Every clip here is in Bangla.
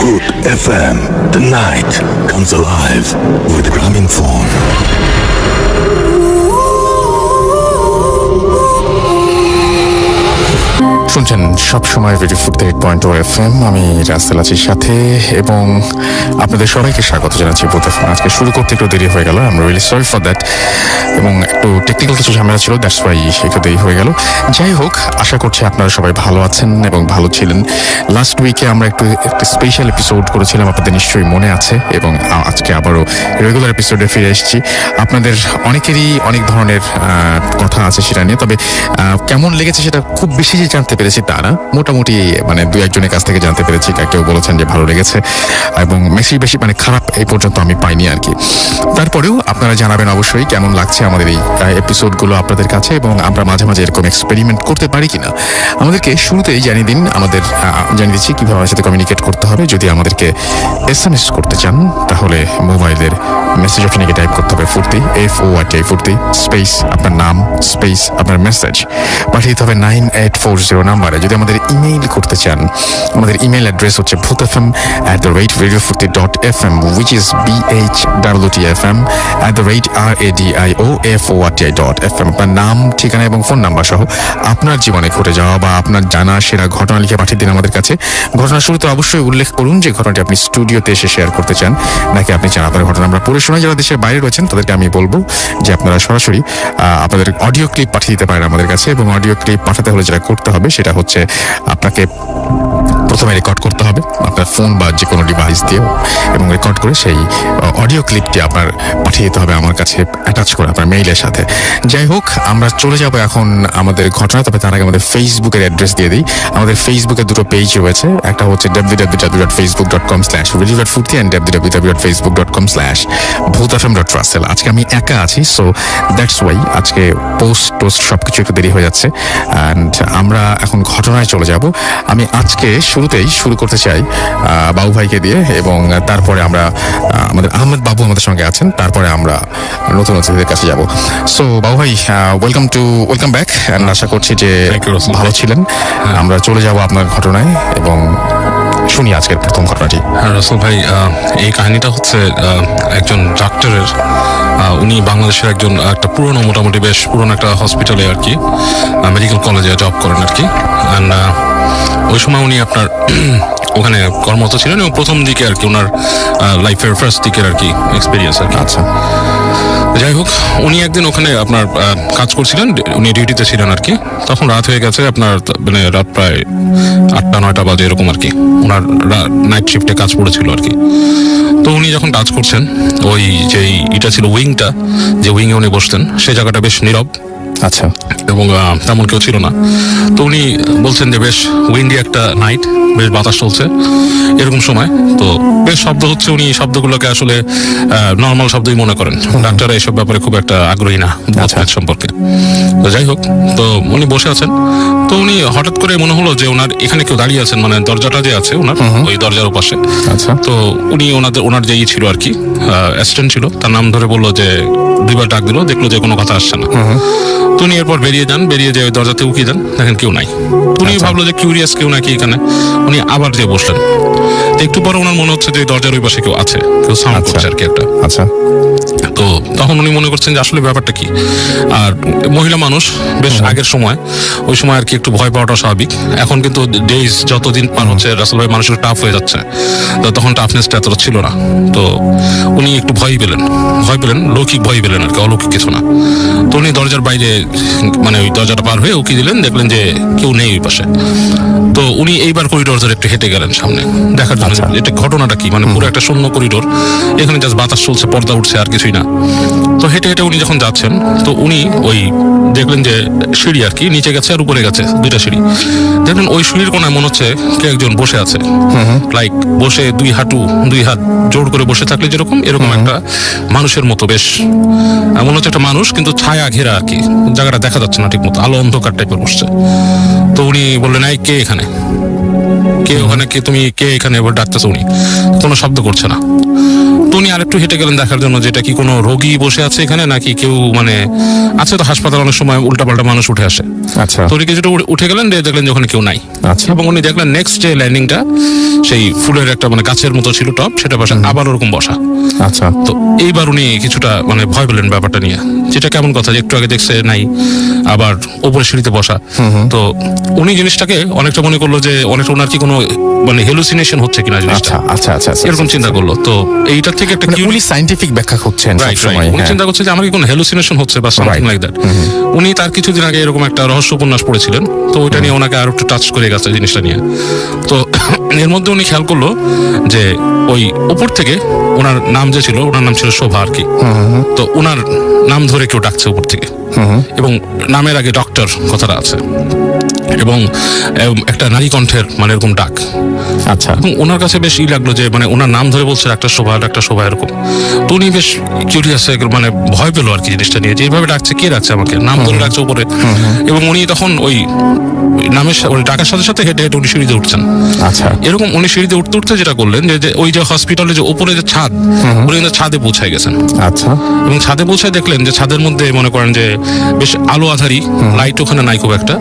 Hood FM. The night comes alive with Grameenphone. শুনছেন সবসময় রেডিও ফুড 8.0 FM। আমি রাসেল আছি সাথে এবং আপনাদের সবাইকে স্বাগত জানাচ্ছি বোথ এফএম। আজকে শুরু করতে একটু দেরি হয়ে গেল, আমরা রিয়েলি সরি ফর দ্যাট, এবং একটু টেকনিক্যাল কিছু ঝামেলা ছিল, দ্যাটস ওয়াই একটু দেরি হয়ে গেল। যাই হোক, আশা করছি আপনারা সবাই ভালো আছেন এবং ভালো ছিলেন। লাস্ট উইকে আমরা একটু স্পেশাল এপিসোড করেছিলাম, আপনাদের নিশ্চয়ই মনে আছে, এবং আজকে আবারও রেগুলার এপিসোডে ফিরে এসেছি। আপনাদের অনেকেরই অনেক ধরনের কথা আছে সেটা নিয়ে, তবে কেমন লেগেছে সেটা খুব বেশি যে জানতে পেরেছি তা না, মোটামুটি মানে দু একজনের কাছ থেকে জানতে পেরেছি। কেউ বলেছেন যে ভালো লেগেছে, এবং বেশি মানে খারাপ এই পর্যন্ত আমি পাইনি আর কি। তারপরেও আপনারা জানাবেন অবশ্যই কেমন লাগছে আমাদের এই এপিসোডগুলো আপনাদের কাছে, এবং আমরা মাঝে মাঝে এরকম এক্সপেরিমেন্ট করতে পারি কিনা। আমাদেরকে শুরুতেই জানিয়ে দিচ্ছি কিভাবে আমাদের সাথে কমিউনিকেট করতে হবে। যদি আমাদেরকে SMS করতে চান তাহলে মোবাইলের মেসেজ অপশনে গিয়ে টাইপ করতে হবে ফুর্তি, FORTI ফুর্তি, স্পেস আপনার নাম, স্পেস আপনার মেসেজ পাঠিয়ে দিতে হবে 9840 নাম্বারে। যদি আমাদের ইমেইল করতে চান, আমাদের ইমেইল অ্যাড্রেস হচ্ছে bhutfm@radiofurti.fm, which is BHWTFM@radioforti.fm। আপনার নাম, ঠিকানা এবং ফোন নাম্বার সহ আপনার জীবনে ঘটে যাওয়া বা আপনার জানা সেরা ঘটনা লিখে পাঠিয়ে দিন আমাদের কাছে। ঘটনার শুরুতে অবশ্যই উল্লেখ করুন যে ঘটনাটি আপনি স্টুডিওতে এসে শেয়ার করতে চান, নাকি আপনি চান আপনার ঘটনা আমরা পড়ে শোনাই। যারা দেশের বাইরে রয়েছেন তাদেরকে আমি বলবো যে আপনারা সরাসরি আপনাদের অডিও ক্লিপ পাঠিয়ে দিতে পারেন আমাদের কাছে, এবং অডিও ক্লিপ পাঠাতে হলে যেটা করতে হবে সেটা হচ্ছে আপনাকে প্রথমে রেকর্ড করতে হবে আপনার ফোন বা যে কোনো ডিভাইস দিয়ে, এবং রেকর্ড করে সেই অডিও ক্লিপটি আপনার পাঠিয়ে দিতে হবে আমার কাছে অ্যাটাচ করে আপনার মেইলের সাথে। যাই হোক, আমরা চলে যাব এখন আমাদের ঘটনা, তবে তার আগে আমাদের ফেসবুকের অ্যাড্রেস দিয়ে দিই। আমাদের ফেসবুকে দুটো পেজ রয়েছে, একটা হচ্ছে www.facebook.com/radiofurti and www.facebook.com/bhutfm.russell। আজকে আমি একা আছি, সো দ্যাটস ওয়াই আজকে পোস্ট সবকিছু একটু দেরি হয়ে যাচ্ছে। অ্যান্ড আমরা এখন ঘটনায় চলে যাব। আমি আজকে শুরুতেই শুরু করতে চাই বাবু ভাইকে দিয়ে, এবং তারপরে আমরা আমাদের আহমেদ বাবু আমাদের সঙ্গে আছেন, তারপরে আমরা নতুন অতিথিদের কাছে যাব। সো বাবু ভাই, ওয়েলকাম ব্যাক। আশা করছি যে ভালো ছিলেন। আমরা চলে যাব আপনার ঘটনায় এবং শুনি আজকের প্রথম ঘটনাটি। রাসেল ভাই, এই কাহিনীটা হচ্ছে একজন ডাক্তারের। উনি বাংলাদেশের একটা মোটামুটি বেশ পুরনো একটা হসপিটালে আর কি, মেডিকেল কলেজে জব করেন আর কি। অ্যান্ড ওই সময় উনি আপনার ওখানে কর্মরত ছিলেন, এবং প্রথম দিকে আর কি ওনার লাইফের ফার্স্ট দিকের আর কি এক্সপিরিয়েন্স আর কি। আচ্ছা, যাই হোক, উনি একদিন ওখানে আপনার কাজ করছিলেন, উনি ডিউটিতে ছিলেন আর কি। তখন রাত হয়ে গেছে, আপনার মানে রাত প্রায় 8টা-9টা বাজে এরকম আর কি। ওনার নাইট শিফটে কাজ পড়েছিল আর কি। তো উনি যখন কাজ করছেন, ওই যে এটা ছিল উইংটা, যে উইংয়ে উনি বসতেন, সেই জায়গাটা বেশ নীরব। আচ্ছা, এবং তেমন কেউ ছিল না। তো উনি বলছেন যে বেশ উইন্ডি একটা নাইট, বেশ বাতাস চলছে এরকম সময়, তো বেশ শব্দ হচ্ছে। উনি শব্দগুলোকে আসলে নর্মাল শব্দই মনে করেন। ডাক্তাররা এইসব ব্যাপারে খুব একটা আগ্রহী না সম্পর্কে। তো যাই হোক, তো উনি বসে আছেন। তো উনি হঠাৎ করে মনে হলো যে ওনার এখানে কেউ দাঁড়িয়ে আছেন, মানে দরজাটা যে আছে ওনার, ওই দরজার ওপাশে। আচ্ছা, তো উনি ওনার যেই ছিল আর কি, অ্যাসিস্ট্যান্ট ছিল, তার নাম ধরে বললো যে, দুইবার ডাক দিল, দেখলো যে কোনো কথা আসছে না। তো উনি এরপর বেরিয়ে যে ওই দরজাতে উকি দেন, দেখেন কেউ নাই। উনি ভাবলো যে কিউরিয়াস কেউ নাকি এখানে। উনি আবার যে বসলেন, একটু পরে ওনার মনে হচ্ছে যে দরজার ওই পাশে কেউ আছে, কেউ সাউন্ড করছে আর কি একটা। আচ্ছা, তো তখন উনি মনে করছেন যে আসলে ব্যাপারটা কি। আর মহিলা মানুষ, বেশ আগের সময়, ওই সময় আর কি একটু ভয় পাওয়াটা স্বাভাবিক। এখন কিন্তু ডেজ যতদিন পার হচ্ছে, রাসেল ভাই, মানুষের টাফ হয়ে যাচ্ছে। তো তখন টাফনেসটা এতটা ছিল না। তো উনি একটু ভয় পেলেন, লৌকিক ভয় পেলেন আর কি, অলৌকিক কিছু না। তো উনি দরজার বাইরে, মানে ওই দরজাটা পার হয়ে উকি দিলেন, দেখলেন যে কেউ নেই ওই পাশে। তো উনি এইবার করিডোর ধরে একটু হেঁটে গেলেন সামনে, দেখার জন্য এটা ঘটনাটা কি। মানে পুরো একটা শূন্য করিডোর, এখানে জাস্ট বাতাস চলছে, পর্দা উঠছে, আর কিছুই না। তো হেঁটে হেঁটে উনি যখন যাচ্ছেন, তো উনি ওই দেখলেন যে সিঁড়ি আর কি, নিচে গেছে আর উপরে গেছে, দুইটা সিঁড়ি। দেখলেন ওই সিঁড়ির কোনায় মনে হচ্ছে কে একজন বসে আছে, লাইক বসে দুই হাত জোড় করে বসে থাকলে যেরকম, এরকম একটা মানুষের মতো, বেশ মনে হচ্ছে একটা মানুষ, কিন্তু ছায়া ঘেরা আর কি, জায়গাটা দেখা যাচ্ছে না ঠিক মতো, আলো অন্ধকার টাইপের বসছে। তো উনি বললেন, এই কে এখানে? কে ওখানে, কে তুমি, কে এখানে এবার ডাকতেছে, উনি কোনো শব্দ করছে না। তো উনি আরেকটু হেঁটে গেলেন দেখার জন্য যেটা কি কোনো রোগী বসে আছে এখানে নাকি কেউ মানে আছে, তো হাসপাতাল অনেক সময় উল্টাপাল্টা মানুষ উঠে আসে। আচ্ছা, তো উনি কিছুটা উঠে গেলেন, দেখলেন যে ওখানে কেউ নাই। আচ্ছা, এবং উনি দেখলেন নেক্সট যে ল্যান্ডিংটা সেই ফুলের একটা মানে গাছের মতো ছিল টপ, সেটা পাশে আবার ওরকম বসা। আচ্ছা, তো এইবার উনি কিছুটা মানে ভয় পেলেন ব্যাপারটা নিয়ে, যেটা কেমন কথা যে একটু আগে দেখছে নাই, আবার উপরে সিঁড়িতে বসা। তো উনি জিনিসটাকে অনেকটা মনে করলো যে অনেকটা ওনার কি কোনো মানে হেলুসিনেশন হচ্ছে কিনা জিনিসটা, আচ্ছা, আচ্ছা, আচ্ছা, এরকম চিন্তা করলো। তো এইটার থেকে একটা উনি সায়েন্টিফিক ব্যাখ্যা খুঁজছেন সবসময়। উনি চিন্তা করছে যে আমার কি কোনো হেলুসিনেশন হচ্ছে বা সামথিং লাইক দ্যাট। উনি তার কিছুদিন আগে এরকম একটা রহস্য উপন্যাস পড়েছিলেন, তো ওইটা নিয়ে ওনাকে আরো একটু টাচ করে গেছে জিনিসটা নিয়ে। তো এর মধ্যে উনি খেয়াল করলো যে ওই উপর থেকে ওনার নাম যে ছিল, ওনার নাম ছিল শোভা আর কি। তো ওনার নাম ধরে কেউ ডাকছে উপর থেকে, এবং নামের আগে ডক্টর কথাটা আছে, এবং একটা নারী কণ্ঠের মানে এরকম ডাক। আচ্ছা, এবং ওনার কাছে বেশ লাগলো যে মানে ওনার নাম ধরে বলছে ডাক্তার শোভা এরকম। তো উনি বেশ কিউরিয়াস মানে ভয় পেলো আর কি জিনিসটা নিয়ে, যে এইভাবে ডাকছে, কে ডাকছে আমাকে, নাম ধরে ডাকছে উপরে। এবং উনি তখন ওই নামের ডাকার সাথে সাথে হেঁটে হেঁটে উনি সিঁড়িতে উঠছেন। আচ্ছা, এরকম উনি সিঁড়িতে উঠতে উঠতে যেটা করলেন যে ওই যে হসপিটালে যে উপরে যে ছাদ, উনি কিন্তু ছাদে পৌঁছায় গেছেন। আচ্ছা, এবং ছাদে পৌঁছায় দেখলেন যে ছাদের মধ্যে মনে করেন যে বেশ আলো আধারি, লাইট ওখানে নাই খুব একটা।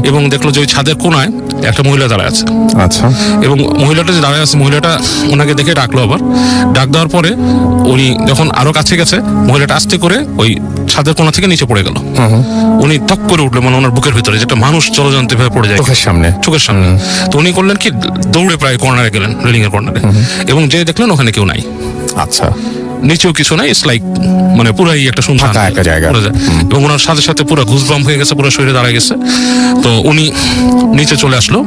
এবং দেখলো যে ওই ছাদের কোনায় একটা মহিলা দাঁড়ায় আছে। আচ্ছা, এবং মহিলাটা যে দাঁড়ায় আছে, মহিলাটা ওনাকে দেখে ডাকলো। আবার ডাক দেওয়ার পরে উনি যখন আরো কাছে গেছে, মহিলাটা আস্তে করে ওই ছাদের কোনা থেকে নিচে পড়ে গেল। উনি টক করে উঠলো, মানে ওনার বুকের ভিতরে যেটা মানুষ চলজন্ত ভাবে পড়ে যায় চোখের সামনে। তো উনি করলেন কি, দৌড়ে প্রায় কর্নারে গেলেন, রেলিং এর কর্নারে, এবং যে দেখলেন ওখানে কেউ নাই। আচ্ছা, নিচেও কিছু নাই, ইটস লাইক মানে পুরাই একটা শুনশান একটা জায়গা। এবং ওনার সাথে সাথে পুরো ঘুসবাম হয়ে গেছে, পুরো শরীরে দাঁড়ায় গেছে। তো উনি নিচে চলে আসলো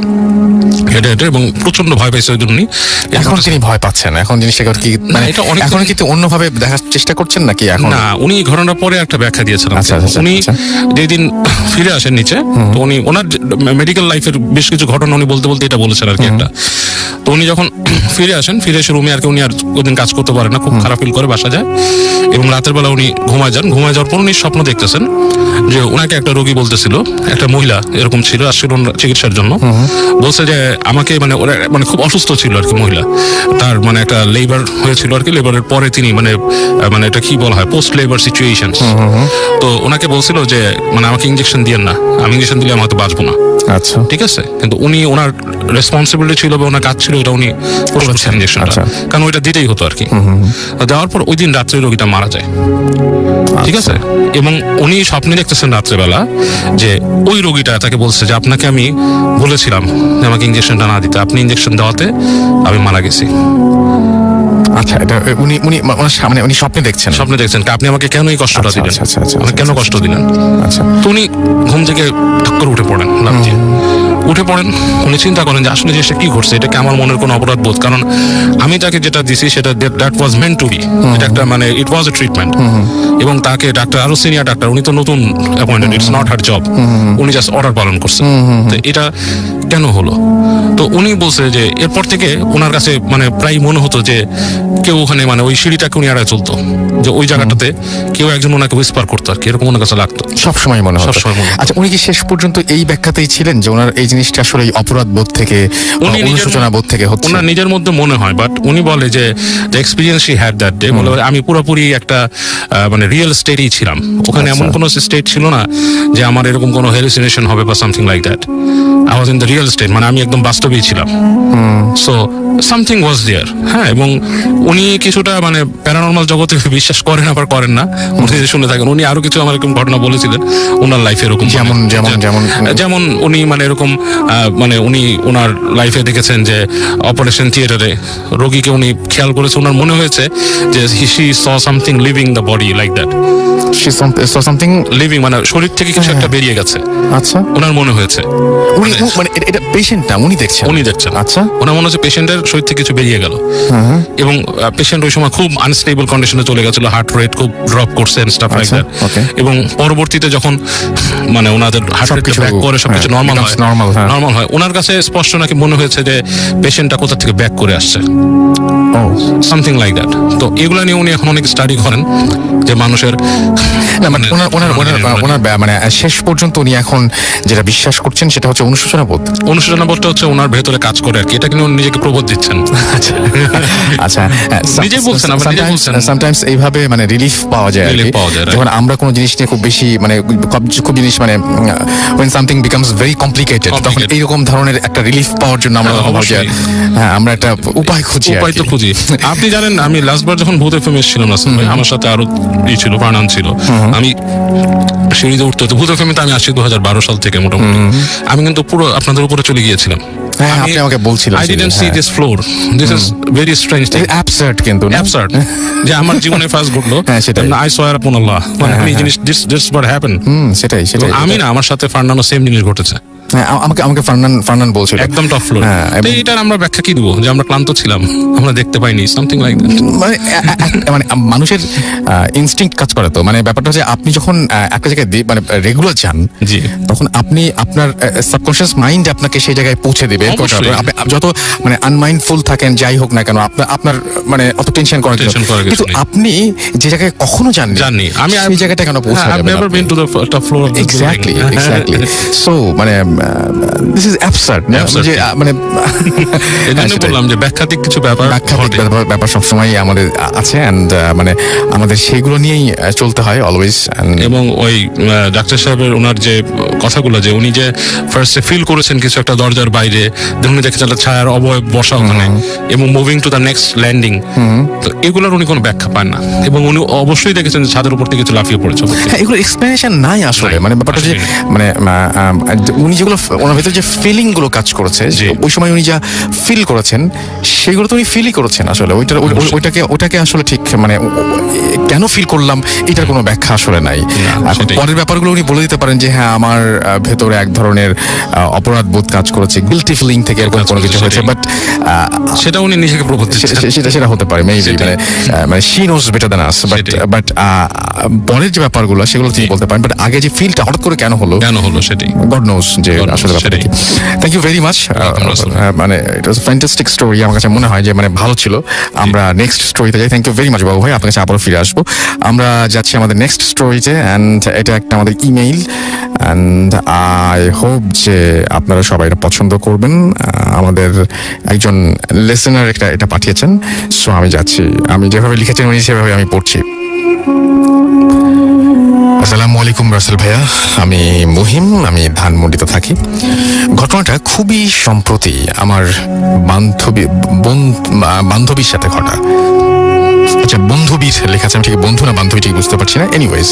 হেঁটে হেঁটে, এবং প্রচন্ড ভয় পাইছে ওই জন্য। এখন তিনি ভয় পাচ্ছেন, এখন জিনিসটা কি মানে এখন কি অন্যভাবে দেখার চেষ্টা করছেন নাকি? এখন না, উনি ঘটনার পরে একটা ব্যাখ্যা দিয়েছেন। উনি যেদিন ফিরে আসেন নিচে, তো উনি ওনার মেডিকেল লাইফের বেশ কিছু ঘটনা উনি বলতে বলতে এটা বলেছেন আর কি একটা। তো উনি যখন ফিরে আসেন, ফিরে এসে রুমে আর কি উনি আর ওদিন কাজ করতে পারেন না, খুব খারাপ ফিল করে বাসা যায়। এবং রাতের বেলা উনি ঘুমায় যান। ঘুমায় যাওয়ার পর উনি স্বপ্ন দেখতেছেন যে ওনাকে একটা রোগী বলতেছিল, একটা মহিলা এরকম ছিল, আসছিল চিকিৎসার জন্য। বলছে যে আমাকে মানে ওরা মানে খুব অসুস্থ ছিল আর কি মহিলা, তার মানে একটা লেবার হয়েছিল আর কি। লেবারের পরে তিনি মানে মানে এটা কি বলা হয়, পোস্ট লেবার সিচুয়েশন। তো ওনাকে বলছিল যে মানে আমাকে ইঞ্জেকশন দিয়েন না, আমি ইঞ্জেকশন দিলে আমি হয়তো বাঁচবো না। আচ্ছা, ঠিক আছে, কিন্তু উনি ওনার রেসপন্সিবিলিটি ছিল বা ওনার কাজ ছিল এটা উনি করছেন ইঞ্জেকশনটা, কারণ ওইটা দিতেই হতো আর কি। দেওয়ার পর ওই দিন রাত্রে রোগীটা মারা যায়। ঠিক আছে, এবং উনি স্বপ্নে দেখতেছেন রাত্রেবেলা যে ওই রোগীটা তাকে বলছে যে আপনাকে আমি বলেছিলাম যে আমাকে ইঞ্জেকশনটা না দিতে, আপনি ইঞ্জেকশন দেওয়াতে আমি মারা গেছি। আচ্ছা, এটা উনি উনি ওনার সামনে উনি স্বপ্নে দেখছেন আপনি আমাকে কেন এই কষ্টটা দিলেন, আমাকে কেন কষ্ট দিলেন। আচ্ছা, তো উনি ঘুম থেকে ঠক করে উঠে পড়েন, উঠে পড়েন। উনি চিন্তা করেন যে আসলে জিনিসটা কি ঘটছে, এটা কি আমার মনের কোনো অপরাধ বোধ, কারণ আমি তাকে যেটা দিছি সেটা that was meant to be, এটা একটা মানে ইট ওয়াজ এ ট্রিটমেন্ট। এবং তাকে ডাক্তার, আরো সিনিয়র ডাক্তার, উনি তো নতুন appointed, it's not her job, উনি জাস্ট অর্ডার পালন করছেন। তো এটা কেন হলো? তো উনি বলছে যে এরপর থেকে ওনার কাছে মানে প্রায় মনে হতো যে কেউ ওখানে মানে ওই সিঁড়িটাকে উনি এড়ায় চলতো, যে ওই জায়গাটাতে কেউ একজন ওনাকে হুইসপার করতো আর কি, এরকম ওনার কাছে লাগতো সবসময় মনে হতো। আচ্ছা, উনি কি শেষ পর্যন্ত এই ব্যাখ্যাতেই ছিলেন যে ওনার এই জিনিসটা আসলে অপরাধ বোধ থেকে, অনুশোচনা বোধ থেকে হচ্ছে? ওনার নিজের মধ্যে মনে হয়, বাট উনি বলে যে experience she had that day, বলে আমি পুরোপুরি একটা মানে রিয়েল স্টেটই ছিলাম ওখানে, এমন কোনো স্টেট ছিল না যে আমার এরকম কোনো হ্যালুসিনেশন হবে বা something like that. I was in the real estate, মানে আমি একদম বাস্তবেই ছিলাম। সো সামথিং ওয়াজ দেয়ার। হ্যাঁ, এবং উনি কিছুটা মানে প্যারানর্মাল জগতে বিশ্বাস করেন আবার করেন না, উনি শুনে থাকেন। উনি আরো কিছু আমার এরকম ঘটনা বলেছিলেন ওনার লাইফে, এরকম যেমন উনি মানে এরকম মানে উনি ওনার লাইফে দেখেছেন যে অপারেশন থিয়েটারে রোগীকে উনি খেয়াল করেছে, ওনার মনে হয়েছে যে he saw something living the body like that, something living মানে শরীর থেকে কিছু একটা বেরিয়ে গেছে। আচ্ছা, ওনার মনে হয়েছে উনি মানে এটা পেশেন্ট না, উনি দেখছেন। আচ্ছা, ওনার মনে হচ্ছে পেশেন্টের শরীর থেকে কিছু বেরিয়ে গেল, এবং পেশেন্ট ওই সময় খুব আনস্টেবল কন্ডিশনে চলে গেছিল, হার্ট রেট খুব ড্রপ করছে স্টাফ লাইক দ্যাট। এবং পরবর্তীতে যখন মানে ওনাদের হার্ট রেট ব্যাক করে সবকিছু নরমাল নর্মাল হয়। ওনার কাছে স্পষ্ট নাকি মনে হয়েছে যে পেশেন্টটা কোথা থেকে ব্যাক করে আসছে, সামথিং লাইক দ্যাট। তো এগুলো নিয়ে উনি এখন অনেক স্টাডি করেন যে মানুষের মানে শেষ পর্যন্ত উনি এখন যেটা বিশ্বাস করছেন সেটা হচ্ছে অনুশোচনাবোধটা হচ্ছে ওনার ভেতরে কাজ করে আর কি। এটা কিন্তু উনি নিজেকে প্রবোধ দিচ্ছেন। আচ্ছা, নিজেই বলছেন, সামটাইমস এইভাবে মানে রিলিফ পাওয়া যায় যখন আমরা কোনো জিনিস নিয়ে খুব বেশি মানে খুব জিনিস মানে when something becomes very complicated তখন এইরকম ধরনের একটা রিলিফ পাওয়ার জন্য আমরা আমরা একটা উপায় খুঁজি। আপনি জানেন আমি লাস্টবার যখন ভূত এফএম এসেছিলাম আমার সাথে আরো ছিল ফারনান ছিল, আমি সিঁড়িতে উঠতে হতো। ভূত এফএম তে আমি আসছি 2012 সাল থেকে মোটামুটি। আমি কিন্তু পুরো আপনাদের উপরে চলে গিয়েছিলাম। আপনি আমাকে বলছিলেন I didn't see this floor. This is very strange thing. Absurd কিন্তু absurd যে আমার জীবনে ফার্স্ট ঘটলো। I swear upon Allah মানে এই জিনিস this what happened. সেটাই আমি না, আমার সাথে ফারনানো সেম জিনিস ঘটেছে। আমাকে ফারনান বলছিল একদম টপ ফ্লোর। এটার আমরা ব্যাখ্যা কি দেবো? যে আমরা ক্লান্ত ছিলাম, আমরা দেখতে পাইনি, সামথিং লাইক দ্যাট। মানে মানুষের ইনস্টিংক্ট কাজ করে। তো মানে ব্যাপারটা হচ্ছে আপনি যখন একটা জায়গায় মানে রেগুলার যান তখন আপনি আপনার সাবকনশিয়াস মাইন্ড আপনাকে সেই জায়গায় পৌঁছে দেবে। যত মানে আনমাইন্ডফুল থাকেন যাই হোক না কেন আপনার মানে অত টেনশন করার কিন্তু আপনি যে জায়গায় কখনো যাননি আমি সেই জায়গাটা কেন পৌঁছে যাবেন? I've never been to the top floor of the exactly so মানে this is absurd না যে মানে এজন্য বললাম যে ব্যাখ্যাতিক কিছু ব্যাপার সবসময় আমাদের আছে এন্ড মানে আমাদের সেইগুলো নিয়েই চলতে হয় অলওয়েজ। এবং ওই ডাক্তার সাহেবের ওনার যে কথাগুলো যে উনি যে ফার্স্টে ফিল করেছেন কিছু একটা দরজার বাইরে, উনি দেখেছেন ছায়ার অবয়ব বসা ওখানে এবং moving to the next landing, তো এগুলোর উনি কোনো ব্যাখ্যা পান না। এবং উনি অবশ্যই দেখেছেন যে ছাদের উপর থেকে কিছু লাফিয়ে পড়েছে। এগুলো এক্সপ্লেনেশন নাই আসলে। মানে ব্যাপারটা যে মানে উনি যেগুলো ওনার ভেতরে যে ফিলিং গুলো কাজ করেছে ওই সময় উনি যা ফিল করেছেন সেগুলো তো উনি ফিলই করেছেন আসলে। ওইটাকে আসলে ঠিক মানে কেন ফিল করলাম এটার কোনো ব্যাখ্যা আসলে নাই। পরের ব্যাপারগুলো উনি বলে দিতে পারেন যে হ্যাঁ আমার ভেতরে এক ধরনের অপরাধ বোধ কাজ করেছে, গিল্টি ফিলিং থেকে এরকম কোনো কিছু হয়েছে, বাট সেটা উনি নিজেকে প্রবোধ দিচ্ছেন। সেটা হতে পারে মেবি মানে she knows better than us, but পরের যে ব্যাপারগুলো সেগুলো তিনি বলতে পারেন। বাট আগে যে ফিলটা হঠাৎ করে কেন হলো সেটাই গড নোজ যে আসলে ব্যাপারটা কি। Thank you very much. মানে ইট ওয়াজ ফ্যান্টাস্টিক স্টোরি। আমার কাছে মনে হয় যে মানে ভালো ছিল। আমরা নেক্সট স্টোরিতে যাই। থ্যাংক ইউ ভেরি মাচ বাবু ভাই, আপনার কাছে আবারও ফিরে আসবো। আমরা যাচ্ছি আমাদের নেক্সট স্টোরিতে অ্যান্ড এটা একটা আমাদের ইমেইল অ্যান্ড আই হোপ যে আপনারা সবাই এটা পছন্দ করবেন। আমাদের একজন লিসেনার এটা পাঠিয়েছেন, সো আমি যাচ্ছি, আমি যেভাবে লিখেছেন উনি সেভাবে আমি পড়ছি। আসসালামু আলাইকুম রাসেল ভাইয়া, আমি মুহিম, আমি ধানমন্ডিতে থাকি। ঘটনাটা খুবই সম্প্রতি আমার বান্ধবীর সাথে ঘটা। আচ্ছা, বন্ধুবীর লেখা আছে, আমি ঠিক বন্ধু না বান্ধবী ঠিক বুঝতে পারছি না। এনিওয়েজ,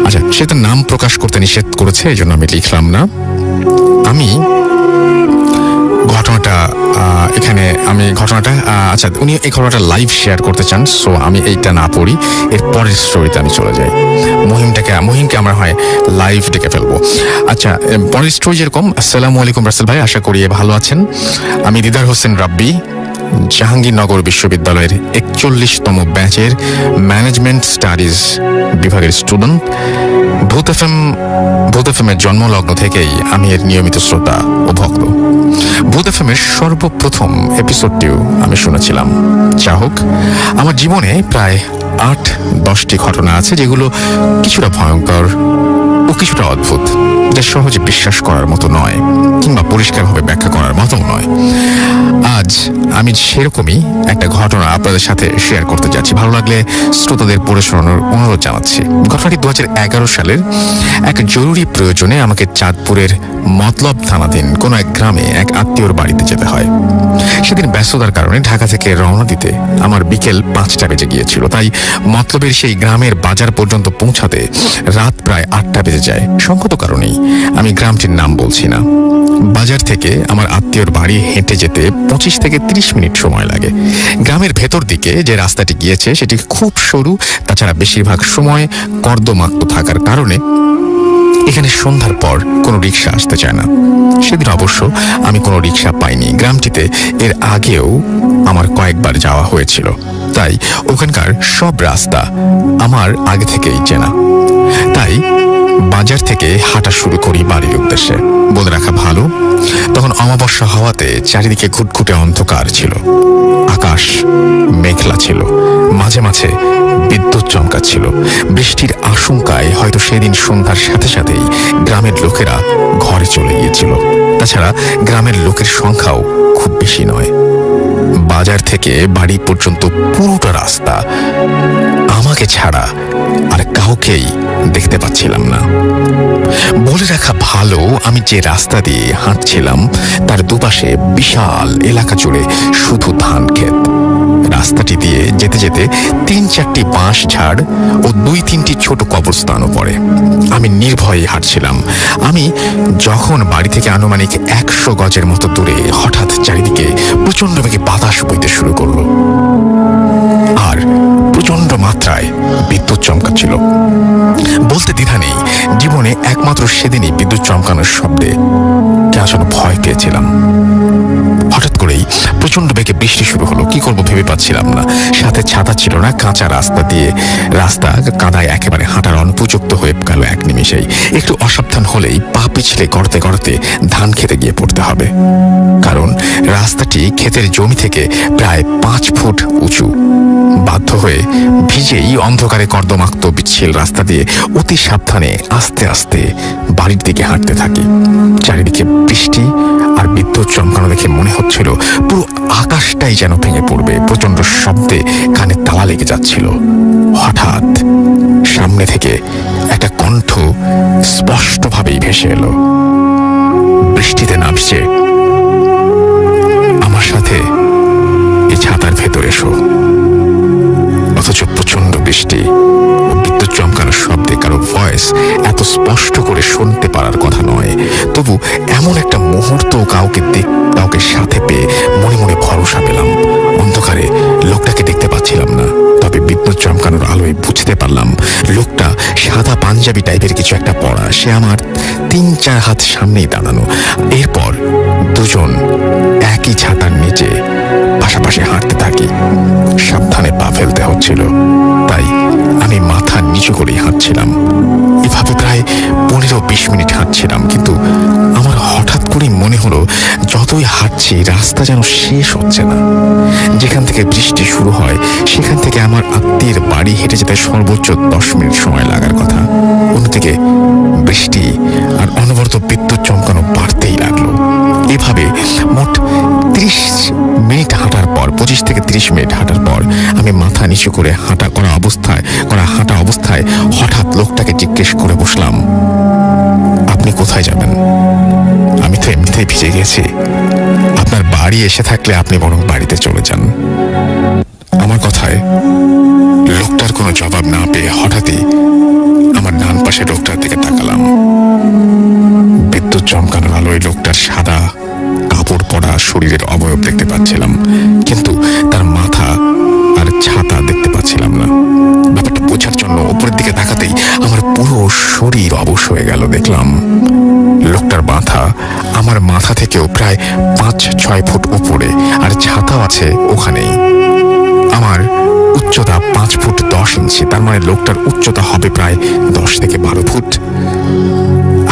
আচ্ছা, সে তার নাম প্রকাশ করতে নিষেধ করেছে, এই জন্য আমি লিখলাম না। আচ্ছা, উনি এই ঘটনাটা লাইভ শেয়ার করতে চান, সো আমি এইটা না পড়ি, এর পরের স্টোরিতে আমি চলে যাই। মুহিমকে আমরা হয় লাইভ ডেকে ফেলবো। আচ্ছা, পরের স্টোরি যেরকম। আসসালামু আলাইকুম রাসেল ভাই, আশা করি ভালো আছেন। আমি দিদার হোসেন রাব্বি, জাহাঙ্গীরনগর বিশ্ববিদ্যালয়ের 41তম ব্যাচের ম্যানেজমেন্ট স্টাডিজ বিভাগের স্টুডেন্ট। ভূত এফএম এর জন্মলগ্ন থেকেই আমি এর নিয়মিত শ্রোতা ও ভক্ত। ভূত এফএম এর সর্বপ্রথম এপিসোডটিও আমি শুনেছিলাম। যা হোক, আমার জীবনে প্রায় 8-10টি ঘটনা আছে যেগুলো কিছুটা ভয়ঙ্কর ও কিছুটা অদ্ভুত, যা সহজে বিশ্বাস করার মতো নয় কিংবা পরিষ্কারভাবে ব্যাখ্যা করার মতো নয়। আজ আমি সেরকমই একটা ঘটনা আপনাদের সাথে শেয়ার করতে যাচ্ছি। ভালো লাগলে শ্রোতাদের পড়ে শোনানোর অনুরোধ জানাচ্ছি। ঘটনাটি 2011 সালের এক জরুরি প্রয়োজনে আমাকে চাঁদপুরের মতলব থানাধীন কোনো এক গ্রামে এক আত্মীয়র বাড়িতে যেতে হয়। সেদিন ব্যস্ততার কারণে ঢাকা থেকে রওনা দিতে আমার বিকেল 5টা বেজে গিয়েছিল, তাই মতলবের সেই গ্রামের বাজার পর্যন্ত পৌঁছাতে রাত প্রায় 8টা বেজে যায়। সঙ্গত কারণেই আমি গ্রামটির নাম বলছি না। বাজার থেকে আমার আত্মীয়র বাড়ি হেঁটে যেতে 25 থেকে 30 মিনিট সময় লাগে। গ্রামের ভেতর দিকে যে রাস্তাটি গিয়েছে সেটি খুব সরু, তাছাড়া বেশিরভাগ সময় কর্দমাক্ত থাকার কারণে এখানে সন্ধ্যার পর কোনো রিক্সা আসতে চায় না। সেদিন অবশ্য আমি কোনো রিক্সা পাইনি। গ্রামটিতে এর আগেও আমার কয়েকবার যাওয়া হয়েছিল, তাই ওখানকার সব রাস্তা আমার আগে থেকেই চেনা। তাই বাজার থেকে হাঁটা শুরু করি বাড়ির উদ্দেশ্যে। বলে রাখা ভালো, তখন অমাবস্যা হওয়াতে চারিদিকে ঘুটঘুটে অন্ধকার ছিল। আকাশ মেঘলা ছিল, মাঝে মাঝে বিদ্যুৎ চমকাচ্ছিল। বৃষ্টির আশঙ্কায় হয়তো সেদিন সন্ধ্যার সাথে সাথেই গ্রামের লোকেরা ঘরে চলে গিয়েছিল। তাছাড়া গ্রামের লোকের সংখ্যাও খুব বেশি নয়। বাজার থেকে বাড়ি পর্যন্ত পুরোটা রাস্তা আমাকে ছাড়া আর কাউকেই দেখতে পাচ্ছিলাম না। বলে রাখা ভালো, আমি যে রাস্তা দিয়ে হাঁটছিলাম তার দুপাশে বিশাল এলাকা জুড়ে শুধু ধান ক্ষেত। রাস্তাটি দিয়ে যেতে যেতে 3-4টি বাঁশ ঝাড় ও 2-3টি ছোট কবরস্থানও পড়ে। আমি নির্ভয়ে হাঁটছিলাম। আমি যখন বাড়ি থেকে আনুমানিক 100 গজের মতো দূরে হঠাৎ চারিদিকে প্রচন্ড বেগে বাতাস বইতে শুরু করলো আর প্রচন্ড মাত্রায় বিদ্যুৎ চমকাচ্ছিল। বলতে দ্বিধা নেই, জীবনে একমাত্র সেদিনই বিদ্যুৎ চমকানোর শব্দে কেন ভয় পেয়েছিলাম। হঠাৎ করেই প্রচন্ড বেগে বৃষ্টি শুরু হলো। কি করবো ভেবে পাচ্ছিলাম না। সাথে ছাতা ছিল না। কাঁচা রাস্তা কাদায় একেবারে হাঁটার অনুপযুক্ত হয়ে গেল এক নিমিষেই। একটু অসাবধান হলেই পা পিছলে গড়তে গড়তে ধান খেতে গিয়ে পড়তে হবে। কারণ রাস্তাটি ক্ষেতের জমি থেকে প্রায় 5 ফুট উঁচু। বাধ্য হয়ে ভিজেই অন্ধকারে কর্দমাক্ত বিচ্ছিল রাস্তা দিয়ে অতি সাবধানে আস্তে আস্তে বাড়ির দিকে হাঁটতে থাকি। চারিদিকে বৃষ্টি আর বিদ্যুৎ চমকানো দেখে মনে হচ্ছিল পুরো আকাশটাই যেন ভেঙে পড়বে। প্রচন্ড শব্দে কানে তালা লেগে যাচ্ছিল। হঠাৎ সামনে থেকে একটা কণ্ঠ স্পষ্টভাবেই ভেসে এলো, বৃষ্টিতে নামছে, আমার সাথে এই ছাতার ভেতর এসো। অথচ প্রচন্ড বৃষ্টি ও বিদ্যুৎ চমকানোর শব্দে কারো ভয়েস এত স্পষ্ট করে শুনতে পারার কথা নয়। তবু এমন একটা মুহূর্ত কাউকে সাথে পেয়ে মনে মনে ভরসা পেলাম। অন্ধকারে লোকটাকে দেখতে পাচ্ছিলাম না, তবে বিদ্যুৎ চমকানোর আলোয় বুঝতে পারলাম লোকটা সাদা পাঞ্জাবি টাইপের কিছু একটা পরা। সে আমার 3-4 হাত সামনেই দাঁড়ানো। এরপর দুজন একই ছাতার নিচে পাশাপাশি হাঁটতে থাকি। সাবধানে পা ফেলতে হচ্ছিল, তাই আমি মাথা নিচু করেই হাঁটছিলাম। এভাবে প্রায় 15-20 মিনিট হাঁটছিলাম। কিন্তু আমার হঠাৎ করেই মনে হলো যতই হাঁটছি রাস্তা যেন শেষ হচ্ছে না। যেখান থেকে বৃষ্টি শুরু হয় সেখান থেকে আমার আত্মীয়ের বাড়ি হেঁটে যেতে সর্বোচ্চ 10 মিনিট সময় লাগার কথা। অন্যদিকে বৃষ্টি আর অনবরত বিদ্যুৎ চমকানো বাড়তেই লাগলো। এভাবে মোট 30 মিনিট হাঁটার পর, 25 থেকে 30 মিনিট হাঁটার পর আমি মাথা নিচু করে হাঁটা অবস্থায় হঠাৎ লোকটাকে জিজ্ঞেস করে বসলাম, আপনি কোথায় যাবেন? আমি তো এমনিতেই ভিজে গেছি। আপনার বাড়ি এসে থাকলে আপনি বরং বাড়িতে চলে যান। আমার কথায় লোকটার কোনো জবাব না পেয়ে হঠাৎই আমার ডান পাশে লোকটার দিকে তাকালাম। বিদ্যুৎ চমকানোর আলোয় লোকটার সাদা কাপড় পরা শরীরের অবয়ব দেখতে পাচ্ছিলাম, কিন্তু তার মাথা আর ছাতা দেখতে পাচ্ছিলাম না। ব্যাপারটা বোঝার জন্য উপরের দিকে তাকাতেই আমার পুরো শরীর অবশ হয়ে গেল। দেখলাম লোকটার মাথা আমার মাথা থেকেও প্রায় 5-6 ফুট উপরে, আর ছাতাও আছে ওখানেই। আমার উচ্চতা 5 ফুট 10 ইঞ্চি, তার মানে লোকটার উচ্চতা হবে প্রায় 10 থেকে 12 ফুট।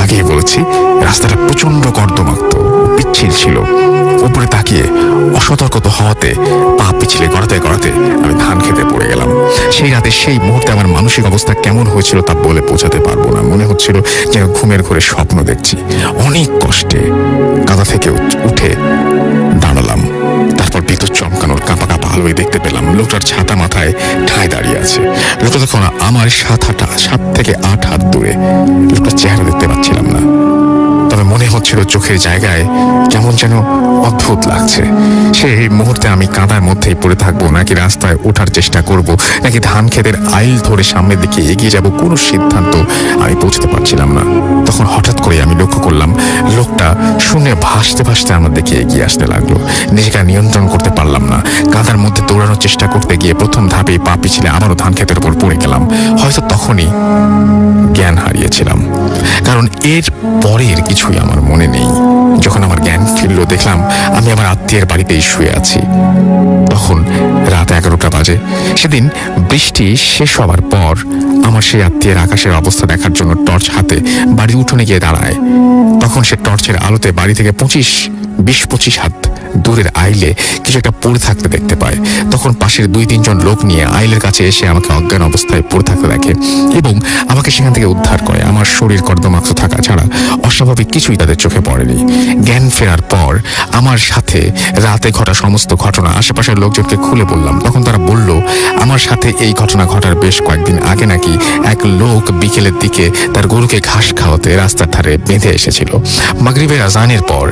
আগেই বলেছি রাস্তাটা প্রচন্ড কর্দমাক্ত, পিচ্ছিল ছিল। উপরে তাকিয়ে অসতর্কত হওয়াতে পা পিছলে গড়াতে গড়াতে আমি ধান খেতে পড়ে গেলাম। সেই রাতে সেই মুহূর্তে আমার মানসিক অবস্থা কেমন হয়েছিল তা বলে বোঝাতে পারবো না। মনে হচ্ছিল যেন ঘুমের ঘোরে স্বপ্ন দেখছি। অনেক কষ্টে কাদা থেকে উঠে দাঁড়ালাম। তারপর বিদ্যুৎ চমকানোর কাঁপা কাঁপা আলোয় দেখতে পেলাম লোকটার ছাতা মাথায় ঠাঁই দাঁড়িয়ে আছে। লোকটা তখন আমার 7 থেকে 8 হাত দূরে। লোকটার চেহারা দেখতে পাচ্ছিলাম না, তবে মনে হচ্ছিল চোখের জায়গায় কেমন যেন অদ্ভুত লাগছে। সেই মুহূর্তে আমি কাদার মধ্যেই পড়ে থাকবো, নাকি রাস্তায় ওঠার চেষ্টা করব, নাকি ধান ক্ষেতের আইল ধরে সামনের দিকে এগিয়ে যাব, কোনো সিদ্ধান্ত আমি পৌঁছতে পারছিলাম না। তখন হঠাৎ করে আমি লক্ষ্য করলাম লোকটা শূন্যে ভাসতে ভাসতে আমার দিকে এগিয়ে আসতে লাগলো। নিজেকে নিয়ন্ত্রণ করতে পারলাম না। কাদার মধ্যে দৌড়ানোর চেষ্টা করতে গিয়ে প্রথম ধাপেই পা পিছলে আবারও ধান ক্ষেতের উপর পড়ে গেলাম। হয়তো তখনই জ্ঞান হারিয়েছিলাম, কারণ এর পরের কিছুই আমার মনে নেই। যখন আমার জ্ঞান ফিরল দেখলাম আমি আমার আত্মীয়ের বাড়িতেই শুয়ে আছি। তখন রাত 11টা বাজে। বাজে। সেদিন বৃষ্টি শেষ হওয়ার পর আমার সেই আত্মীয়ের আকাশের অবস্থা দেখার জন্য টর্চ হাতে বাড়ির উঠোনে গিয়ে দাঁড়ায়। তখন সে টর্চের আলোতে বাড়ি থেকে 20-25 হাত দূরের আইলে কিছু একটা পড়ে থাকতে দেখতে পায়। তখন পাশের 2-3 জন লোক নিয়ে আইলের কাছে এসে আমাকে অজ্ঞান অবস্থায় পড়ে থাকতে দেখে এবং আমাকে সেখান থেকে উদ্ধার করে। আমার শরীর কর্দমাক্ত থাকা ছাড়া অস্বাভাবিক কিছুই তাদের চোখে পড়েনি। জ্ঞান ফেরার পর আমার সাথে রাতে ঘটা সমস্ত ঘটনা আশেপাশের লোকজনকে খুলে বললাম। তখন তারা বলল আমার সাথে এই ঘটনা ঘটার বেশ কয়েকদিন আগে নাকি এক লোক বিকেলের দিকে তার গরুকে ঘাস খাওয়াতে রাস্তার ধারে বেঁধে এসেছিল। মাগরিবের আজানের পর,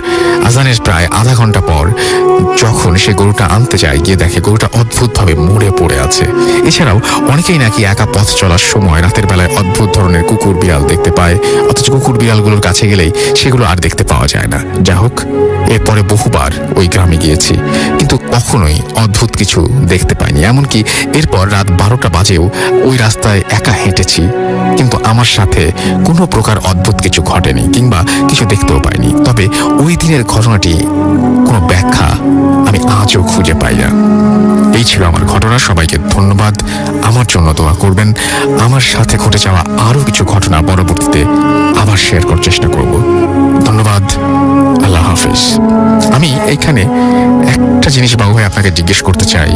আজানের প্রায় আধা ঘন্টা পর যখন সে গরুটা আনতে যায়, গিয়ে দেখে গরুটা অদ্ভুতভাবে মরে পড়ে আছে। এছাড়াও অনেকেই নাকি একা পথ চলার সময় রাতের বেলায় অদ্ভুত ধরনের কুকুর বিড়াল দেখতে পায়, অথচ কুকুর বিড়ালগুলোর কাছে গেলেই সেগুলো আর দেখতে পাওয়া যায় না। যা হোক, এরপরে বহুবার ওই গ্রামে গিয়েছি, কিন্তু কখনোই অদ্ভুত কিছু দেখতে পাইনি। এমনকি এরপর রাত 12টা বাজেও ওই রাস্তায় একা হেঁটেছি, কিন্তু আমার সাথে কোনো প্রকার অদ্ভুত কিছু ঘটেনি কিংবা কিছু দেখতেও পাইনি। তবে ওই দিনের ঘটনাটি কোনো ব্যাখ্যা আমি আজও খুঁজে পাই না। এই ছিল আমার ঘটনা। সবাইকে ধন্যবাদ। আমার জন্য দোয়া করবেন। আমার সাথে ঘটে যাওয়া আরও কিছু ঘটনা পরবর্তীতে আবার শেয়ার করার চেষ্টা করব। ধন্যবাদ। আল্লাহ হাফেজ। আমি এইখানে একটা জিনিস বাবু ভাই আপনাকে জিজ্ঞেস করতে চাই,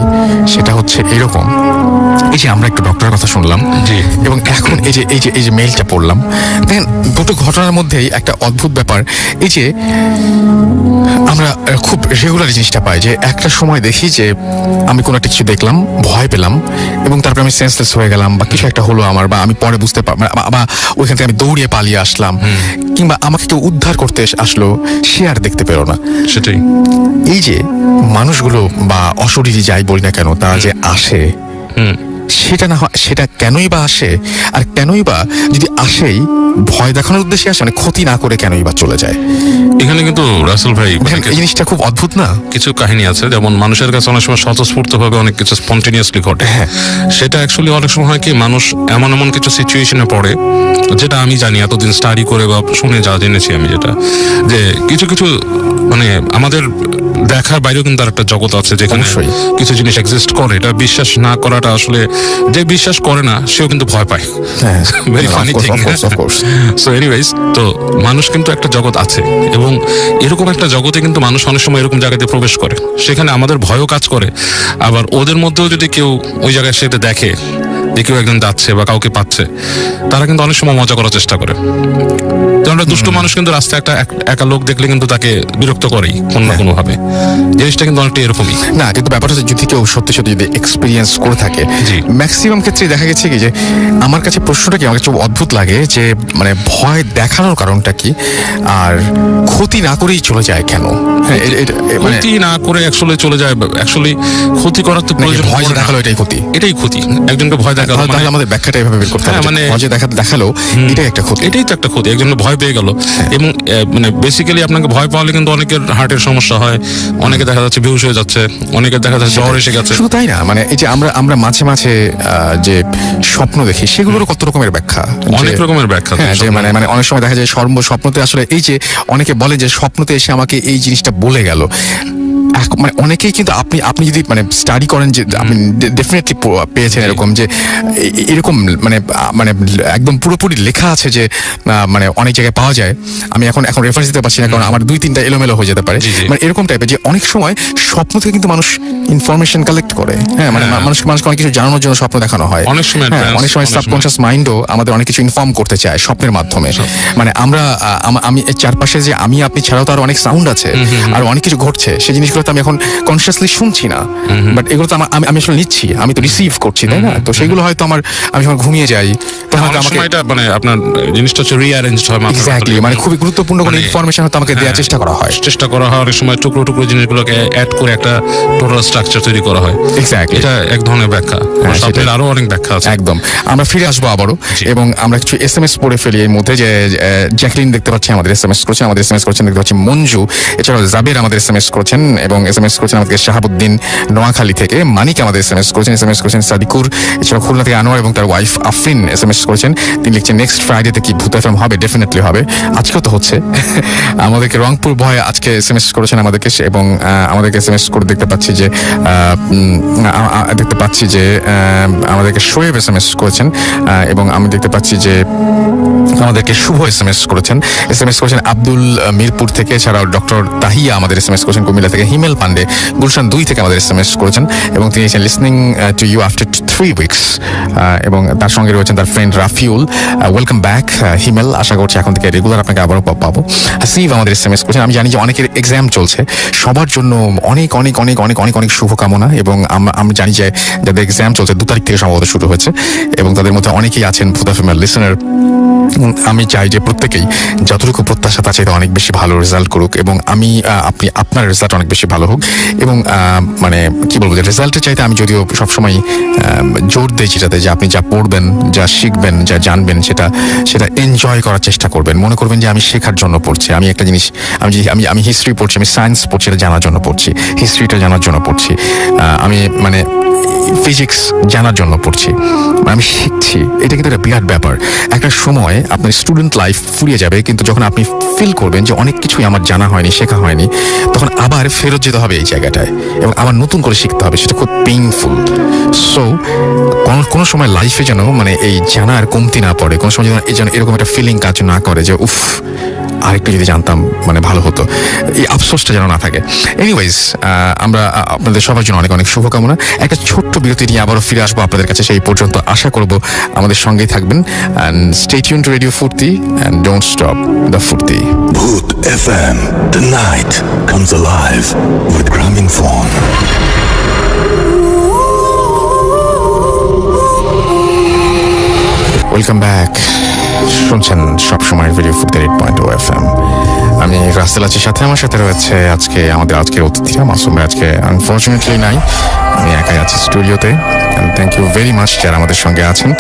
সেটা হচ্ছে এরকম, এই যে আমরা একটু ডক্টরের কথা শুনলাম এবং এখন এই যে মেইলটা পড়লাম, দেখেন দুটো ঘটনার মধ্যেই একটা অদ্ভুত ব্যাপার। এই যে আমরা খুব রেগুলার জিনিসটা পাই যে একটা সময় দেখি যে আমি কোনো একটা কিছু দেখলাম, ভয় পেলাম এবং তারপরে আমি সেন্সলেস হয়ে গেলাম বা কিছু একটা হলো আমার, বা আমি পরে বুঝতে বা ওইখান থেকে আমি দৌড়িয়ে পালিয়ে আসলাম, কিংবা আমাকে কেউ উদ্ধার করতে আসলো, সে আর দেখতে পেল না। সেটাই এই যে মানুষগুলো বা অশরীরী যাই বলি না কেন, তারা যে আসে, সেটা না হয় সেটা কেনই বা আসে, আর কেনই বা যদি আসেই ভয় দেখানোর উদ্দেশ্যে আসে, মানে ক্ষতি না করে কেনই বা চলে যায়। এখানে কিন্তু রাসেল ভাই এই জিনিসটা খুব অদ্ভুত না? কিছু কাহিনী আছে, যেমন মানুষের কাছে অনেক সময় স্বতঃস্ফূর্ত ভাবে অনেক কিছু স্পন্টেনিয়াসলি ঘটে। সেটা অ্যাকচুয়ালি অনেক সময় হয় কি, মানুষ এমন কিছু সিচুয়েশনে পড়ে, যেটা আমি জানি এতদিন স্টাডি করে বা শুনে যা জেনেছি আমি, যেটা যে কিছু মানে আমাদের দেখার বাইরেও কিন্তু আর একটা জগৎ আছে যেখানে কিছু জিনিস এক্সিস্ট করে। এটা বিশ্বাস না করাটা আসলে, যে বিশ্বাস করে না সেও কিন্তু ভয় পায়। Very funny thing. So anyways, তো মানুষ কিন্তু একটা জগৎ আছে এবং এরকম একটা জগতে কিন্তু মানুষ অনেক সময় এরকম জায়গাতে প্রবেশ করে, সেখানে আমাদের ভয়ও কাজ করে। আবার ওদের মধ্যেও যদি কেউ ওই জায়গায় সেটা দেখে যে কেউ একজন যাচ্ছে বা কাউকে পাচ্ছে, তারা কিন্তু অনেক সময় মজা করার চেষ্টা করে। আমরা দুষ্ট মানুষ কিন্তু রাস্তায় একটা একা লোক দেখলে কিন্তু তাকে বিরক্ত করেই কোনো না কোনো ভাবে। জিনিসটা কিন্তু অনেকটা এরকমই না, কিন্তু ব্যাপারটা হচ্ছে যদি কেউ সত্যি যদি এক্সপিরিয়েন্স করে থাকে, ম্যাক্সিমাম ক্ষেত্রে দেখা গেছে কি যে আমার কাছে প্রশ্নটা কি, আমার কাছে অদ্ভুত লাগে যে মানে ভয় দেখানোর কারণটা কি, আর ক্ষতি না করেই চলে যায় কেন? ক্ষতি না করে অ্যাকচুয়ালি চলে যায়, অ্যাকচুয়ালি ক্ষতি করার তো প্রয়োজন। ভয় দেখালো এটাই ক্ষতি, এটাই ক্ষতি। একজনকে ভয় দেখালো মানে আমাদের ব্যাখ্যাটা এভাবে বের করতে হবে, মানে ভয় দেখালো এটাই একটা ক্ষতি, এটাই তো একটা ক্ষতি। একজনকে ভয় পেয়ে গেল এবং মানে বেসিক্যালি আপনাকে ভয় পাওয়ালে কিন্তু অনেকের হার্টের সমস্যা হয়, অনেকে দেখা যাচ্ছে বেহুশ হয়ে যাচ্ছে, অনেকে দেখা যাচ্ছে জ্বর এসে গেছে। শুধু তাই না, মানে এই যে আমরা মাঝে মাঝে যে স্বপ্ন দেখি, সেগুলোরও কত রকমের ব্যাখ্যা, অনেক রকমের ব্যাখ্যা। যে মানে অনেক সময় দেখা যায় স্বপ্নতে আসলে এই যে অনেকে বলে যে স্বপ্নতে এসে আমাকে এই জিনিসটা বলে গেল, মানে অনেকেই কিন্তু আপনি যদি মানে স্টাডি করেন যে আপনি ডেফিনেটলি পেয়েছেন এরকম, যে এরকম মানে একদম পুরোপুরি লেখা আছে যে মানে অনেক জায়গায় পাওয়া যায়। আমি এখন রেফারেন্স দিতে পারছি না, কারণ আমার 2-3টা এলোমেলো হয়ে যেতে পারে। মানে এরকম টাইপের যে অনেক সময় স্বপ্ন থেকে কিন্তু মানুষ ইনফরমেশন কালেক্ট করে। হ্যাঁ, মানে মানুষকে অনেক কিছু জানানোর জন্য স্বপ্ন দেখানো হয়। অনেক সময় সাবকনশিয়াস মাইন্ডও আমাদের অনেক কিছু ইনফর্ম করতে চায় স্বপ্নের মাধ্যমে। মানে আমি চারপাশে যে আপনি ছাড়াও তো আরো অনেক সাউন্ড আছে, আর অনেক কিছু ঘটছে, সেই জিনিসগুলো তো আমি এখন কনসিয়াসলি শুনছি না, বাট এগুলো তো আমি আসলে নিচ্ছি, আমি তো রিসিভ করছি, তাই না? তো সেগুলো হয়তো আমি যখন ঘুমিয়ে যাই তখন আমাকে মানে আপনার জিনিসটা হচ্ছে রিঅ্যারেঞ্জড হয়। এক্স্যাক্টলি, মানে খুবই গুরুত্বপূর্ণ কোনো ইনফরমেশন হয়তো আমাকে দেওয়ার চেষ্টা করা হয়। অনেক সময় টুকরো জিনিসগুলোকে অ্যাড করে একটা টোটাল স্ট্রাকচার তৈরি করা হয়। এক্স্যাক্টলি, এটা এক ধরনের ব্যাখ্যা। স্বপ্নের আরো অনেক ব্যাখ্যা আছে। একদম। আমরা ফিরে আসবো আবারও, এবং আমরা কিছু SMS পড়ে ফেলি এর মধ্যে। যে জ্যাকলিন দেখতে পাচ্ছি আমাদের SMS করেছেন, দেখতে পাচ্ছি মঞ্জু, এছাড়াও জাবের আমাদের SMS করেছেন, এবং SMS করেছেন আমাদের শাহাবুদ্দিন নোয়াখালী থেকে। মানিক আমাদের SMS করেছেন সাদিকুর, এছাড়া খুলনা থেকে আনোয়ার এবং তার ওয়াইফ আফরিন SMS করেছেন। তিনি লিখছেন নেক্সট ফ্রাইডেতে কি ভূত FM হবে? ডেফিনেটলি হবে, আজকেও তো হচ্ছে। আমাদেরকে রংপুর ভয় আজকে SMS করেছেন আমাদেরকে, এবং আমাদেরকে SMS করে দেখতে পাচ্ছি যে আমাদেরকে শোয়েব SMS করেছেন, এবং আমি দেখতে পাচ্ছি যে আমাদেরকে শুভ SMS করেছেন আব্দুল মিরপুর থেকে। এছাড়াও ডক্টর তাহিয়া আমাদের SMS করেছেন কুমিল্লা থেকে। হিমেল পান্ডে গুলশান 2 থেকে আমাদের SMS করেছেন, এবং তিনি listening to you after 3 weeks, এবং তার সঙ্গে রয়েছেন তার friend Rafiul. Welcome back Himel, আশা করছি এখন থেকে রেগুলার আপনাকে আবারও পাবো। হাসিব আমাদের SMS করেছেন। আমি জানি যে অনেকের এক্সাম চলছে, সবার জন্য অনেক অনেক অনেক অনেক অনেক অনেক শুভকামনা, এবং আমি জানি যে যাদের এক্সাম চলছে 2 তারিখ থেকে সম্ভবত শুরু হয়েছে, এবং তাদের মধ্যে অনেকেই আছেন ভূত এফএম লিসেনার। আমি চাই যে প্রত্যেকেই যতটুকু প্রত্যাশা তার চাইতে অনেক বেশি ভালো রেজাল্ট করুক, এবং আপনার রেজাল্ট অনেক বেশি ভালো হোক, এবং মানে কি বলবো, যে রেজাল্টের চাইতে আমি যদিও সবসময় জোর দিই যেটাতে, যে আপনি যা পড়বেন, যা শিখবেন, যা জানবেন, সেটা এনজয় করার চেষ্টা করবেন। মনে করবেন যে আমি শেখার জন্য পড়ছি, আমি একটা জিনিস, আমি হিস্ট্রি পড়ছি, আমি সায়েন্স পড়ছি, এটা জানার জন্য পড়ছি, হিস্ট্রিটা জানার জন্য পড়ছি, আমি মানে ফিজিক্স জানার জন্য পড়ছি, আমি শিখছি। এটা কিন্তু একটা বিরাট ব্যাপার। একটা সময় আপনার স্টুডেন্ট লাইফ ফুরিয়ে যাবে, কিন্তু যখন আপনি ফিল করবেন যে অনেক কিছুই আমার জানা হয়নি, শেখা হয়নি, তখন আবার ফেরত যেতে হবে এই জায়গাটায়, এবং আবার নতুন করে শিখতে হবে, সেটা খুব পেইনফুল। সো কোনো সময় লাইফে যেন মানে এই জানার কমতি না পড়ে, কোনো সময় যেন এরকম একটা ফিলিং কাজ না করে যে উফ, আরেকটু যদি জানতাম মানে ভালো হতো, এই আফসোসটা যেন না থাকে। এনিওয়েজ, আমরা আপনাদের সবার জন্য অনেক অনেক শুভকামনা। একটা ছোট্ট বিরতি নিয়ে আবারও ফিরে আসবো আপনাদের কাছে, সেই পর্যন্ত আশা করব আমাদের সঙ্গেই থাকবেন। And stay tune two radio ফুর্তি অ্যান্ড ডোন্ট স্টপ দ্য ফুর্তি। Bhoot FM, the night comes alive with Gramophone. Welcome back. শুনছেন সবসময় রেডিও ফুর্তি 8.0 FM। আমি রাসেল আছি সাথে, আমার সাথে রয়েছে আজকের অতিথিরা। মাসুম ভাই আজকে আনফরচুনেটলি নাই, আমি একাই আছি স্টুডিওতে। থ্যাংক ইউ ভেরি মাচ যারা আমাদের সঙ্গে আছেন।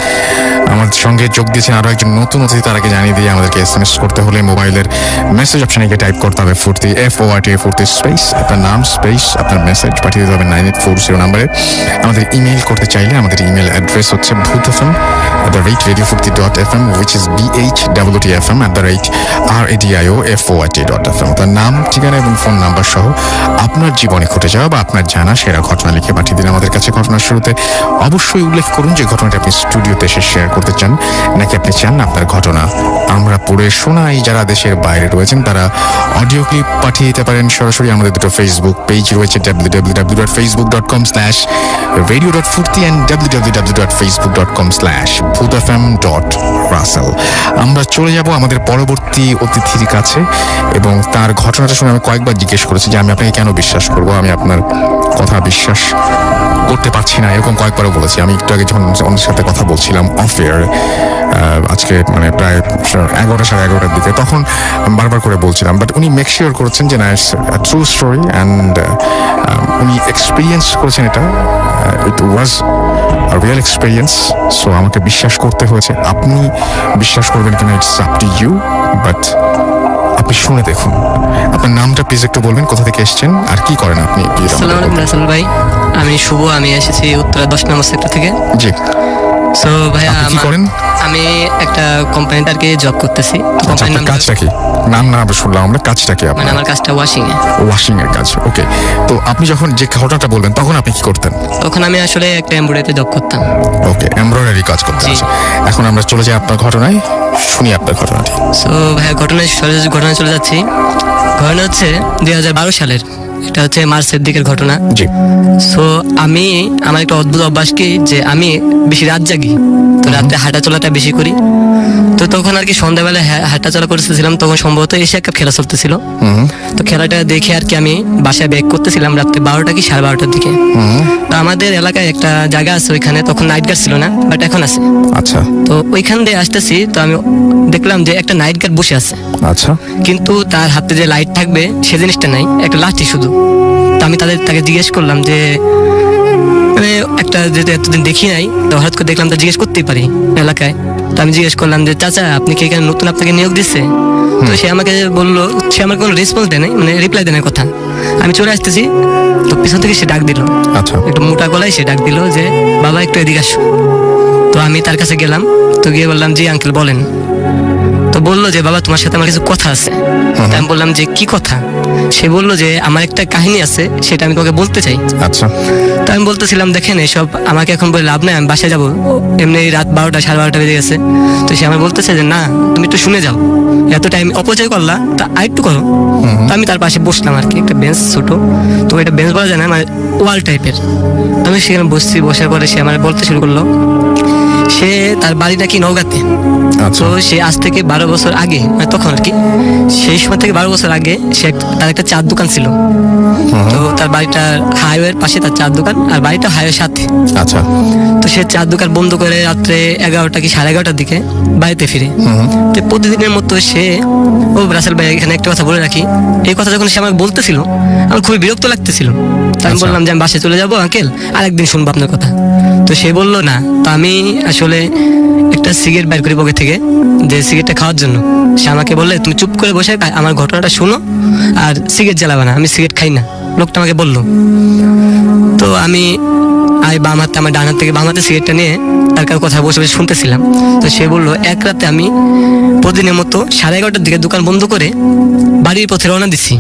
আমাদের সঙ্গে যোগ দিয়েছেন আরও একজন নতুন অতিথি, তার আগে জানিয়ে দিয়ে আমাদেরকে SMS করতে হলে মোবাইলের মেসেজ অপশানে গিয়ে টাইপ করতে হবে ফুর্তি, FORT ফুর্তি স্পেস, আপনার নাম স্পেস আপনার মেসেজ পাঠিয়ে দিতে হবে 9840 নাম্বারে। আমাদের ইমেল করতে চাইলে আমাদের ইমেল অ্যাড্রেস হচ্ছে bhootfm@radiofurti.fm, which is BHWTFM@RADIOFORT.fm। তার নাম, ঠিকানা এবং ফোন নাম্বার সহ আপনার জীবনে ঘটে যাওয়া বা আপনার জানা সেরা ঘটনা লিখে পাঠিয়ে দিন আমাদের কাছে। ঘটনার শুরুতে অবশ্যই উল্লেখ করুন যে ঘটনাটা আপনি স্টুডিওতে এসে শেয়ার করতে চান, নাকি আপনি চান আপনার ঘটনা আমরা পড়ে শোনাই। যারা দেশের বাইরে রয়েছেন তারা অডিও ক্লিপ পাঠিয়ে দিতে পারেন সরাসরি। আমাদের দুটো ফেসবুক পেজ রয়েছে, www.facebook.com/radio.furti and www.facebook.com/bhootfm.russell। আমরা চলে যাব আমাদের পরবর্তী অতিথির কাছে, এবং তার ঘটনাটা শুনে আমি কয়েকবার জিজ্ঞেস করেছি যে আমি আপনাকে কেন বিশ্বাস করব, আমি আপনার কথা বিশ্বাস করতে পারছি না, এরকম কয়েকবারও বলেছি। আমি একটু আগে যখন ওনার সাথে কথা বলছিলাম অফ এয়ার, আজকে মানে প্রায় 11টা সাড়ে 11টার দিকে, তখন বারবার করে বলছিলাম, বাট উনি মেক শিওর করেছেন যে না, ইটস ট্রু স্টোরি, অ্যান্ড উনি এক্সপিরিয়েন্স করেছেন এটা, it was a real experience. So আমাকে বিশ্বাস করতে হয়েছে। আপনি বিশ্বাস করবেন কিনা it's up to you, but আপনি শুনে দেখুন। আপনার নামটা প্লিজ একটু বলবেন, কোথা থেকে এসেছেন আর কি করেন আপনি? আসসালামু আলাইকুম রাসেল ভাই, আমি শুভ, আমি এসেছি উত্তরা 10 নম্বর সেক্টর থেকে। জি। সো ভাইয়া কি করেন? আমি একটা কোম্পানিতে আর কি জব করতেছি। কোম্পানির নাম কাজটা কি? নাম না শুনলাম আমরা, কাজটা কি আপনার? মানে আমার কাজটা ওয়াশিং এ। ওয়াশিং এর কাজ, ওকে। তো আপনি যখন যে ঘটনাটা বলবেন তখন আপনি কি করতেন? তখন আমি আসলে একটা এমব্রয়ডারিতে জব করতাম। ওকে, এমব্রয়ডারি কাজ করতেন। এখন আমরা চলে যাই আপনার ঘটনায়, শুনি আপনার ঘটনাটি। সো ভাইয়া ঘটনা চলে যাচ্ছি। ঘটনা হচ্ছে 2012 সালের, এটা হচ্ছে মার্চের দিকের ঘটনা। জি। সো আমার একটা অদ্ভুত অভ্যাস কি, যে আমি বেশি রাত জাগি, তো রাতে হাঁটা চলাটা বেশি করি। তো তখন আর কি সন্ধ্যাবেলা হাঁটা চলা করতেছিলাম, তখন সম্ভবত এশিয়া কাপ খেলা চলতেছিল। তো খেলাটা দেখে আর কি আমি বাসায় ব্যাক করতেছিলাম রাত্রে 12টা কি 12:30টার দিকে। তো আমাদের এলাকায় একটা জায়গা আছে, ওইখানে তখন নাইট গার্ড ছিল না, বাট এখন আছে। আচ্ছা। তো ওইখান দিয়ে আসতেছি, তো আমি দেখলাম যে একটা নাইট গার্ড বসে আছে। আচ্ছা। কিন্তু তার হাতে যে লাইট থাকবে সে জিনিসটা নাই, একটা লাঠি শুধু। তো আমি তাকে জিজ্ঞেস করলাম যে মানে একটা লোকটা যেহেতু এতদিন দেখি নাই, তো হঠাৎ করে দেখলাম, তো জিজ্ঞেস করতেই পারি এলাকায়। তো আমি জিজ্ঞেস করলাম যে চাচা আপনি কি এখানে নতুন, আপনাকে নিয়োগ দিচ্ছে? তো সে আমাকে বললো, সে আমার কোনো রেসপন্স দেয় নাই, মানে রিপ্লাই দেয় না কথা। আমি চলে আসতেছি, তো পিছন থেকে সে ডাক দিল, আচ্ছা একটু মোটা গলায় সে ডাক দিল যে বাবা একটু এদিকে আসো। তো আমি তার কাছে গেলাম, তো গিয়ে বললাম জি আঙ্কেল বলেন। তো বললো যে বাবা তোমার সাথে আমার কিছু কথা আছে। তো আমি বললাম যে কি কথা? সে বললো যে আমার একটা কাহিনী আছে, সেটা আমি তোকে বলতে চাই। আচ্ছা তো আমি বলতেছিলাম দেখেন এসব আমাকে এখন বলে লাভ নাই, আমি বাসায় যাবো, এমনি রাত 12টা 12:30 বেজে গেছে। তো সে আমার বলতেছে যে না তুমি একটু শুনে যাও, এত টাইম অপচয় করলা, তা আরেকটু করো। তো আমি তার পাশে বসলাম আর কি, একটা বেঞ্চ ছোট, তো এটা বেঞ্চ বলা যায় না, মানে ওয়াল টাইপের। তো আমি সেখানে বসছি, বসার পরে সে আমার বলতে শুরু করলো সে তার বাড়িটা কি নওগাঁতে। আচ্ছা তো সে আজ থেকে 12 বছর আগে, মানে তখন আর কি, সেই সময় থেকে 12 বছর আগে সে তার একটা চার দোকান ছিল। তো তার বাড়িটা হাইওয়ের পাশে, তার চার দোকান, আর বাড়িটা হাইওয়ের সাথে। আচ্ছা তো সে চার দোকান বন্ধ করে রাত্রে 11টা কি 11:30টার দিকে বাড়িতে ফিরে। তো প্রতিদিনের মতো সে, ও রাসেল ভাই এখানে একটা কথা বলে রাখি, এই কথা যখন সে আমাকে বলতেছিল আমার খুবই বিরক্ত লাগতেছিল। তো আমি বললাম যে আমি বাসায় চলে যাবো আঙ্কেল, আরেকদিন শুনবো আপনার কথা। তো সে বললো না। তো আমি আসলে একটা সিগারেট বের করি পকেট থেকে, যে সিগারেটটা খাওয়ার জন্য। সে আমাকে বললে তুমি চুপ করে বসে আমার ঘটনাটা শুনো, আর সিগারেট জ্বালাবে না, আমি সিগারেট খাই না, লোকটা আমাকে বললো। তো আমি বাম হাতে, আমার ডান হাত থেকে বাম হাতে সিগারেটটা নিয়ে তার কাছে কথা বসে বসে শুনতেছিলাম। তো সে বললো এক রাতে আমি প্রতিদিনের মতো 11:30টার দিকে দোকান বন্ধ করে বাড়ির পথে রওনা দিছি।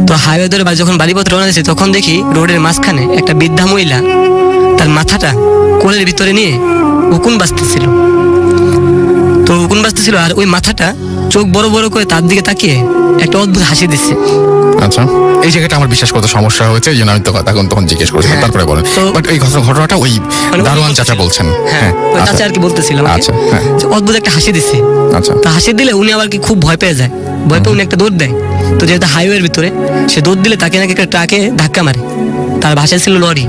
তো হাইওয়ে ধরে যখন বাড়ির পথে রওনা দিছি, তখন দেখি রোডের মাঝখানে একটা বৃদ্ধা মহিলা তার মাথাটা কোলের ভিতরে নিয়ে উকুন বাজতেছিল। তো উকুন বাজতেছিল, আর ওই মাথাটা চোখ বড় বড় করে তার দিকে তাকিয়ে একটা অদ্ভুত হাসি দিচ্ছে। আচ্ছা এই জায়গাটা আমার বিশ্বাস করতে সমস্যা হয়েছে, এই জন্য আমি তখন জিজ্ঞেস করেছিলাম। তারপরে বলেন, বাট এই ঘটনাটা ওই দারোয়ান চাচা বলছেন। হ্যাঁ ওই চাচা আর কি বলতেছিল আমাকে, আচ্ছা হ্যাঁ যে অদ্ভুত একটা হাসি দিচ্ছে। আচ্ছা তো হাসি দিলে উনি আবার কি খুব ভয় পেয়ে যায়, ভয় পেয়ে উনি একটা দৌড় দেয়। তো যেহেতু হাইওয়ের ভিতরে, সে দৌড় দিলে তাকে নাকি একটা ট্রাকে ধাক্কা মারে, তার ভাষায় ছিল লরি।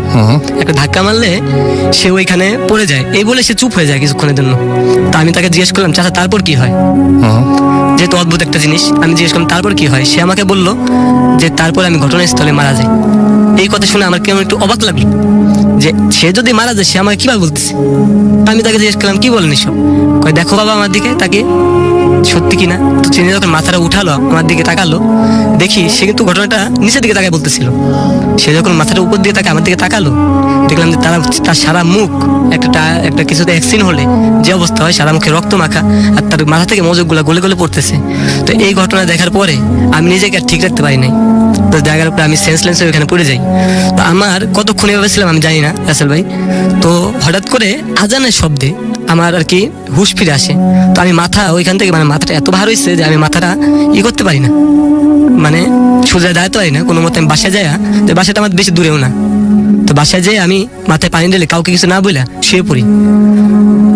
একটা ধাক্কা মারলে সে ওইখানে পড়ে যায়, এই বলে সে চুপ হয়ে যায় কিছুক্ষণের জন্য। তা আমি তাকে জিজ্ঞেস করলাম চাচা তারপর কি হয়, যেহেতু অদ্ভুত একটা জিনিস। আমি জিজ্ঞেস করলাম তারপর কি হয়, সে আমাকে বললো যে তারপর আমি ঘটনাস্থলে মারা যাই। এই কথা শুনে আমার কেমন একটু অবাক লাগলো, যে সে যদি মারা যায় সে আমাকে কিভাবে বলতেছে। আমি তাকে জিজ্ঞেস করলাম কি বলেন এসব? কয় দেখো বাবা আমার দিকে তাকে, সত্যি কিনা। তো তিনি যখন মাথাটা উঠালো আমার দিকে তাকালো, দেখি সে কিন্তু ঘটনাটা নিচের দিকে তাকায় বলতেছিল। সে যখন মাথাটা উপর দিয়ে তাকে আমার দিকে তাকালো, দেখলাম যে তার সারা মুখ একটা কিছুতে অ্যাক্সিডেন্ট হলে যে অবস্থা হয়, সারা মুখে রক্ত মাখা, আর তার মাথা থেকে মজকগুলা গলে গলে পড়তেছে। তো এই ঘটনা দেখার পরে আমি নিজেকে আর ঠিক রাখতে পারি নাই। তো জায়গার উপরে আমি সেন্সলেস হয়ে ওখানে পড়ে যাই। তো আমার কতক্ষণ এভাবে ছিলাম আমি জানি না রাসেল ভাই। তো হঠাৎ করে আজানের শব্দে আমার আর কি হুশ ফিরে আসে। তো আমি মাথা ওইখান থেকে, মানে মাথাটা এত ভার হয়েছে যে আমি মাথাটা করতে পারি না, মানে সোজা দাঁড়াতে পারি না কোনো মতে। আমি বাসায় যাই, তো বাসাটা আমার বেশি দূরেও না। তো বাসায় যেয়ে আমি মাথায় পানি ঢেলে কাউকে কিছু না বলে শুয়ে পড়ি।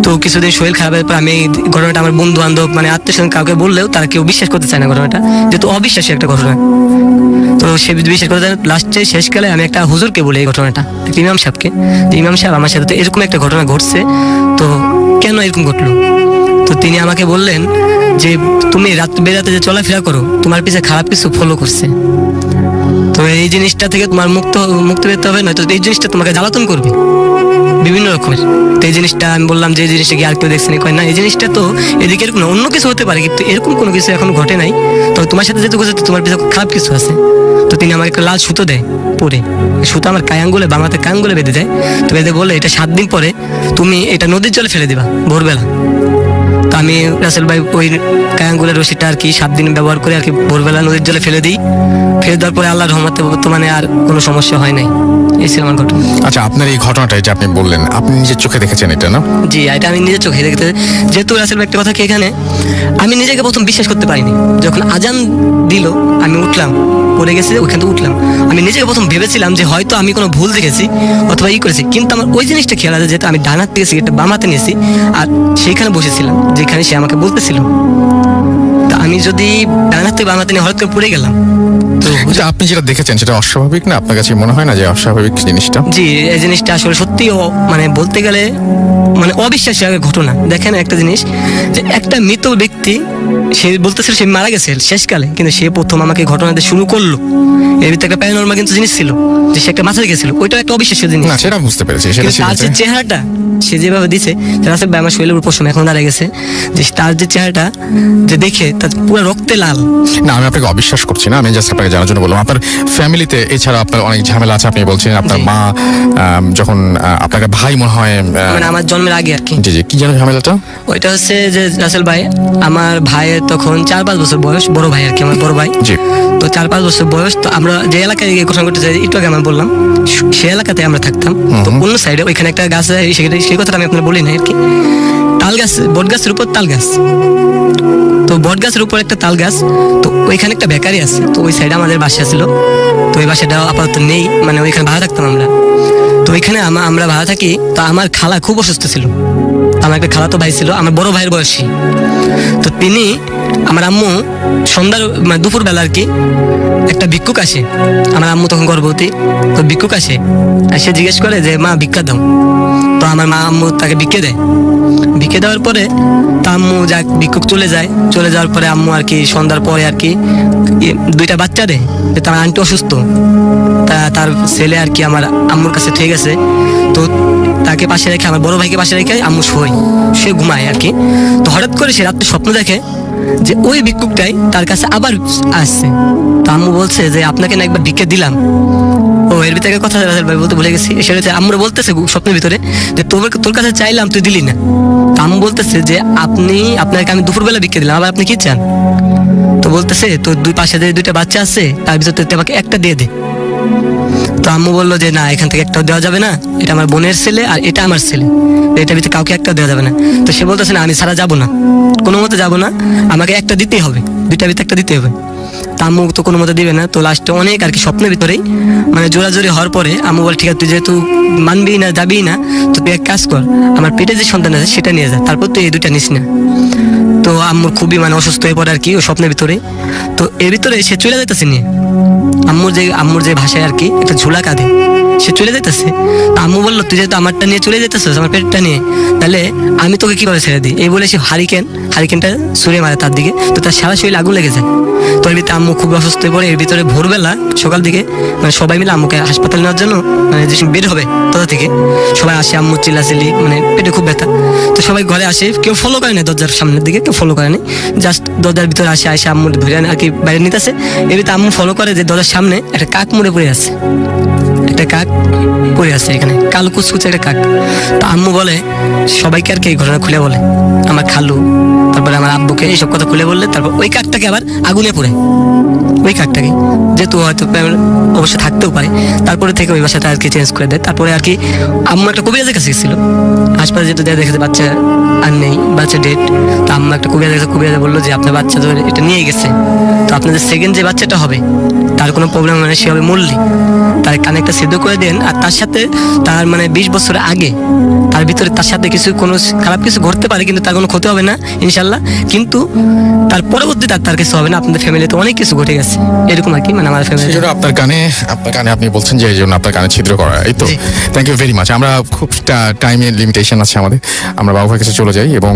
তো কিছুদিন শরীর খারাপের পর আমি এই ঘটনাটা আমার বন্ধু বান্ধব, মানে আত্মীয় স্বজন কাউকে বললেও তারা কেউ বিশ্বাস করতে চায় না ঘটনাটা, যেহেতু অবিশ্বাসী একটা ঘটনা। তো সে বিশ্বাস করতে চায়। লাস্টে শেষকালে আমি একটা হুজুরকে বলি এই ঘটনাটা, ইমাম সাহেবকে, ইমাম সাহেব আমার সাথে তো এরকম একটা ঘটনা ঘটছে, তো কেন এরকম ঘটলো? তো তিনি আমাকে বললেন যে তুমি রাত বেরাতে যে চলাফেরা করো, তোমার পিছে খারাপ কিছু ফলো করছে। তো এই জিনিসটা থেকে তোমার মুক্ত পেতে হবে, নয়তো এই জিনিসটা তোমাকে জ্বালাতন করবে বিভিন্ন রকমের। তো এই জিনিসটা আমি বললাম যে এই জিনিসটা কি আর কেউ দেখছেনি? কয় না, এই জিনিসটা তো এদিকে এরকম অন্য কিছু হতে পারে, কিন্তু এরকম কোনো কিছু এখন ঘটে নাই। তো তোমার সাথে যেহেতু ঘটেছে, তোমার পিছনে খারাপ কিছু আছে। তো তিনি আমাকে একটা লাল সুতো দেয় পরে, সুতো আমার কায়াঙ্গুলে, বামাতে কায়াঙ্গুলে বেঁধে দেয়। তো বেঁধে বলে এটা 7 দিন পরে তুমি এটা নদীর জলে ফেলে দিবা ভোরবেলা। তো আমি রাসেল ভাই ওই কায়াঙ্গুলের রশিটা আর কি 7 দিন ব্যবহার করে আর কি ভোরবেলা নদীর জলে ফেলে দিই। ফেলে দেওয়ার পরে আল্লাহর রহমতে বর্তমানে আর কোনো সমস্যা হয় নাই। এই ছিল আমার ঘটনা। আচ্ছা আপনার এই ঘটনাটাই যে আপনি বললেন, আপনি নিজের চোখে দেখেছেন এটা না? জি, এটা আমি নিজের চোখে দেখতে, যেহেতু রাসেল ভাই একটা কথা কি, এখানে আমি নিজেকে প্রথম বিশ্বাস করতে পারিনি। যখন আজান দিল আমি উঠলাম, পড়ে গেছি ওইখান থেকে উঠলাম, আমি নিজেকে প্রথম ভেবেছিলাম যে হয়তো আমি কোনো ভুল দেখেছি অথবা করেছি। কিন্তু আমার ওই জিনিসটা খেয়াল আছে, যেহেতু আমি ডান হাত থেকে সিগারেটটা বাম হাতে নিয়েছি আর সেইখানে বসেছিলাম যেখানে সে আমাকে বলতেছিল। তা আমি আমি যদি দাঁড়াতে থাকতে বাংলাতে হঠাৎ করে পড়ে গেলাম, তো কিন্তু আপনি যেটা দেখেছেন সেটা অস্বাভাবিক না? আপনার কাছে মনে হয় না যে অস্বাভাবিক জিনিসটা? জি, এই জিনিসটা আসলে সত্যি মানে বলতে গেলে মানে অবিশ্বাস্য একটা ঘটনা। দেখেন একটা জিনিস, যে একটা মৃত ব্যক্তি, সে বলতেছিল সে মারা গেছে শেষকালে, কিন্তু সে প্রথম আমাকে ঘটনাতে শুরু করলো। এর ভিতরে একটা প্যারানর্মাল কিন্তু জিনিস ছিল, যে সে একটা মাথা গেছিল, ওইটা একটা অবিশ্বাস্য জিনিস। না, সেটা বুঝতে পেরেছি। সেটা তার যে চেহারাটা সে যেভাবে দিছে, রাসেল ভাই আমার শরীরের উপর এখন দাঁড়িয়ে গেছে, যে তার যে চেহারাটা যে দেখে তার পুরো রক্তে লাল। না, আমি আপনাকে অবিশ্বাস করছি না, আমি জাস্ট আপনাকে জানার জন্য বললাম। আপনার ফ্যামিলিতে এছাড়া আপনার অনেক ঝামেলা আছে, আপনি বলছেন আপনার মা যখন আপনাকে ভাই মনে হয় মানে আমার জন্মের আগে আর কি। জি জি, কি যেন ঝামেলাটা? ওইটা হচ্ছে যে রাসেল ভাই, আমার ভাইয়ের তখন 4-5 বছর বয়স, বড় ভাই আর কি, আমার বড় ভাই। জি। তো 4-5 বছর বয়স, তো আমরা যে এলাকায় ঘোষণা করতে চাই একটু আগে আমি বললাম, সে এলাকাতে আমরা থাকতাম। তো অন্য সাইডে ওইখানে একটা গাছ, সেই কথাটা আমি আপনার বলি না আর কি, তাল গাছ, বট গাছের উপর তাল গাছ, তো বট গাছের উপর একটা তাল গাছ, তো ওইখানে একটা বেকারি আছে, তো ওই সাইডে আমাদের বাসা ছিল। তো ওই বাসাটা আপাতত নেই, মানে ওইখানে ভাড়া থাকতাম আমরা। তো ওইখানে আমরা ভাড়া থাকি। তো আমার খালা খুব অসুস্থ ছিল, আমার একটা খালাতো ভাই ছিল আমার বড় ভাইয়ের বয়সী। তো তিনি, আমার আম্মু সন্ধ্যার মানে দুপুরবেলা আর কি, একটা ভিক্ষুক আসে, আমার আম্মু তখন গর্ভবতী। তো ভিক্ষুক আসে, সে জিজ্ঞেস করে যে মা ভিক্ষা দাও। তো আমার মা আম্মু তাকে ভিক্ষে দেয়। ভিক্ষে দেওয়ার পরে তা আম্মু যাক, ভিক্ষুক চলে যাওয়ার পরে আম্মু আর কি সন্ধ্যার পরে আর কি 2টা বাচ্চা দেয়, যে তার আন্টি অসুস্থ, তার ছেলে আর কি আমার আম্মুর কাছে ঠিক আছে। তো তাকে পাশে রেখে, আমার বড় ভাইকে পাশে রেখে আম্মু সে ঘুমায় আর কি। তো হঠাৎ করে সে রাত্রে স্বপ্ন দেখে যে ওই ভিক্ষুকটাই তার কাছে আবার আসছে। তো আম্মু বলছে যে আপনাকে না একবার ভিক্ষে দিলাম। ও এর ভিতরে কথা বলতে ভুলে গেছি, সেটা আম্মু বলতেছে স্বপ্নের ভিতরে যে তোর কাছে চাইলাম তুই দিলি না। তো আম্মু বলতেছে যে আপনাকে আমি দুপুরবেলা ভিক্ষে দিলাম, আবার আপনি কি চান? তো বলতেছে তোর দুই পাশে যে 2টা বাচ্চা আছে, তার ভিতরে তুই আমাকে একটা দিয়ে দে। তো আম্মু বললো যে না, এখান থেকে একটাও দেওয়া যাবে না, এটা আমার বোনের ছেলে আর এটা আমার ছেলে, এটার ভিতরে কাউকে একটা দেওয়া যাবে না। তো সে বলতেছে না, আমি ছাড়া যাবো না, কোনো মতে যাবো না, আমাকে একটা দিতেই হবে, 2টার ভিতরে একটা দিতে হবে। তা আম্মু তো কোনো মতে দিবে না। তো লাস্টে অনেক আর কি স্বপ্নের ভিতরেই মানে জোরাজোরি হওয়ার পরে আম্মু বলে ঠিক আছে, তুই যেহেতু মানবি না, যাবি না, তো তুই এক কাজ কর, আমার পেটে যে সন্তান আছে সেটা নিয়ে যা, তারপর তুই এই 2টা নিস না। তো আম্মুর খুবই মানে অসুস্থ হয়ে পড়ে আর কি ও স্বপ্নের ভিতরে। তো এর ভিতরে সে চলে যাইতেছে নিয়ে, আম্মুর যে ভাষায় আর কি একটা ঝোলা কাঁধে, সে চলে যাইতেছে। আম্মু বললো তুই যেহেতু আমারটা নিয়ে চলে যেতেছিস, আমার পেটটা নিয়ে, তাহলে আমি তোকে কিভাবে ছেড়ে দিই? এই বলে সে হারিকেনটা ছুঁড়ে মারে তার দিকে। তো তার সারা শরীরে আগুন লেগে যায়। তো এর ভিতরে আম্মু খুব অসুস্থ হয়ে পড়ে। এর ভিতরে ভোরবেলা সকাল দিকে মানে সবাই মিলে আম্মুকে হাসপাতালে নেওয়ার জন্য, মানে যে বের হবে কোথা থেকে সবাই আসে, আম্মু চিল্লাচিল্লি, মানে পেটে খুব ব্যথা। তো সবাই ঘরে আসে, কেউ ফলো করে না দরজার সামনের দিকে, কেউ ফলো করে না, জাস্ট দরজার ভিতরে আসে আম্মু ধরে আর কি বাইরে নিতেছে। এর ভিতরে আম্মু ফলো করে যে দরজার সামনে একটা কাক মরে পড়ে আছে, একটা কাক পড়ে আছে এখানে, কালো কুচকুচে একটা কাক। তো আম্মু বলে সবাইকে আর কি এই ঘটনা খুলে বলে, আমার খালু, তারপরে আমার আব্বুকে এইসব কথা খুলে বললে, তারপর ওই কাকটাকে আবার আগুনে পড়ে, ওই কাকটাকে, যেহেতু হয়তো অবশ্যই থাকতেও পারে, তারপরে থেকে ওই বাসাটা আর কি চেঞ্জ করে দেয়। তারপরে আর কি আম্মু একটা কবিরাজের কাছে গেছিল, হাসপাতালে যেহেতু দেখেছে বাচ্চা আর নেই, বাচ্চা ডেট। তো আম্মু একটা কবিরাজ বললো যে আপনার বাচ্চা তো এটা নিয়ে গেছে, তো আপনাদের সেকেন্ড যে বাচ্চাটা হবে তার কোনো প্রবলেম মানে সে হবে মল্লি, তার কানে একটা সেদ্ধ করে দেন। আর তার সাথে তার মানে 20 বছর আগে তার ভিতরে তার সাথে কোনো খারাপ কিছু ঘটতে পারে, কিন্তু তার কোনো ক্ষতি হবে না ইনশাল্লাহ, কিন্তু তার পরবর্তীতে তার কিছু হবে না। আপনাদের ফ্যামিলিতে অনেক কিছু ঘটে গেছে এরকম আর কি, মানে আমার ফ্যামিলি। আপনার কানে আপনি বলছেন যে এই জন্য আপনার কানে ছিদ্র করা, এই তো। Thank you very much. আমরা খুব টাইমের লিমিটেশন আছে আমাদের, আমরা বাবু ভাইয়ের কাছে চলে যাই এবং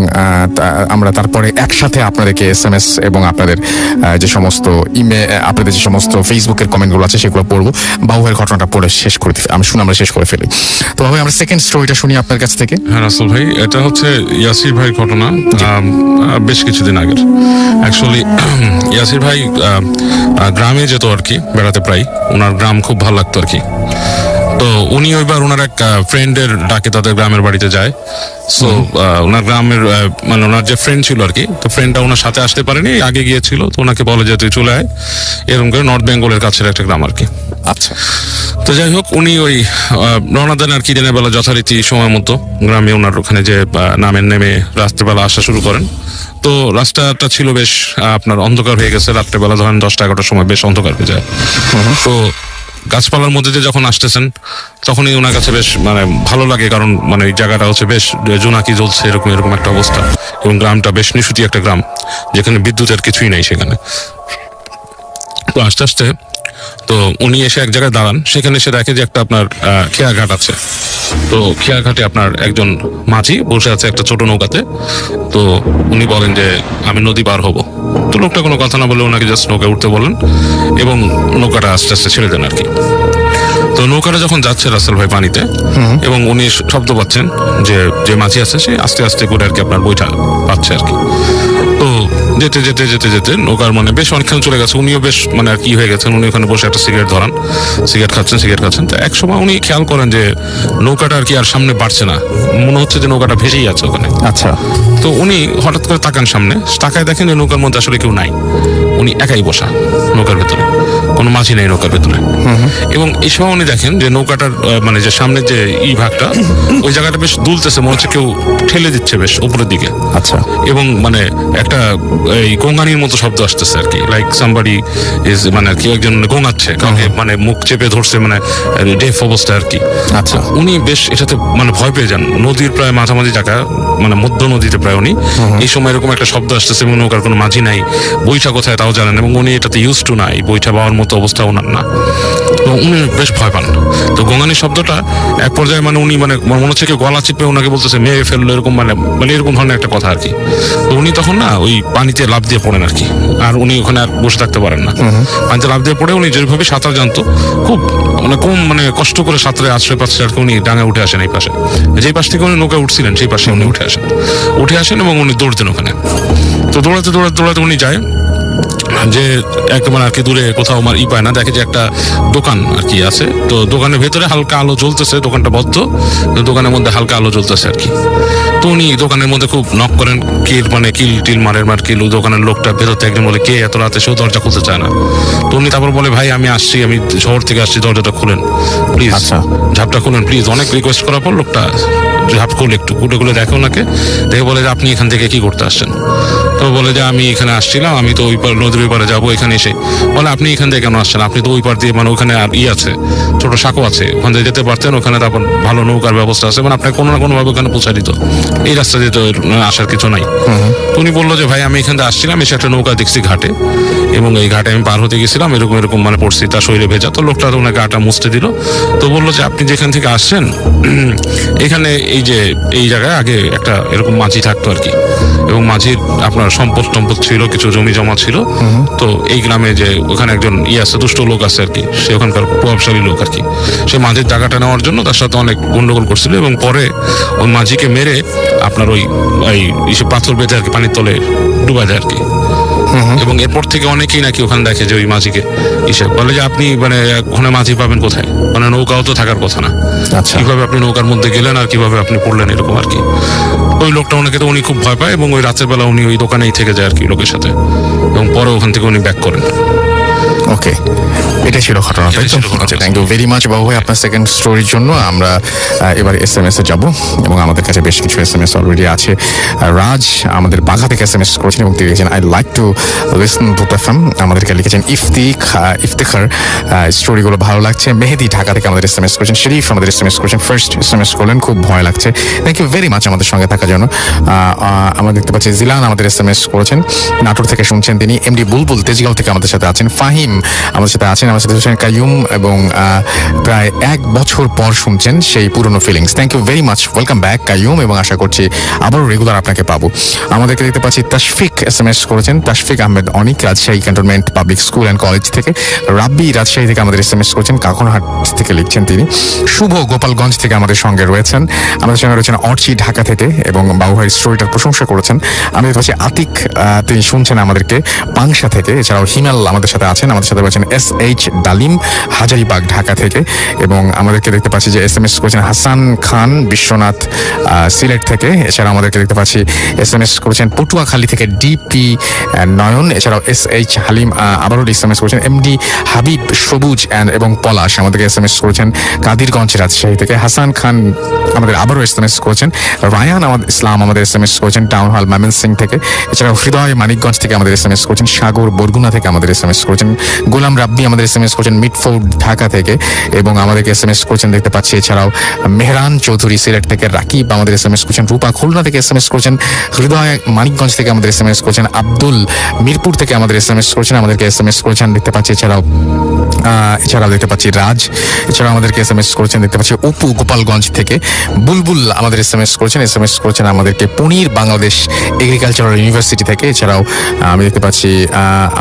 আমরা তারপরে একসাথে আপনাদেরকে SMS এবং আপনাদের যে সমস্ত আপনাদের যে সমস্ত ফেসবুকের কমেন্টগুলো আছে সেগুলো পড়বো। বাবু ভাইয়ের ঘটনাটা পড়ে শেষ করে আমরা শেষ করে ফেলি। তো বাবু আমরা সেকেন্ড স্টোরিটা শুনি আপনার কাছ থেকে। হ্যাঁ রাসেল ভাই, এটা হচ্ছে ইয়াসির ভাইয়ের ঘটনা, বেশ কিছুদিন আগের। অ্যাকচুয়ালি ইয়াসির ভাই গ্রামে যেত আর কি বেড়াতে, প্রায় ওনার গ্রাম খুব ভালো লাগতো আর কি। তো উনি ওইবার ওনার এক ফ্রেন্ডের ডাকে তাদের গ্রামের বাড়িতে যায়। সো ওনার গ্রামের মানে ওনার যে ফ্রেন্ড ছিল আর কি, তো ফ্রেন্ডটা ওনার সাথে আসতে পারেনি, আগে গিয়েছিল। তো ওনাকে বলে যে তুই চলে আয়, এরকম করে নর্থ বেঙ্গলের কাছের একটা গ্রাম আর কি। আচ্ছা। তো যাই হোক, উনি ওই রওনা দেন আর কি দিনের বেলা যথারীতি সময় মতো গ্রামে, ওনার ওখানে যে নেমে রাত্রেবেলা আসা শুরু করেন। তো রাস্তাটা ছিল বেশ আপনার অন্ধকার হয়ে গেছে, রাত্রেবেলা ধরেন 10টা 11টার সময় বেশ অন্ধকার হয়ে যায়। তো গাছপালার মধ্যে দিয়ে যখন আসতেছেন তখনই ওনার কাছে বেশ মানে ভালো লাগে, কারণ মানে এই জায়গাটা হচ্ছে বেশ জোনাকি জ্বলছে এরকম এরকম একটা অবস্থা, এবং গ্রামটা বেশ নিশুতি একটা গ্রাম যেখানে বিদ্যুতের কিছুই নাই সেখানে। তো আস্তে আস্তে তো উনি এসে এক জায়গায় দাঁড়ান, সেখানে এসে দেখে যে একটা আপনার খেয়াঘাট আছে। তো খেয়াঘাটে আপনার একজন মাঝি বসে আছে একটা ছোট নৌকাতে। তো উনি বলেন যে আমি নদী পার হব। তো লোকটা কোনো কথা না বলে ওনাকে জাস্ট নৌকায় উঠতে বলেন এবং নৌকাটা আস্তে আস্তে ছেড়ে দেন আর কি। তো নৌকাটা যখন যাচ্ছে রাসেল ভাই পানিতে, এবং উনি শব্দ পাচ্ছেন যে মাঝি আছে সে আস্তে আস্তে করে আর কি আপনার বইটা পাচ্ছে আর কি। তো যেতে যেতে যেতে যেতে নৌকার মানে বেশ অনেকক্ষণ চলে গেছে, উনিও বেশ মানে আর কি হয়ে গেছেন, উনি ওখানে বসে একটা সিগারেট ধরান, সিগারেট খাচ্ছেন। তো এক সময় উনি খেয়াল করেন যে নৌকাটা আর কি আর সামনে বাড়ছে না, মনে হচ্ছে যে নৌকাটা ভেসেই আছে ওখানে। আচ্ছা। তো উনি হঠাৎ করে তাকান সামনে, তাকায় দেখেন যে নৌকার মধ্যে আসলে কেউ নাই, উনি একাই বসা নৌকার ভেতরে, কোনো মাঝি নেই নৌকার ভেতরে। এবং এই সময় উনি দেখেন যে নৌকাটার মানে যে সামনে যে ভাগটা ওই জায়গাটা বেশ দুলতেছে, মনে হচ্ছে কেউ ঠেলে দিচ্ছে বেশ উপরের দিকে। আচ্ছা। এবং মানে একটা এই গোঙানির মতো শব্দ আসতেছে আর কি, লাইক সামবাডি ইজ মানে কেউ একজন গোঙাচ্ছে কাউকে, মানে মুখ চেপে ধরছে, মানে ডেফ অবস্থা আর কি। আচ্ছা। উনি বেশ এটাতে মানে ভয় পেয়ে যান, নদীর প্রায় মাঝামাঝি জায়গা, মানে মধ্য নদীতে প্রায় উনি এই সময় এরকম একটা শব্দ আসতেছে এবং নৌকার কোনো মাঝি নাই, বইটা কোথায় তাও জানেন, এবং উনি এটাতে ইউজ টু নাই, বইটা পাওয়ার মতো অবস্থা ওনার না। তো উনি বেশ ভয় পান। তো গোঙানির শব্দটা এক পর্যায়ে মানে উনি মানে মনে হচ্ছে কেউ গলা চিপে ওনাকে বলতেছে মেরে ফেললো, এরকম মানে এরকম ধরনের একটা কথা আর কি। তো উনি তখন না ওই পানিতে লাফ দিয়ে পড়েন আর কি, আর উনি ওখানে আর বসে থাকতে পারেন না। পানিতে লাফ দিয়ে পড়ে উনি যেভাবে সাঁতার জানতো, খুব মানে কম মানে কষ্ট করে সাঁতারে আশ্রয় পাচ্ছে আর কি, উনি ডাঙায় উঠে আসেন এই পাশে, যেই পাশ থেকে উনি নৌকায় উঠছিলেন সেই পাশে উনি উঠে আসেন এবং উনি দৌড়তেন ওখানে। তো দৌড়াতে উনি যায় যে একদম আর কি দূরে কোথাও আমার পায় না, দেখে যে একটা দোকান আর কি আছে। তো দোকানের ভেতরে হালকা আলো জ্বলতেছে, দোকানটা বদ্ধ, দোকানের মধ্যে হালকা আলো জ্বলতেছে আর কি। তো উনি দোকানের মধ্যে খুব নক করেন, কিল টিল মার কিল, দোকানের লোকটা ভেতরতে একজন বলে কে এত রাতে, সেও দরজা খুলতে চায় না। তো উনি তারপর বলে ভাই আমি আসছি, আমি শহর থেকে আসছি, দরজাটা খুলেন প্লিজ, ঝাপটা খুলেন প্লিজ। অনেক রিকোয়েস্ট করার পর লোকটা ঝাপ খুলে একটু খুলে দেখে ওনাকে, দেখে বলে যে আপনি এখান থেকে কি করতে আসছেন? তো বলে যে আমি এখানে আসছিলাম, আমি তো ওই নদীর ওই পারে যাবো, এখানে এসে। বলে আপনি এখান থেকে কেন আসছেন? আপনি তো ওই পার দিয়ে মানে ওখানে আর আছে ছোট সাঁকো আছে, ওখান থেকে যেতে পারতেন, ওখানে তারপর ভালো নৌকার ব্যবস্থা আছে, মানে আপনাকে কোনো না কোনো ভাবে ওখানে পৌঁছায় দিত, এই রাস্তা দিয়ে তো আসার কিছু নাই। তো উনি বললো যে ভাই আমি এখান থেকে আসছিলাম, এসে একটা নৌকা দেখছি ঘাটে, এবং এই ঘাটে আমি পার হতে গেছিলাম, এরকম মানে পড়ছি, তার শরীরে ভেজা। তো লোকটা ওনাকে গাটা মুছতে দিল। তো বললো যে আপনি যেখান থেকে আসছেন এখানে এই জায়গায় আগে একটা এরকম মাঝি থাকতো আর কি, এবং মাঝির আপনার সম্পদ ছিল, কিছু জমি জমা ছিল। তো এই গ্রামে যে ওখানে একজন আছে, দুষ্ট লোক আছে আর কি, সে ওখানকার প্রভাবশালী লোক আর কি, সে মাঝির জায়গাটা নেওয়ার জন্য তার সাথে অনেক গন্ডগোল করছিল, এবং পরে ওই মাঝিকে মেরে আপনার ওই পাথর বেঁধে আর কি পানির তলে ডুবাই দেয় আর কি। এবং এরপর থেকে অনেকেই নাকি ওখানে দেখে যে ওই মাঝিকে বলে যে আপনি মানে ওখানে মাঝি পাবেন কোথায়, মানে নৌকাও তো থাকার কথা না, কিভাবে আপনি নৌকার মধ্যে গেলেন আর কিভাবে আপনি পড়লেন, এরকম আর কি। ওই লোকটা ওনাকে তো উনি খুব ভয় পায়, এবং ওই রাতের বেলা উনি ওই দোকানেই থেকে যায় আর কি লোকের সাথে, এবং পরে ওখান থেকে উনি ব্যাক করেন। ওকে, এটাই ছিল ঘটনা। থ্যাংক ইউ ভেরি মাচ বাবু ভাই আপনার সেকেন্ড স্টোরির জন্য। আমরা এবার SMS এ যাব, এবং আমাদের কাছে বেশ কিছু SMS অলরেডি আছে। রাজ আমাদের বাঘা থেকে SMS করেছেন এবং তিনি লিখেছেন I like to listen to FM. আমাদেরকে লিখেছেন ইফতিখার, স্টোরিগুলো ভালো লাগছে। মেহেদি ঢাকা থেকে আমাদের SMS করেছেন। শরীফ আমাদের SMS করেছেন, ফার্স্ট SMS করলেন, খুব ভয় লাগছে। থ্যাংক ইউ ভেরি মাচ আমাদের সঙ্গে থাকার জন্য। আমরা দেখতে পাচ্ছি জিলান আমাদের SMS করেছেন, নাটোর থেকে শুনছেন তিনি। এমডি বুলবুল তেজগাঁও থেকে আমাদের সাথে আছেন। ফাহিম আমাদের সাথে আছেন, আমাদের সাথে হচ্ছেন কাইয়ুম, এবং প্রায় 1 বছর পর শুনছেন সেই পুরনো feelings. Thank you very much, welcome back Qayyum, এবং আশা করছি আবারও রেগুলার আপনাকে পাবো। আমাদেরকে দেখতে পাচ্ছি তাশফিক SMS করেছেন, Tashfiq Ahmed Anik Rajshahi cantonment public school and college থেকে। রাব্বি রাজশাহী থেকে আমাদের SMS করেছেন, কাকনহাট থেকে লিখছেন তিনি। শুভ গোপালগঞ্জ থেকে আমাদের সঙ্গে রয়েছেন। আমাদের সঙ্গে রয়েছেন অর্চি ঢাকা থেকে, এবং বাবু ভাইয়ের স্টোরিটার প্রশংসা করেছেন। আমি দেখতে পাচ্ছি আতিক, তিনি শুনছেন আমাদেরকে পাংশা থেকে। এছাড়াও হিমাল আমাদের সাথে আছেন, আমাদের সাথে রয়েছেন SH ডালিম হাজারিবাগ ঢাকা থেকে, এবং আমাদেরকে দেখতে পাচ্ছি যে SMS করেছেন হাসান খান বিশ্বনাথ সিলেট থেকে। এছাড়া আমাদেরকে দেখতে পাচ্ছি SMS করেছেন পটুয়াখালী থেকে DP নয়ন। এছাড়াও SH হালিম আবারও SMS করেছেন। MD হাবিব সবুজ এবং পলাশ আমাদেরকে SMS করেছেন কাদিরগঞ্জ রাজশাহী থেকে। হাসান খান আমাদের আবারও SMS করেছেন। রায়ান ইসলাম আমাদের SMS করেছেন টাউন হল ময়মনসিং থেকে। এছাড়াও হৃদয় মানিকগঞ্জ থেকে আমাদের SMS করেছেন। সাগর বরগুনা থেকে আমাদের SMS করেছেন। গোলাম রাব্বি আমাদের SMS করেছেন মিডফোর্ড ঢাকা থেকে এবং আমাদেরকে SMS করেছেন দেখতে পাচ্ছি। এছাড়াও মেহরান চৌধুরী সিলেট থেকে, রাকিব আমাদের SMS করেছেন। রূপা খুলনা থেকে SMS করেছেন। হৃদয় মানিকগঞ্জ থেকে আমাদের SMS করেছেন। আব্দুল মিরপুর থেকে আমাদের SMS করেছেন, আমাদেরকে SMS করেছেন দেখতে পাচ্ছি। এছাড়াও দেখতে পাচ্ছি রাজ, এছাড়াও আমাদেরকে SMS করেছেন দেখতে পাচ্ছি। অপু গোপালগঞ্জ থেকে। বুলবুল আমাদের SMS করেছেন আমাদেরকে পনির বাংলাদেশ এগ্রিকালচারাল ইউনিভার্সিটি থেকে। এছাড়াও আমি দেখতে পাচ্ছি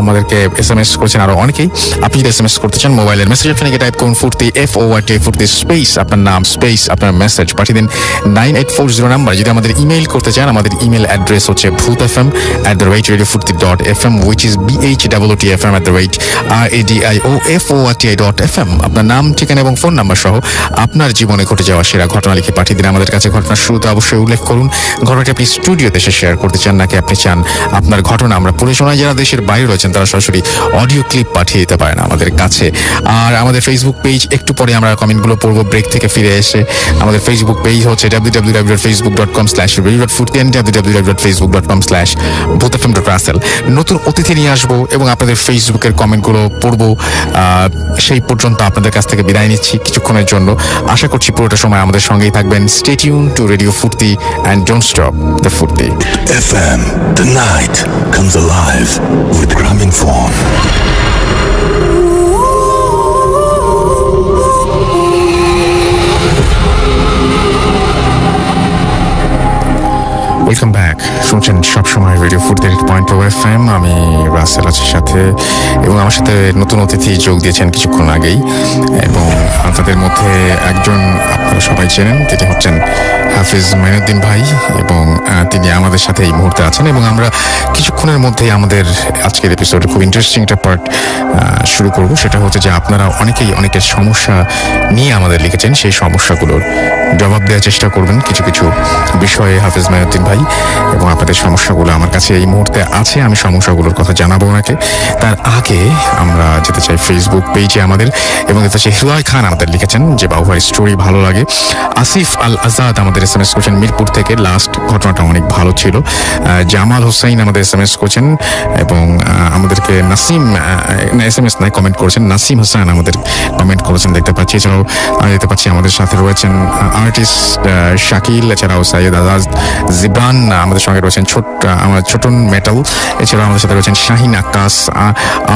আমাদেরকে SMS করেছেন আরো অনেকেই। আপনি যদি SMS করতে চান মোবাইলের মেসেজ অপশনে গিয়ে টাইপ করুন ফুর্তি FORT ফুর্তি স্পেস আপনার নাম স্পেস আপনার মেসেজ পাঠিয়ে দিন 9840 নাম্বার। যদি আমাদের ইমেইল করতে চান আমাদের ইমেইল অ্যাড্রেস হচ্ছে bhootfm@radiofurti.fm which is BHWOTFM@radiofurti.fm। আপনার নাম, ঠিকানা এবং ফোন নাম্বার সহ আপনার জীবনে ঘটে যাওয়া সেরা ঘটনা লিখে পাঠিয়ে দিন আমাদের কাছে। ঘটনার শুরুতে অবশ্যই উল্লেখ করুন ঘটনাটি আপনি স্টুডিওতে এসে শেয়ার করতে চান নাকি আপনি চান আপনার ঘটনা আমরা পড়ে শোনাই। যারা দেশের বাইরে রয়েছেন তারা সরাসরি অডিও ক্লিপ পাঠিয়ে দিতে পারেন আমাদের কাছে। আর আমাদের ফেসবুক পেজ, একটু পরে আমরা কমেন্টগুলো পড়বো ব্রেক থেকে ফিরে এসে। আমাদের ফেসবুক পেজ হচ্ছে www.facebook.com/radio.furti and www.facebook.com/bhootfm.russell। নতুন অতিথি নিয়ে আসবো এবং আপনাদের ফেসবুকের কমেন্টগুলো পড়বো। সেই পর্যন্ত আপনাদের কাছ থেকে বিদায় নিচ্ছি কিছুক্ষণের জন্য। আশা করছি পুরোটা সময় আমাদের সঙ্গেই থাকবেন। Stay tuned to Radio Furti and don't stop the Furti. FM, the night comes alive with Gramophone. Welcome back. শুনছেন সবসময় রেডিও ফুর্তি 8.0 FM। আমি রাসেল আছি সাথে এবং আমার সাথে নতুন অতিথি যোগ দিয়েছেন কিছুক্ষণ আগেই এবং তাদের মধ্যে একজন আপনারা সবাই চেনেন, তিনি হচ্ছেন হাফিজ মাইনুদ্দিন ভাই এবং তিনি আমাদের সাথে এই মুহূর্তে আছেন এবং আমরা কিছুক্ষণের মধ্যেই আমাদের আজকের এপিসোডে খুব ইন্টারেস্টিং একটা পার্ট শুরু করব। সেটা হচ্ছে যে আপনারা অনেকেই অনেকের সমস্যা নিয়ে আমাদের লিখেছেন, সেই সমস্যাগুলোর জবাব দেওয়ার চেষ্টা করবেন কিছু কিছু বিষয়ে হাফিজ মাইনুদ্দিন ভাই এবং আপনাদের সমস্যাগুলো আমার কাছে এই মুহূর্তে আছে। আমি সমস্যাগুলোর কথা জানাবো ওনাকে। তার আগে আমরা যেতে চাই ফেসবুক পেজে আমাদের এবং দেখতে চাই হৃদয় খান আমাদের লিখেছেন যে বাবুভাই স্টোরি ভালো লাগে। আসিফ আল আজাদ আমাদের SMS করছেন মিরপুর থেকে, লাস্ট ঘটনাটা অনেক ভালো ছিল। জামাল হোসেন আমাদের SMS করছেন এবং আমাদেরকে নাসিম SMS নয় কমেন্ট করেছেন, নাসিম হাসান আমাদের কমেন্ট করেছেন দেখতে পাচ্ছি। এছাড়াও আমি দেখতে পাচ্ছি আমাদের সাথে রয়েছেন আর্টিস্ট শাকিল, এছাড়াও সাইয়েদ আজাদ জিবরান আমাদের সঙ্গে রয়েছেন, ছোটন মেটাল। এছাড়াও আমাদের সাথে রয়েছেন শাহিন আক্কাস,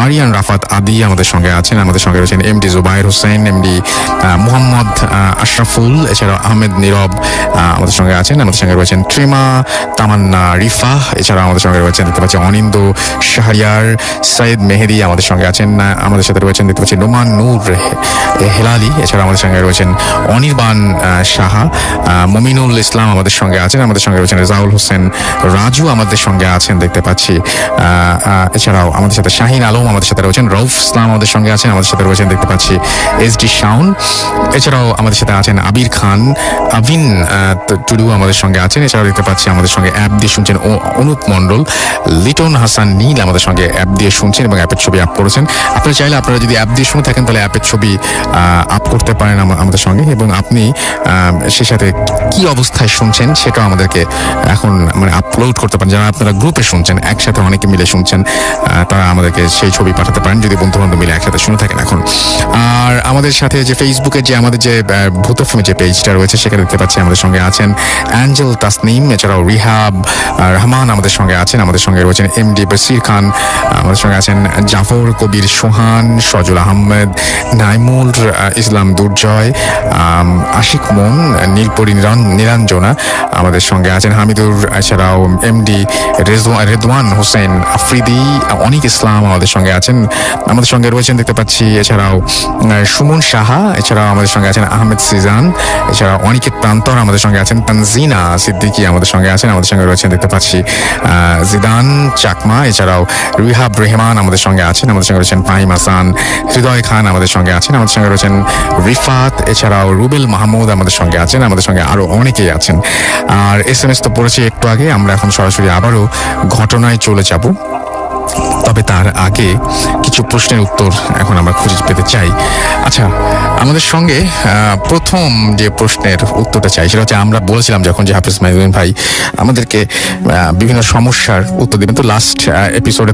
আরিয়ান রাফাত আদি আমাদের সঙ্গে আছেন। আমাদের সঙ্গে রয়েছেন MD জুবাইর হোসেন, MD মোহাম্মদ আশরাফুল, এছাড়াও আহমেদ নীরব আমাদের সঙ্গে আছেন। আমাদের সঙ্গে রয়েছেন ট্রিমা, তামান্না, রিফা। এছাড়াও আমাদের সঙ্গে রয়েছেন দেখতে পাচ্ছি অনিন্দ শাহরিয়ার, সৈয়দ মেহেদি আমাদের সঙ্গে আছেন। আমাদের সাথে রয়েছেন দেখতে পাচ্ছি নোমান নূর হেলালি। এছাড়াও আমাদের সঙ্গে রয়েছেন অনির্বাণ সাহা, মমিনুল ইসলাম আমাদের সঙ্গে আছেন। আমাদের সঙ্গে রয়েছেন রেজাউল হোসেন রাজু আমাদের সঙ্গে আছেন দেখতে পাচ্ছি। এছাড়াও আমাদের সাথে শাহিন আলম আমাদের সাথে রয়েছেন, রউফ ইসলাম আমাদের সঙ্গে আছেন। আমাদের সাথে রয়েছেন দেখতে পাচ্ছি SD শাউন। এছাড়াও আমাদের সাথে আছেন আবির খান, আবিন টুডু আমাদের সঙ্গে আছেন। এছাড়াও দেখতে পাচ্ছি আমাদের সঙ্গে অ্যাপ দিয়ে শুনছেন অনুপ মণ্ডল, লিটন হাসান নীল আমাদের সঙ্গে অ্যাপ দিয়ে শুনছেন এবং অ্যাপের ছবি আপ করেছেন। আপনারা চাইলে আপনারা যদি অ্যাপ দিয়ে শুনে থাকেন তাহলে অ্যাপের ছবি আপ করতে পারেন আমাদের সঙ্গে এবং আপনি সে সাথে কি অবস্থায় শুনছেন সেটাও আমাদেরকে এখন মানে আপলোড করতে পারেন। যারা আপনারা গ্রুপে শুনছেন, একসাথে অনেকে মিলে শুনছেন, তারা আমাদেরকে সেই ছবি পাঠাতে পারেন যদি বন্ধু বান্ধব মিলে একসাথে শুনে থাকেন এখন। আর আমাদের সাথে যে ফেসবুকে যে আমাদের যে ভূত এফএম যে পেজটা রয়েছে সেখানে দেখতে পাচ্ছি আমাদের সঙ্গে আছেন অ্যাঞ্জেল তাসনিম, এছাড়াও রিহাব রহমান আমাদের সঙ্গে আছেন। আমাদের সঙ্গে রয়েছেন MD বসির খান, আমাদের সঙ্গে আছেন জাফর কবির সোহান, সজল আহমেদ, নাইমুল ইসলাম দুর্জয়, আশিক মন, নীলপরি নিরঞ্জনা আমাদের সঙ্গে আছেন, হামিদুর, এছাড়াও MD রেদওয়ান হোসেন আফ্রিদি, অনিক ইসলাম আমাদের সঙ্গে আছেন। আমাদের সঙ্গে রয়েছেন দেখতে পাচ্ছি এছাড়াও সুমন সাহা, এছাড়াও আমাদের সঙ্গে আছেন আহমেদ সিজান, এছাড়াও অনিকেত প্রান্তর আমাদের সঙ্গে আছেন, তানজিনা সিদ্দিকি আমাদের সঙ্গে আছেন। আমাদের সঙ্গে রয়েছেন দেখতে পাচ্ছি জিদান চাকমা, এছাড়াও রিহাব রেহমান আমাদের সঙ্গে আছেন। আমাদের সঙ্গে রয়েছেন ফাহিম হাসান, হৃদয় খান আমাদের সঙ্গে আছেন। আমাদের সঙ্গে রয়েছেন রিফাত, এছাড়াও রুবেল মাহমুদ আমাদের সঙ্গে আছেন। আমাদের সঙ্গে আরো অনেকেই আছেন। আর SMS তো পড়েছি একটু আগে, আমরা এখন সরাসরি আবারও ঘটনায় চলে যাব। তবে তার আগে কিছু প্রশ্নের উত্তর এখন আমরা খুঁজে পেতে চাই। আচ্ছা, আমাদের সঙ্গে প্রথম যে প্রশ্নের উত্তরটা চাই সেটা হচ্ছে, আমরা বলেছিলাম যখন যে হাফেজ মাইনুদ্দিন ভাই আমাদেরকে বিভিন্ন সমস্যার উত্তর দিবেন, তো লাস্ট এপিসোডটা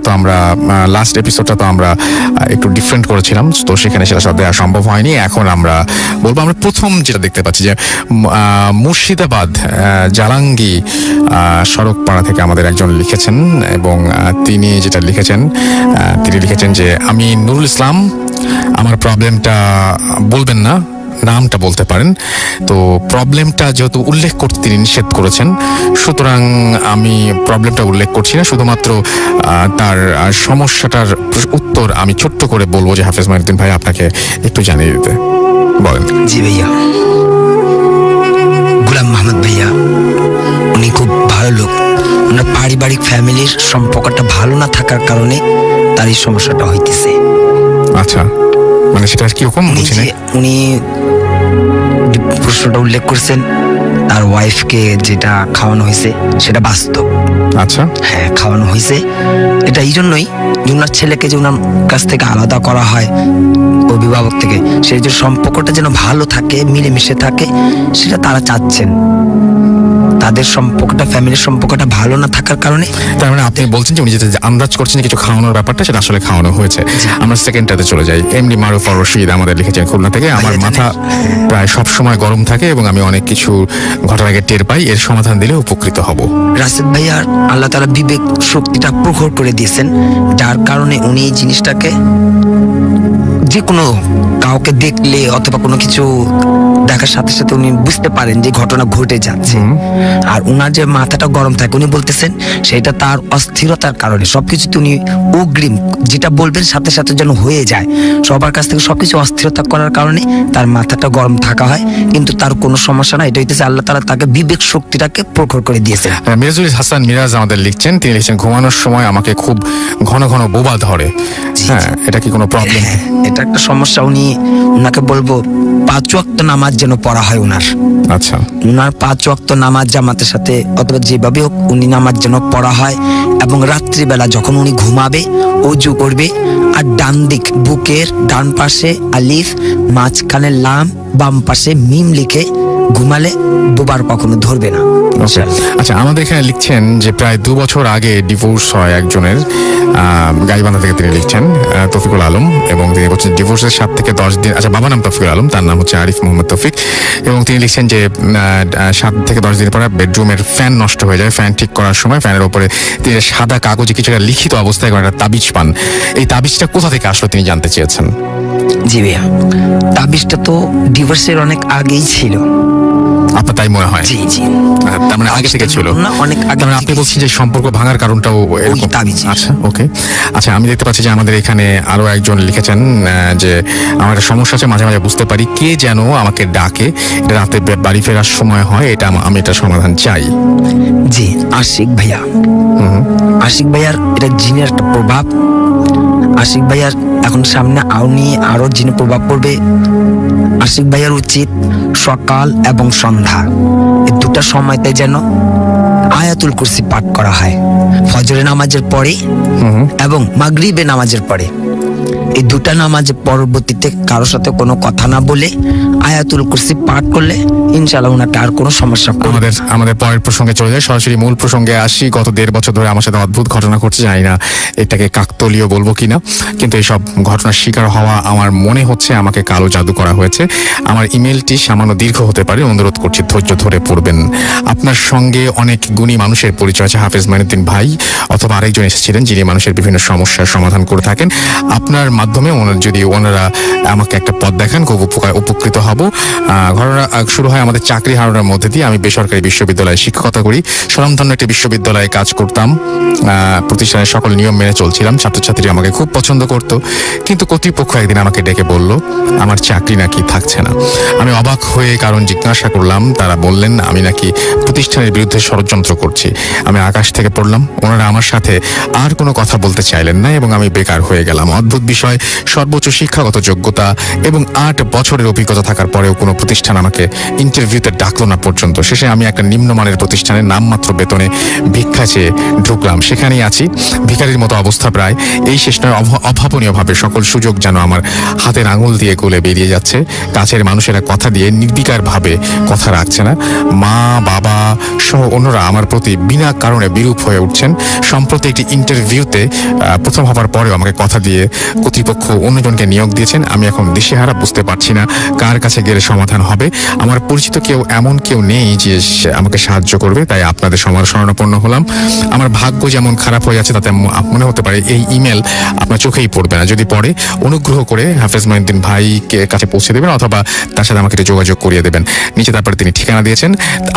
তো আমরা একটু ডিফারেন্ট করেছিলাম, তো সেখানে সেটা সব দেওয়া সম্ভব হয়নি। এখন আমরা বলবো, আমরা প্রথম যেটা দেখতে পাচ্ছি যে মুর্শিদাবাদ জালাঙ্গি সড়ক পাড়া থেকে আমাদের একজন লিখেছেন, এবং তিনি যেটা লিখেছেন, তিনি লিখেছেন যে আমি নুরুল ইসলাম, আমার প্রবলেমটা বলবেন না, নামটা বলতে পারেন। তো প্রবলেমটা যেহেতু উল্লেখ করতে তিনি নিষেধ করেছেন, সুতরাং আমি প্রবলেমটা উল্লেখ করছি না, শুধুমাত্র তার সমস্যাটার উত্তর আমি ছোট্ট করে বলবো যে হাফেজ মাইনুদ্দিন ভাই আপনাকে একটু জানিয়ে দিতে বলেন। জি ভাইয়া, গোলাম মাহমুদ ভাইয়া উনি খুব ভালো লোক। ওনার পারিবারিক ফ্যামিলির সম্পর্কটা ভালো না থাকার কারণে তার এই সমস্যাটা হইতেছে। আচ্ছা, মানে সেটা কিরকম বুঝি না? উনি প্রশ্নটা উল্লেখ করছেন তার ওয়াইফকে যেটা খাওয়ানো হয়েছে সেটা বাস্তব। আচ্ছা, হ্যাঁ, খাওয়ানো হয়েছে। এটা এই জন্যই যে ওনার ছেলেকে যে ওনার কাছ থেকে আলাদা করা হয় অভিভাবক থেকে, সেই যে সম্পর্কটা যেন ভালো থাকে, মিলেমিশে থাকে, সেটা তারা চাচ্ছেন। তাদের সম্পর্কটা, ফ্যামিলির সম্পর্কটা ভালো না থাকার কারণে। তার মানে আপনি বলছেন যে উনি যেটা আন্দাজ করছেন কিছু খাওয়ানোর ব্যাপারটা, সেটা আসলে খাওয়ানো হয়েছে। আমরা সেকেন্ডটাতে চলে যাই। এমনি মারুফ আর রশিদ আমাদের লিখেছেন খুলনা থেকে, আমার মাথা প্রায় সব সময় গরম থাকে এবং আমি অনেক কিছু ঘটার আগে টের পাই, এর সমাধান দিলে উপকৃত হব। রাশেদ ভাইয়ার আল্লাহ তাআলা বিবেক শক্তিটা প্রখর করে দিয়েছেন, যার কারণে উনি এই জিনিসটাকে যে কোনো কাউকে দেখলে অথবা কোনো কিছু দেখার সাথে সাথে উনি বুঝতে পারেন যে ঘটনা ঘটে যাচ্ছে। আর উনার যে মাথাটা গরম থাকে, উনি বলতেছেন সেটা তার অস্থিরতার কারণে। সবকিছুতে উনি অগ্রিম যেটা বলবেন সাথে সাথে যেন হয়ে যায়, সবার কাছ থেকে সবকিছু অস্থিরতা করার কারণে তার মাথাটা গরম থাকা হয়, কিন্তু তার কোনো সমস্যা না। এটা হইতেছে আল্লাহ তাআলা তাকে বিবেক শক্তিটাকে প্রখর করে দিয়েছে। মিরাজুল হাসান মিরাজ আমাদের লিখছেন, তিনি লিখছেন ঘুমানোর সময় আমাকে খুব ঘন ঘন বোবা ধরে। হ্যাঁ, এটা কি কোনো প্রবলেম? এটা একটা সমস্যা। উনাকে বলবো 5 ওয়াক্ত নামাজ যেন পড়া হয় উনার। আচ্ছা, উনার 5 ওয়াক্ত নামাজ জামাতের সাথে অথবা যেভাবে হোক উনি নামাজ যেন পড়া হয়, এবং রাত্রিবেলা যখন উনি ঘুমাবে ওযু করবে, আর ডান দিক বুকের ডান পাশে আলিফ, মাঝখানে লাম, বাম পাশে মিম লিখে ঘুমালে দুবার কখনো ধরবে না। আচ্ছা, আমাদের এখানে লিখছেন যে প্রায় 2 বছর আগে ডিভোর্স হয় একজনের, গাইবান্ধা থেকে তিনি লিখছেন, তৌফিকুল আলম, এবং তিনি বলছেন ডিভোর্সের 7 থেকে 10 দিন। আচ্ছা, বাবার নাম তৌফিকুল আলম, তার নাম হচ্ছে আরিফ মোহাম্মদ তৌফিক, এবং তিনি লিখছেন যে 7 থেকে 10 দিন পরে বেডরুমের ফ্যান নষ্ট হয়ে যায়। ফ্যান ঠিক করার সময় ফ্যানের উপরে তিনি সাদা কাগজে কিছুটা লিখিত অবস্থায় একটা তাবিজ পান। এই তাবিজটা কোথা থেকে আসলো তিনি জানতে চেয়েছেন। জি ভাইয়া, তাবিজটা তো ডিভোর্সের অনেক আগেই ছিল। আপনার তাই মনে হয়? জি জি, তার মানে আগে থেকে ছিল না, অনেক আগে। তার মানে আপনি বলছেন যে সম্পর্ক ভাঙার কারণটাও এরকম তাবিজ। আচ্ছা, ওকে। আচ্ছা, আমি দেখতে পাচ্ছি যে আমাদের এখানে আরো একজন লিখেছেন যে আমার একটা সমস্যা আছে, মাঝে মাঝে বুঝতে পারি কে যেন আমাকে ডাকে, এটা রাতে বাড়ি ফেরার সময় হয়, এটা আমি এটা সমাধান চাই। জি, আশিক ভাইয়া, আশিক ভাইয়ার এটা জিনের একটা প্রভাব। আশিক ভাইয়ার এখন সামনে আরো জিনের প্রভাব পড়বে। আশিক ভাইয়ার উচিত সকাল এবং সন্ধ্যা এই দুটা সময়তে যেন আয়াতুল কুরসি পাঠ করা হয়, ফজরের নামাজের পরে এবং মাগরিবের নামাজের পরে। এই দুটা নামাজের পরবর্তীতে কারোর সাথে কোনো কথা না বলে আয়াতুল কুরসি পাঠ করলে ইনশাআল্লাহ ওনাটা আর কোনো সমস্যা পড়বে না। আমাদের পরের প্রসঙ্গে চলে যায়, সরাসরি মূল প্রসঙ্গে আসি। গত 1.5 বছর ধরে আমার সাথে অদ্ভুত ঘটনা ঘটছে, জানি না এটাকে কাকতলীয় বলবো কিনা, কিন্তু এইসব ঘটনার শিকার হওয়া আমার মনে হচ্ছে আমাকে কালো জাদু করা হয়েছে। আমার ইমেলটি সামান্য দীর্ঘ হতে পারে, অনুরোধ করছি ধৈর্য ধরে পড়বেন। আপনার সঙ্গে অনেক গুণী মানুষের পরিচয় আছে, হাফেজ মাইনুদ্দিন ভাই অথবা আরেকজন এসেছিলেন যিনি মানুষের বিভিন্ন সমস্যার সমাধান করে থাকেন। আপনার মাধ্যমে যদি ওনারা আমাকে একটা পথ দেখান খুব উপকৃত হব। ঘটনা শুরু হয় আমাদের চাকরি হারানোর মধ্যে দিয়ে। আমি বেসরকারি বিশ্ববিদ্যালয়ে শিক্ষকতা করি, স্বনামধন্য একটি বিশ্ববিদ্যালয়ে কাজ করতাম। প্রতিষ্ঠানের সকল নিয়ম মেনে চলছিলাম, ছাত্রছাত্রী আমাকে খুব পছন্দ করত, কিন্তু কর্তৃপক্ষ একদিন আমাকে ডেকে বলল আমার চাকরি নাকি থাকছে না। আমি অবাক হয়ে কারণ জিজ্ঞাসা করলাম, তারা বললেন আমি নাকি প্রতিষ্ঠানের বিরুদ্ধে ষড়যন্ত্র করছি। আমি আকাশ থেকে পড়লাম, ওনারা আমার সাথে আর কোনো কথা বলতে চাইলেন না এবং আমি বেকার হয়ে গেলাম। অদ্ভুত বিষয়, হয় সর্বোচ্চ শিক্ষাগত যোগ্যতা এবং 8 বছরের অভিজ্ঞতা থাকার পরেও কোনো প্রতিষ্ঠান আমাকে ইন্টারভিউতে ডাকলো না পর্যন্ত। শেষে আমি একটা নিম্নমানের প্রতিষ্ঠানের নামমাত্র বেতনে ভিক্ষা চেয়ে ঢুকলাম। সেখানেই আছি, ভিখারির মতো অবস্থা প্রায়। এই শেষ নয়, অভাবনীয়ভাবে সকল সুযোগ যেন আমার হাতের আঙুল দিয়ে গলে বেরিয়ে যাচ্ছে। কাছের মানুষেরা কথা দিয়ে নির্বিকারভাবে কথা রাখছে না। মা বাবা সহ অন্যরা আমার প্রতি বিনা কারণে বিরূপ হয়ে উঠছেন। সম্প্রতি একটি ইন্টারভিউতে প্রথম হবার পরেও আমাকে কথা দিয়ে কর্তৃপক্ষ অন্যজনকে নিয়োগ দিয়েছেন। আমি এখন দিশেহারা, বুঝতে পারছি না কার কাছে গেলে সমাধান হবে। আমার পরিচিত এমন কেউ নেই যে আমাকে সাহায্য করবে, তাই আপনাদের শরণাপন্ন হলাম। আমার ভাগ্য যেমন খারাপ হয়ে যাচ্ছে তাতে মনে হতে পারে এই ইমেল আপনার চোখেই পড়বে না। যদি পড়ে অনুগ্রহ করে হাফেজ মঈনুদ্দিন ভাইকে কাছে পৌঁছে দেবেন অথবা তার সাথে আমাকে একটু যোগাযোগ করিয়ে দেবেন। নিচে তারপরে তিনি ঠিকানা দিয়েছেন।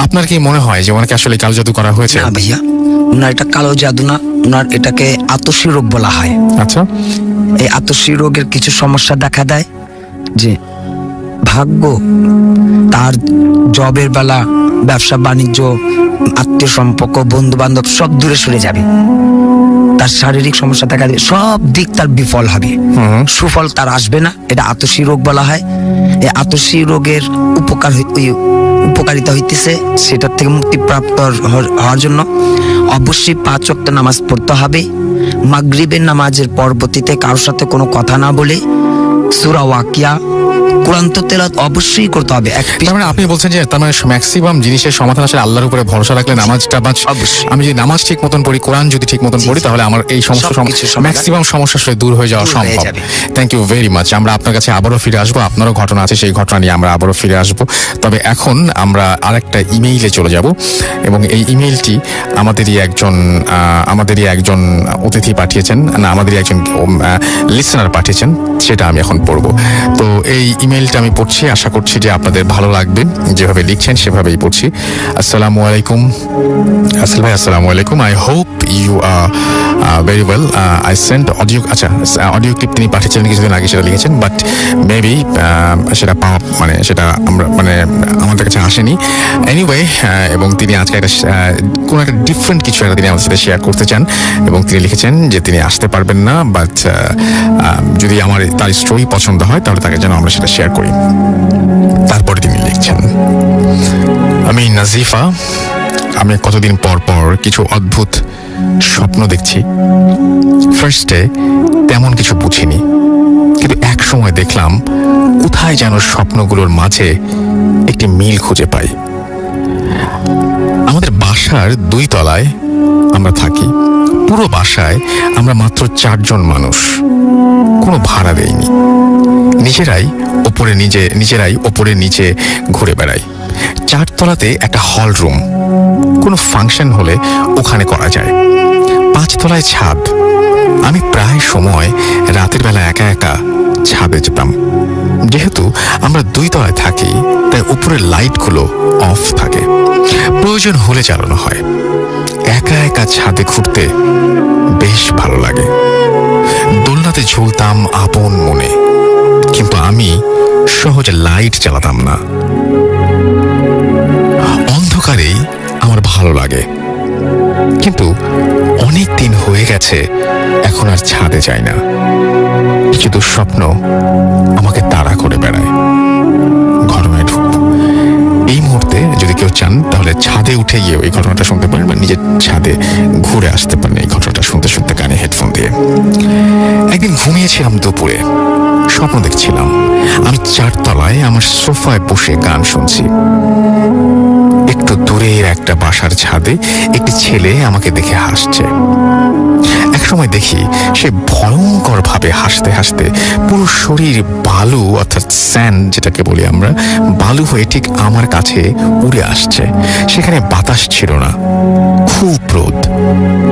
আপনার কি মনে হয় যে ওনাকে আসলে কালো জাদু করা হয়েছে? না ভাইয়া, ওনার এটা কালো জাদু না, ওনার এটাকে আতশী রোগ বলা হয়। আচ্ছা, এই আতশী রোগের কিছু সমস্যা দেখা দেয় যে ভাগ্য তার জবের বেলা, ব্যবসা বাণিজ্য, আত্মীয় সম্পর্ক, বন্ধু বান্ধব সব দূরে সরে যাবে। তার শারীরিক সমস্যা দেখা দেবে, সব দিক তার বিফল হবে, সুফল তার আসবে না। এটা আতশী রোগ বলা হয়। এই আতশী রোগের উপকারিতা হইতেছে সেটার থেকে মুক্তিপ্রাপ্ত হওয়ার জন্য অবশ্যই 5 ওয়াক্ত নামাজ পড়তে হবে। মাগরিবের নামাজের পরবর্তীতে কারোর সাথে কোনো কথা না বলে সূরা ওয়াকিয়া, কোরআন তেলাওয়াত অবশ্যই করতে হবে। তার মানে আপনি বলছেন যে তার মানে ম্যাক্সিমাম জিনিসের সমাধান আসলে আল্লাহর উপরে ভরসা রাখলে আমি যদি নামাজ ঠিক মতন পড়ি, কোরআন যদি ঠিক মতন পড়ি, তাহলে আমার এই ম্যাক্সিমাম সমস্যা আসলে দূর হয়ে যাওয়া সম্ভব। Thank you very much. আমরা আপনার কাছে আবারও ফিরে আসবো, আপনারও ঘটনা আছে, সেই ঘটনা নিয়ে আমরা আবারও ফিরে আসবো। তবে এখন আমরা আরেকটা ইমেইলে চলে যাব এবং এই ইমেইলটি আমাদেরই একজন অতিথি পাঠিয়েছেন, না আমাদেরই একজন লিসেনার পাঠিয়েছেন, সেটা আমি এখন পড়বো। তো এই ইমেইলটা আমি পড়ছি, আশা করছি যে আপনাদের ভালো লাগবে। যেভাবে লিখছেন সেভাবেই পড়ছি। আসসালামু আলাইকুম আসল ভাই, আসসালামু আলাইকুম। I hope you are very well. I sent audio, আচ্ছা অডিও ক্লিপ তিনি পাঠিয়েছিলেন কিছুদিন আগে, সেটা লিখেছেন, বাট মেবি সেটা পাওয়া সেটা আমাদের কাছে আসেনি। এনিওয়ে, এবং তিনি আজকে একটা কোনো একটা ডিফারেন্ট কিছু একটা তিনি আমাদের সাথে শেয়ার করতে চান এবং তিনি লিখেছেন যে তিনি আসতে পারবেন না, বাট যদি তার স্টোরি পছন্দ হয় তাহলে তাকে যেন আমরা সেটা শেয়ার করি। তারপরে তিনি লিখছেন, আমি নাজিফা, আমি কতদিন পর পর কিছু অদ্ভুত স্বপ্ন দেখছি। ফার্স্টে তেমন কিছু বুঝিনি, কিন্তু এক সময় দেখলাম কোথায় যেন স্বপ্নগুলোর মাঝে একটি মিল খুঁজে পাই। আমাদের বাসার 2 তলায় আমরা থাকি। পুরো বাসায় আমরা মাত্র 4 জন মানুষ, কোনো ভাড়া দেইনি। নিজেরাই ওপরে নিচে ঘুরে বেড়াই। 4 তলাতে একটা হল রুম, কোনো ফাংশন হলে ওখানে করা যায়। 5 তলায় ছাদ। আমি প্রায় সময় রাতের বেলা একা একা ছাদে যেতাম। যেহেতু আমরা 2 তলায় থাকি তাই উপরের লাইটগুলো অফ থাকে, প্রয়োজন হলে জ্বালানো হয়। একা একা ছাদে ঘুরতে বেশ ভালো লাগে। দোলনাতে ঝুলতাম আপন মনে, কিন্তু আমি সহজে লাইট জ্বালাতাম না। অন্ধকারেই আমার ভালো লাগে, কিন্তু অনেক দিন হয়ে গেছে এখন আর ছাদে যাই না। কিছু দুঃস্বপ্ন আমাকে তাড়া করে বেড়ায়। ঘটনায় ঢুকবো। এই মুহূর্তে যদি কেউ চান তাহলে ছাদে উঠে গিয়ে এই ঘটনাটা শুনতে পারেন, বা নিজের ছাদে ঘুরে আসতে পারেন এই ঘটনাটা শুনতে শুনতে কানে হেডফোন দিয়ে। একদিন ঘুমিয়েছিলাম দুপুরে, স্বপ্ন দেখছিলাম আমি 4 তলায় আমার সোফায় বসে গান শুনছি। একটু দূরের একটা বাসার ছাদে একটি ছেলে আমাকে দেখে হাসছে। একসময় দেখি সে ভয়ঙ্কর ভাবে হাসতে হাসতে পুরো শরীর বালু, অর্থাৎ স্যান্ড যেটাকে বলি আমরা, বালু হয়ে ঠিক আমার কাছে উড়ে আসছে। সেখানে বাতাস ছিল না, খুব রোদ,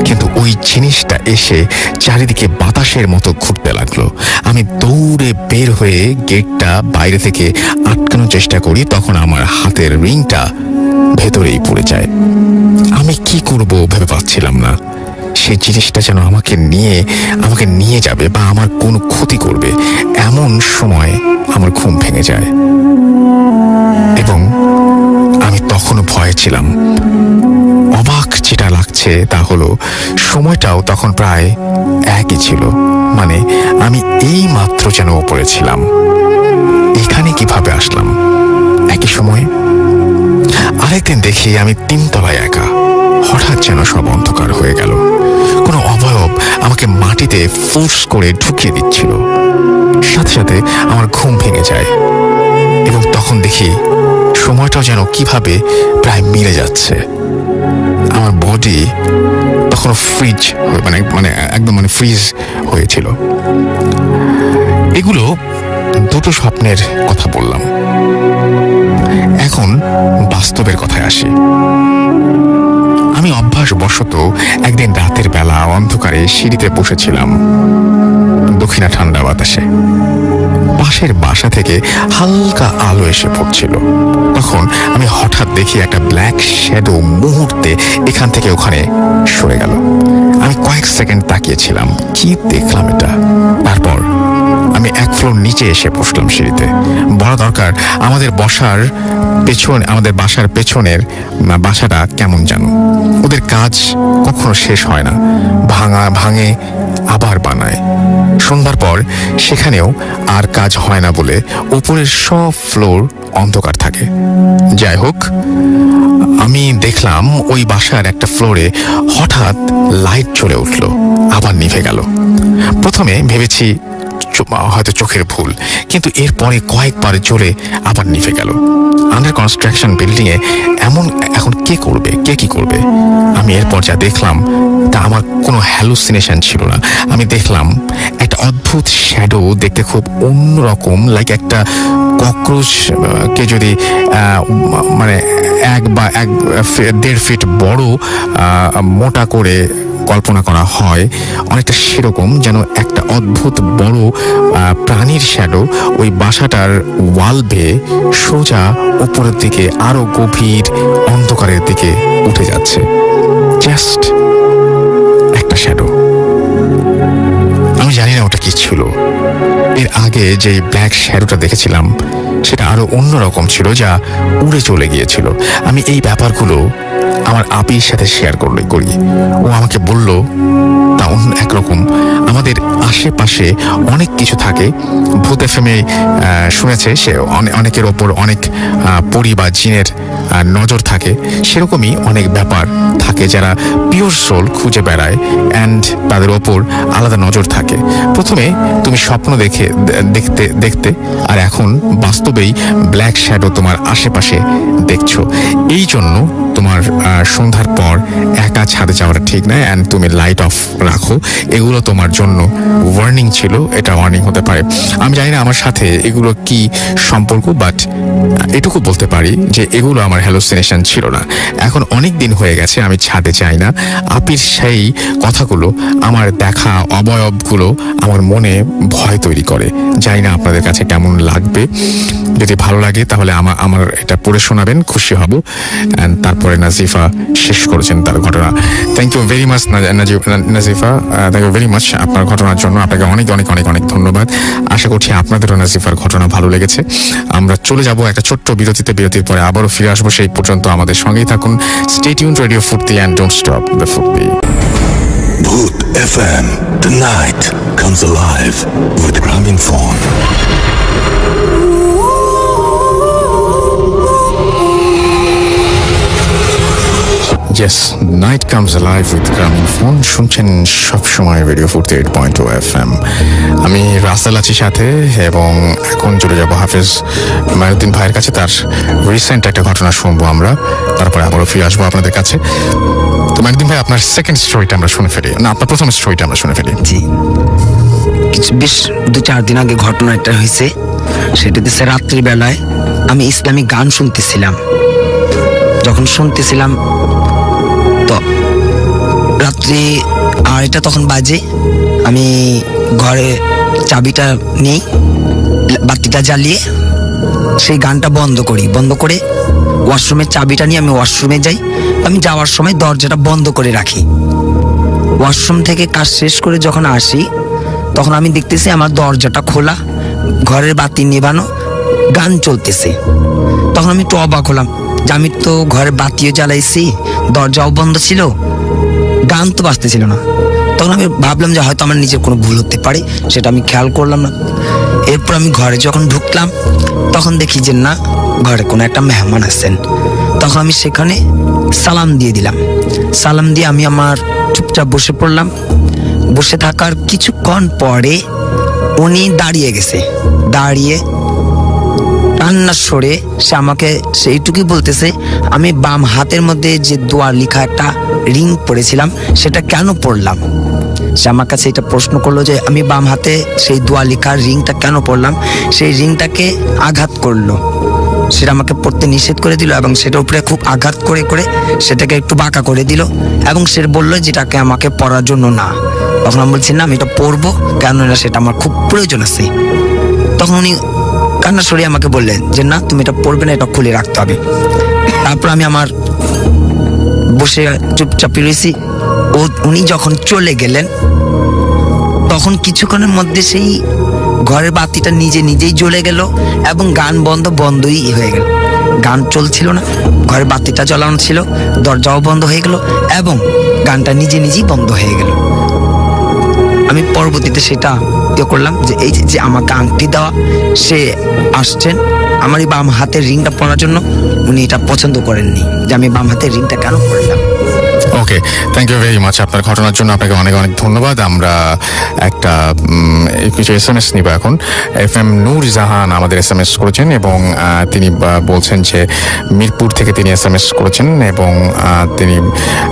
কিন্তু ওই জিনিসটা এসে চারিদিকে বাতাসের মতো ঘুরতে লাগলো। আমি দৌড়ে বের হয়ে গেটটা বাইরে থেকে আটকানোর চেষ্টা করি, তখন আমার হাতের রিংটা ভেতরেই পড়ে যায়। আমি কি করব ভেবে পাচ্ছিলাম না। সেই জিনিসটা যেন আমাকে নিয়ে যাবে বা আমার কোনো ক্ষতি করবে। এমন সময় আমার ঘুম ভেঙে যায় এবং আমি তখনও ভয়ে ছিলাম। অবাক যেটা লাগছে তা হলো সময়টাও তখন প্রায় একই ছিল, মানে আমি এই মাত্র যেন ওপরে ছিলাম। এখানে কিভাবে আসলাম একই সময়ে? আরেকদিন দেখি আমি 3 তলায় একা। হঠাৎ যেন সব অন্ধকার হয়ে গেল। কোনো অবয়ব আমাকে মাটিতে ফোর্স করে ঢুকিয়ে দিচ্ছিল। সাথে সাথে আমার ঘুম ভেঙে যায় এবং তখন দেখি সময়টাও যেন কিভাবে প্রায় মিলে যাচ্ছে। আমার বডি তখনও ফ্রিজ মানে একদম ফ্রিজ হয়েছিল। এগুলো দুটো স্বপ্নের কথা বললাম। এখন বাস্তবের কথায় আসি। আমি অভ্যাসবশত একদিন রাতের বেলা অন্ধকারে সিঁড়িতে বসেছিলাম, দক্ষিণা ঠান্ডা বাতাসে। পাশের বাসা থেকে হালকা আলো এসে পড়ছিল। তখন আমি হঠাৎ দেখি একটা ব্ল্যাক শ্যাডো মুহূর্তে এখান থেকে ওখানে সরে গেল। আমি কয়েক সেকেন্ড তাকিয়েছিলাম, কি দেখলাম এটা। তারপর আমি 1 ফ্লোর নিচে এসে বসলাম সিঁড়িতে। বলা দরকার আমাদের বাসার পেছনের বাসাটা কেমন জানো, ওদের কাজ কখনো শেষ হয় না, ভাঙে আবার বানায়। সন্ধ্যার পর সেখানেও আর কাজ হয় না বলে উপরের সব ফ্লোর অন্ধকার থাকে। যাই হোক, আমি দেখলাম ওই বাসার একটা ফ্লোরে হঠাৎ লাইট জ্বলে উঠলো, আবার নিভে গেল। প্রথমে ভেবেছি হয়তো চোখের ভুল, কিন্তু এরপরে কয়েকবার জ্বলে আবার নিভে গেল। আন্ডার কনস্ট্রাকশন বিল্ডিং এ এমন এখন কে কি করবে? আমি এরপর যা দেখলাম তা আমার কোনো হ্যালুসিনেশন ছিল না। আমি দেখলাম একটা অদ্ভুত শ্যাডো, দেখতে খুব অন্যরকম, লাইক একটা ককরোচ কে যদি 1 বা 1.5 ফিট বড় মোটা করে কল্পনা করা হয়, অনেকটা সেরকম যেন একটা অদ্ভুত বড় প্রাণীর শ্যাডো ওই বাসাটার ওয়াল বেয়ে সোজা উপরের দিকে আরো গভীর অন্ধকারের দিকে উঠে যাচ্ছে। জাস্ট একটা শ্যাডো। আমি জানি না ওটা কি ছিল। এর আগে যে ব্ল্যাক শ্যাডোটা দেখেছিলাম সেটা আরো অন্যরকম ছিল, যা উড়ে চলে গিয়েছিল। আমি এই ব্যাপারগুলো আমার আপির সাথে শেয়ার করি। ও আমাকে বলল তা অন্য একরকম। আমাদের আশেপাশে অনেক কিছু থাকে। ভূত এফএমে শুনেছে সে অনেকের ওপর অনেক পরি বা জিনের নজর থাকে। সেরকমই অনেক ব্যাপার থাকে যারা পিওর সোল খুঁজে বেড়ায় অ্যান্ড তাদের ওপর আলাদা নজর থাকে। প্রথমে তুমি স্বপ্ন দেখতে আর এখন বাস্তবেই ব্ল্যাক শ্যাডো তোমার আশেপাশে দেখছো। এই জন্য তোমার সন্ধ্যার পর একা ছাদে যাওয়াটা ঠিক নয়, অ্যান্ড তুমি লাইট অফ রাখো। এগুলো তোমার জন্য ওয়ার্নিং ছিল, এটা ওয়ার্নিং হতে পারে। আমি জানি না আমার সাথে এগুলো কি সম্পর্ক, বাট এটুকু বলতে পারি যে এগুলো আমার হ্যালুসিনেশন ছিল না। এখন অনেক দিন হয়ে গেছে আমি ছাদে যাই না। আপির সেই কথাগুলো, আমার দেখা অবয়বগুলো আমার মনে ভয় তৈরি করে। জানি না আপনাদের কাছে কেমন লাগবে। যদি ভালো লাগে তাহলে আমার এটা পড়ে শোনাবেন, খুশি হব। তারপরে নাজিফা শেষ করেছেন তার ঘটনা। Thank you very much Nazifa, thank you very much আপনার ঘটনার জন্য। আপনাকে অনেক অনেক অনেক অনেক ধন্যবাদ। আশা করছি আপনাদেরও নাজিফার ঘটনা ভালো লেগেছে। আমরা চলে যাব একটা ছোট্ট বিরতিতে। বিরতির পরে আবারও ফিরে আসবো। সেই পর্যন্ত আমাদের সঙ্গেই থাকুন। স্টে টিউনড, রেডিও ফুর্তি, অ্যান্ড ডোন্ট স্টপ দ্য ফুর্তি। Bhoot FM, the night comes alive with Gramophone. Yes, night comes alive with Gramophone. শুনছেন সবসময় রেডিও ফুর্তি 8.2 FM। আমি রাসেল আছি সাথে, এবং এখন চলে যাবো হাফেজ মাইনুদ্দিন ভাইয়ের কাছে। তার রিসেন্ট একটা ঘটনা শুনবো আমরা, তারপরে আবারও ফিরে আসবো আপনাদের কাছে। তো মাইনুদ্দিন ভাই, আপনার সেকেন্ড স্টোরিটা আমরা শুনে ফেলি, না আপনার প্রথম স্টোরিটা আমরা শুনে ফেলি। জি, বেশ 2-4 দিন আগে ঘটনা একটা হয়েছে। সেটা দিচ্ছে রাত্রির বেলায় আমি ইসলামিক গান শুনতেছিলাম। যখন শুনতেছিলাম তো রাত্রি 2:30 তখন বাজে। আমি ঘরে চাবিটা নিই, বাতিটা জ্বালিয়ে সেই গানটা বন্ধ করে ওয়াশরুমের চাবিটা নিয়ে আমি ওয়াশরুমে যাই। আমি যাওয়ার সময় দরজাটা বন্ধ করে রাখি। ওয়াশরুম থেকে কাজ শেষ করে যখন আসি তখন আমি দেখতেছি আমার দরজাটা খোলা, ঘরের বাতি নেভানো, গান চলতেছে। তখন আমি একটু অবাক হলাম যে আমি তো ঘরে বাতিও জ্বালাইছি, দরজাও বন্ধ ছিল, গান তো বাজতেছিল না। তো তখন আমি ভাবলাম যে হয়তো আমার নিজের কোনো ভুল হতে পারে, সেটা আমি খেয়াল করলাম না। এরপর আমি ঘরে যখন ঢুকলাম তখন দেখি যে না, ঘরে কোনো একটা মেহমান আছেন। তখন আমি সেখানে সালাম দিয়ে দিলাম। সালাম দিয়ে আমি আমার চুপচাপ বসে পড়লাম। বসে থাকার কিছুক্ষণ পরে উনি দাঁড়িয়ে গেছে। দাঁড়িয়ে রান্নার সরে সে আমাকে সেইটুকুই বলতেছে, আমি বাম হাতের মধ্যে যে দোয়া লেখা একটা রিং পরেছিলাম সেটা কেন পরলাম। সে আমার কাছে এটা প্রশ্ন করলো যে আমি বাম হাতে সেই দোয়া লেখার রিংটা কেন পরলাম। সেই রিংটাকে আঘাত করলো, সেটা আমাকে পড়তে নিষেধ করে দিল এবং সেটার উপরে খুব আঘাত করে করে সেটাকে একটু বাঁকা করে দিল এবং সে বললো যেটাকে আমাকে পড়ার জন্য না। তখন আমি বলছি না, আমি এটা পড়বো, কেননা সেটা আমার খুব প্রয়োজন আছে। তখন উনি কান্না সরিয়ে আমাকে বললেন যে না, তুমি এটা পড়বে না, এটা খুলে রাখতে হবে। তারপর আমি আমার বসে চুপচাপ রয়েছি। উনি যখন চলে গেলেন তখন কিছুক্ষণের মধ্যে সেই ঘরের বাতিটা নিজেই জ্বলে গেল এবং গান বন্ধই হয়ে গেল। গান চলছিল না, ঘরের বাতিটা জ্বালানো ছিল, দরজাও বন্ধ হয়ে গেল এবং গানটা নিজেই বন্ধ হয়ে গেল। আমি পরবর্তীতে সেটা করলাম যে এই যে আমাকে আংটি দেওয়া, সে আসছেন আমার এই বাম হাতের রিংটা পরার জন্য। উনি এটা পছন্দ করেননি যে আমি বাম হাতের রিংটা কেন পরলাম। ওকে, থ্যাংক ইউ ভেরি মাচ আপনার ঘটনার জন্য। আপনাকে অনেক অনেক ধন্যবাদ। আমরা একটা কিছু SMS নিব এখন। FM নূর জাহান আমাদের SMS করেছেন এবং তিনি বলছেন যে মিরপুর থেকে তিনি SMS করেছেন এবং তিনি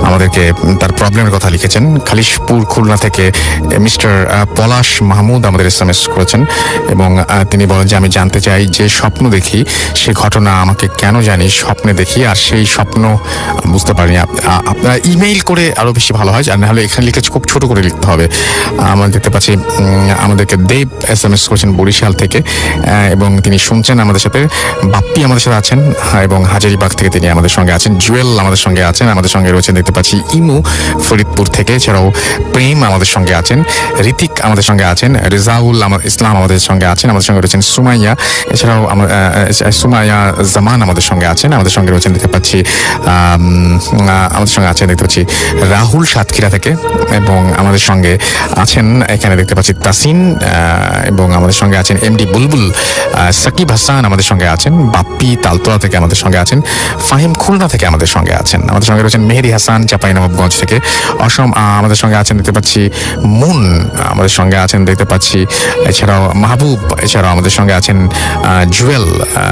আমাদেরকে তার প্রবলেমের কথা লিখেছেন। খালিশপুর খুলনা থেকে মিস্টার পলাশ মাহমুদ আমাদের SMS করেছেন এবং তিনি বলেন যে আমি জানতে চাই যে স্বপ্ন দেখি সে ঘটনা আমাকে কেন জানি স্বপ্নে দেখি, আর সেই স্বপ্ন বুঝতে পারিনি। আপনারা ইমেইল করে আরো বেশি ভালো হয়, আর না হলে এখানে লিখেছে খুব ছোট করে লিখতে হবে। আমরা দেখতে পাচ্ছি আমাদেরকে দেব SMS করেছেন বরিশাল থেকে এবং তিনি শুনছেন আমাদের সাথে। বাপ্পি আমাদের সাথে আছেন এবং হাজারিবাগ থেকে তিনি আমাদের সঙ্গে আছেন। জুয়েল আমাদের সঙ্গে আছেন, আমাদের সঙ্গে রয়েছেন দেখতে পাচ্ছি ইমু ফরিদপুর থেকে। এছাড়াও প্রেম আমাদের সঙ্গে আছেন, ঋতিক আমাদের সঙ্গে আছেন, রেজাউল ইসলাম আমাদের সঙ্গে আছেন, আমাদের সঙ্গে রয়েছেন সুমাইয়া। এছাড়াও সুমাইয়া জামান আমাদের সঙ্গে আছেন, আমাদের সঙ্গে রয়েছেন দেখতে পাচ্ছি আমাদের সঙ্গে আছেন দেখতে পাচ্ছি রাহুল সাতক্ষীরা থেকে এবং আমাদের সঙ্গে আছেন এখানে দেখতে পাচ্ছি তাসিন এবং আমাদের সঙ্গে আছেন MD বুলবুল। সাকিব হাসান আমাদের সঙ্গে আছেন, বাপ্পি তালতলা থেকে আমাদের সঙ্গে আছেন, ফাহিম খুলনা থেকে আমাদের সঙ্গে আছেন, আমাদের সঙ্গে রয়েছেন মেহেদি হাসান চাঁপাইনবাবগঞ্জ থেকে, অসম আমাদের সঙ্গে আছেন দেখতে পাচ্ছি মুন আমাদের সঙ্গে আছেন দেখতে পাচ্ছি, এছাড়াও মাহবুব, এছাড়াও আমাদের সঙ্গে আছেন জুয়েল,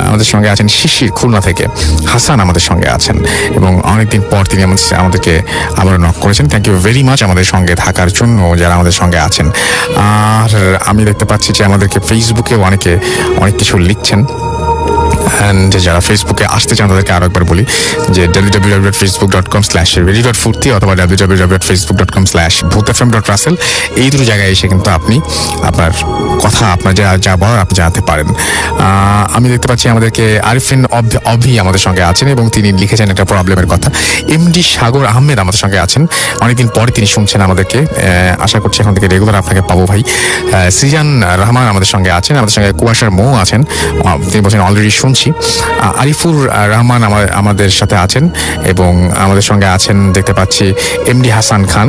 আমাদের সঙ্গে আছেন শিশির খুলনা থেকে, হাসান আমাদের সঙ্গে আছেন এবং অনেকদিন পর তিনি আমাদেরকে আবার নক করেছেন। থ্যাংক ইউ ভেরি মাচ আমাদের সঙ্গে থাকার জন্য যারা আমাদের সঙ্গে আছেন। আর আমি দেখতে পাচ্ছি যে আমাদেরকে ফেসবুকেও অনেক কিছু লিখছেন। অ্যান্ড যারা ফেসবুকে আসতে চান তাদেরকে আরো একবার বলি যে www.facebook.com/ready.furti অথবা www.facebook.com/bhutfm.russell এই দুটো জায়গায় এসে কিন্তু আপনি আপনার কথা, আপনার যা বলার আপনি জানাতে পারেন। আমি দেখতে পাচ্ছি আমাদেরকে আরিফিন অভি আমাদের সঙ্গে আছেন এবং তিনি লিখেছেন একটা প্রবলেমের কথা। MD সাগর আহমেদ আমাদের সঙ্গে আছেন, অনেকদিন পরে তিনি শুনছেন আমাদেরকে। আশা করছি এখন থেকে রেগুলার আপনাকে পাবো ভাই। সিজান রহমান আমাদের সঙ্গে আছেন, আমাদের সঙ্গে কুয়াশার মৌ আছেন, তিনি বলছেন অলরেডি শুনছি। আরিফুর রহমান আমাদের সাথে আছেন এবং আমাদের সঙ্গে আছেন দেখতে পাচ্ছি MD হাসান খান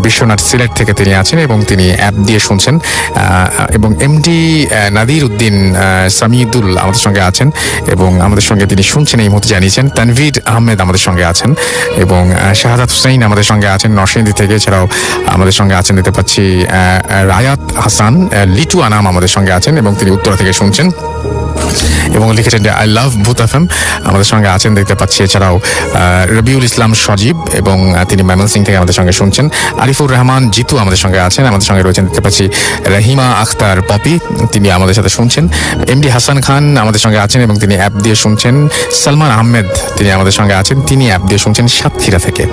বিশ্বনাথ সিলেট থেকে তিনি আছেন এবং তিনি অ্যাপ দিয়ে শুনছেন এবং MD নাদির উদ্দিন সামিদুল আমাদের সঙ্গে আছেন এবং আমাদের সঙ্গে তিনি শুনছেন এই মুহূর্তে জানিয়েছেন। তানভীর আহমেদ আমাদের সঙ্গে আছেন এবং শাহাদাত হুসাইন আমাদের সঙ্গে আছেন নরসিংদী থেকে। এছাড়াও আমাদের সঙ্গে আছেন দেখতে পাচ্ছি রায়াত হাসান, লিটু আনাম আমাদের সঙ্গে আছেন এবং তিনি উত্তরা থেকে শুনছেন এবং লিখেছেন যে আই লাভ ভূত এফএম আমাদের সঙ্গে আছেন দেখতে পাচ্ছি। এছাড়াও রবিউল ইসলাম সজীব এবং তিনি ময়মনসিং থেকে আমাদের সঙ্গে শুনছেন। আরিফুর রহমান জিতু আমাদের সঙ্গে আছেন, আমাদের সঙ্গে রয়েছেন দেখতে পাচ্ছি রহিমা আখতার পপি, তিনি আমাদের সাথে শুনছেন। MD হাসান খান আমাদের সঙ্গে আছেন এবং তিনি অ্যাপ দিয়ে শুনছেন। সালমান আহমেদ তিনি আমাদের সঙ্গে আছেন, তিনি অ্যাপ দিয়ে শুনছেন সাতক্ষীরা থেকে।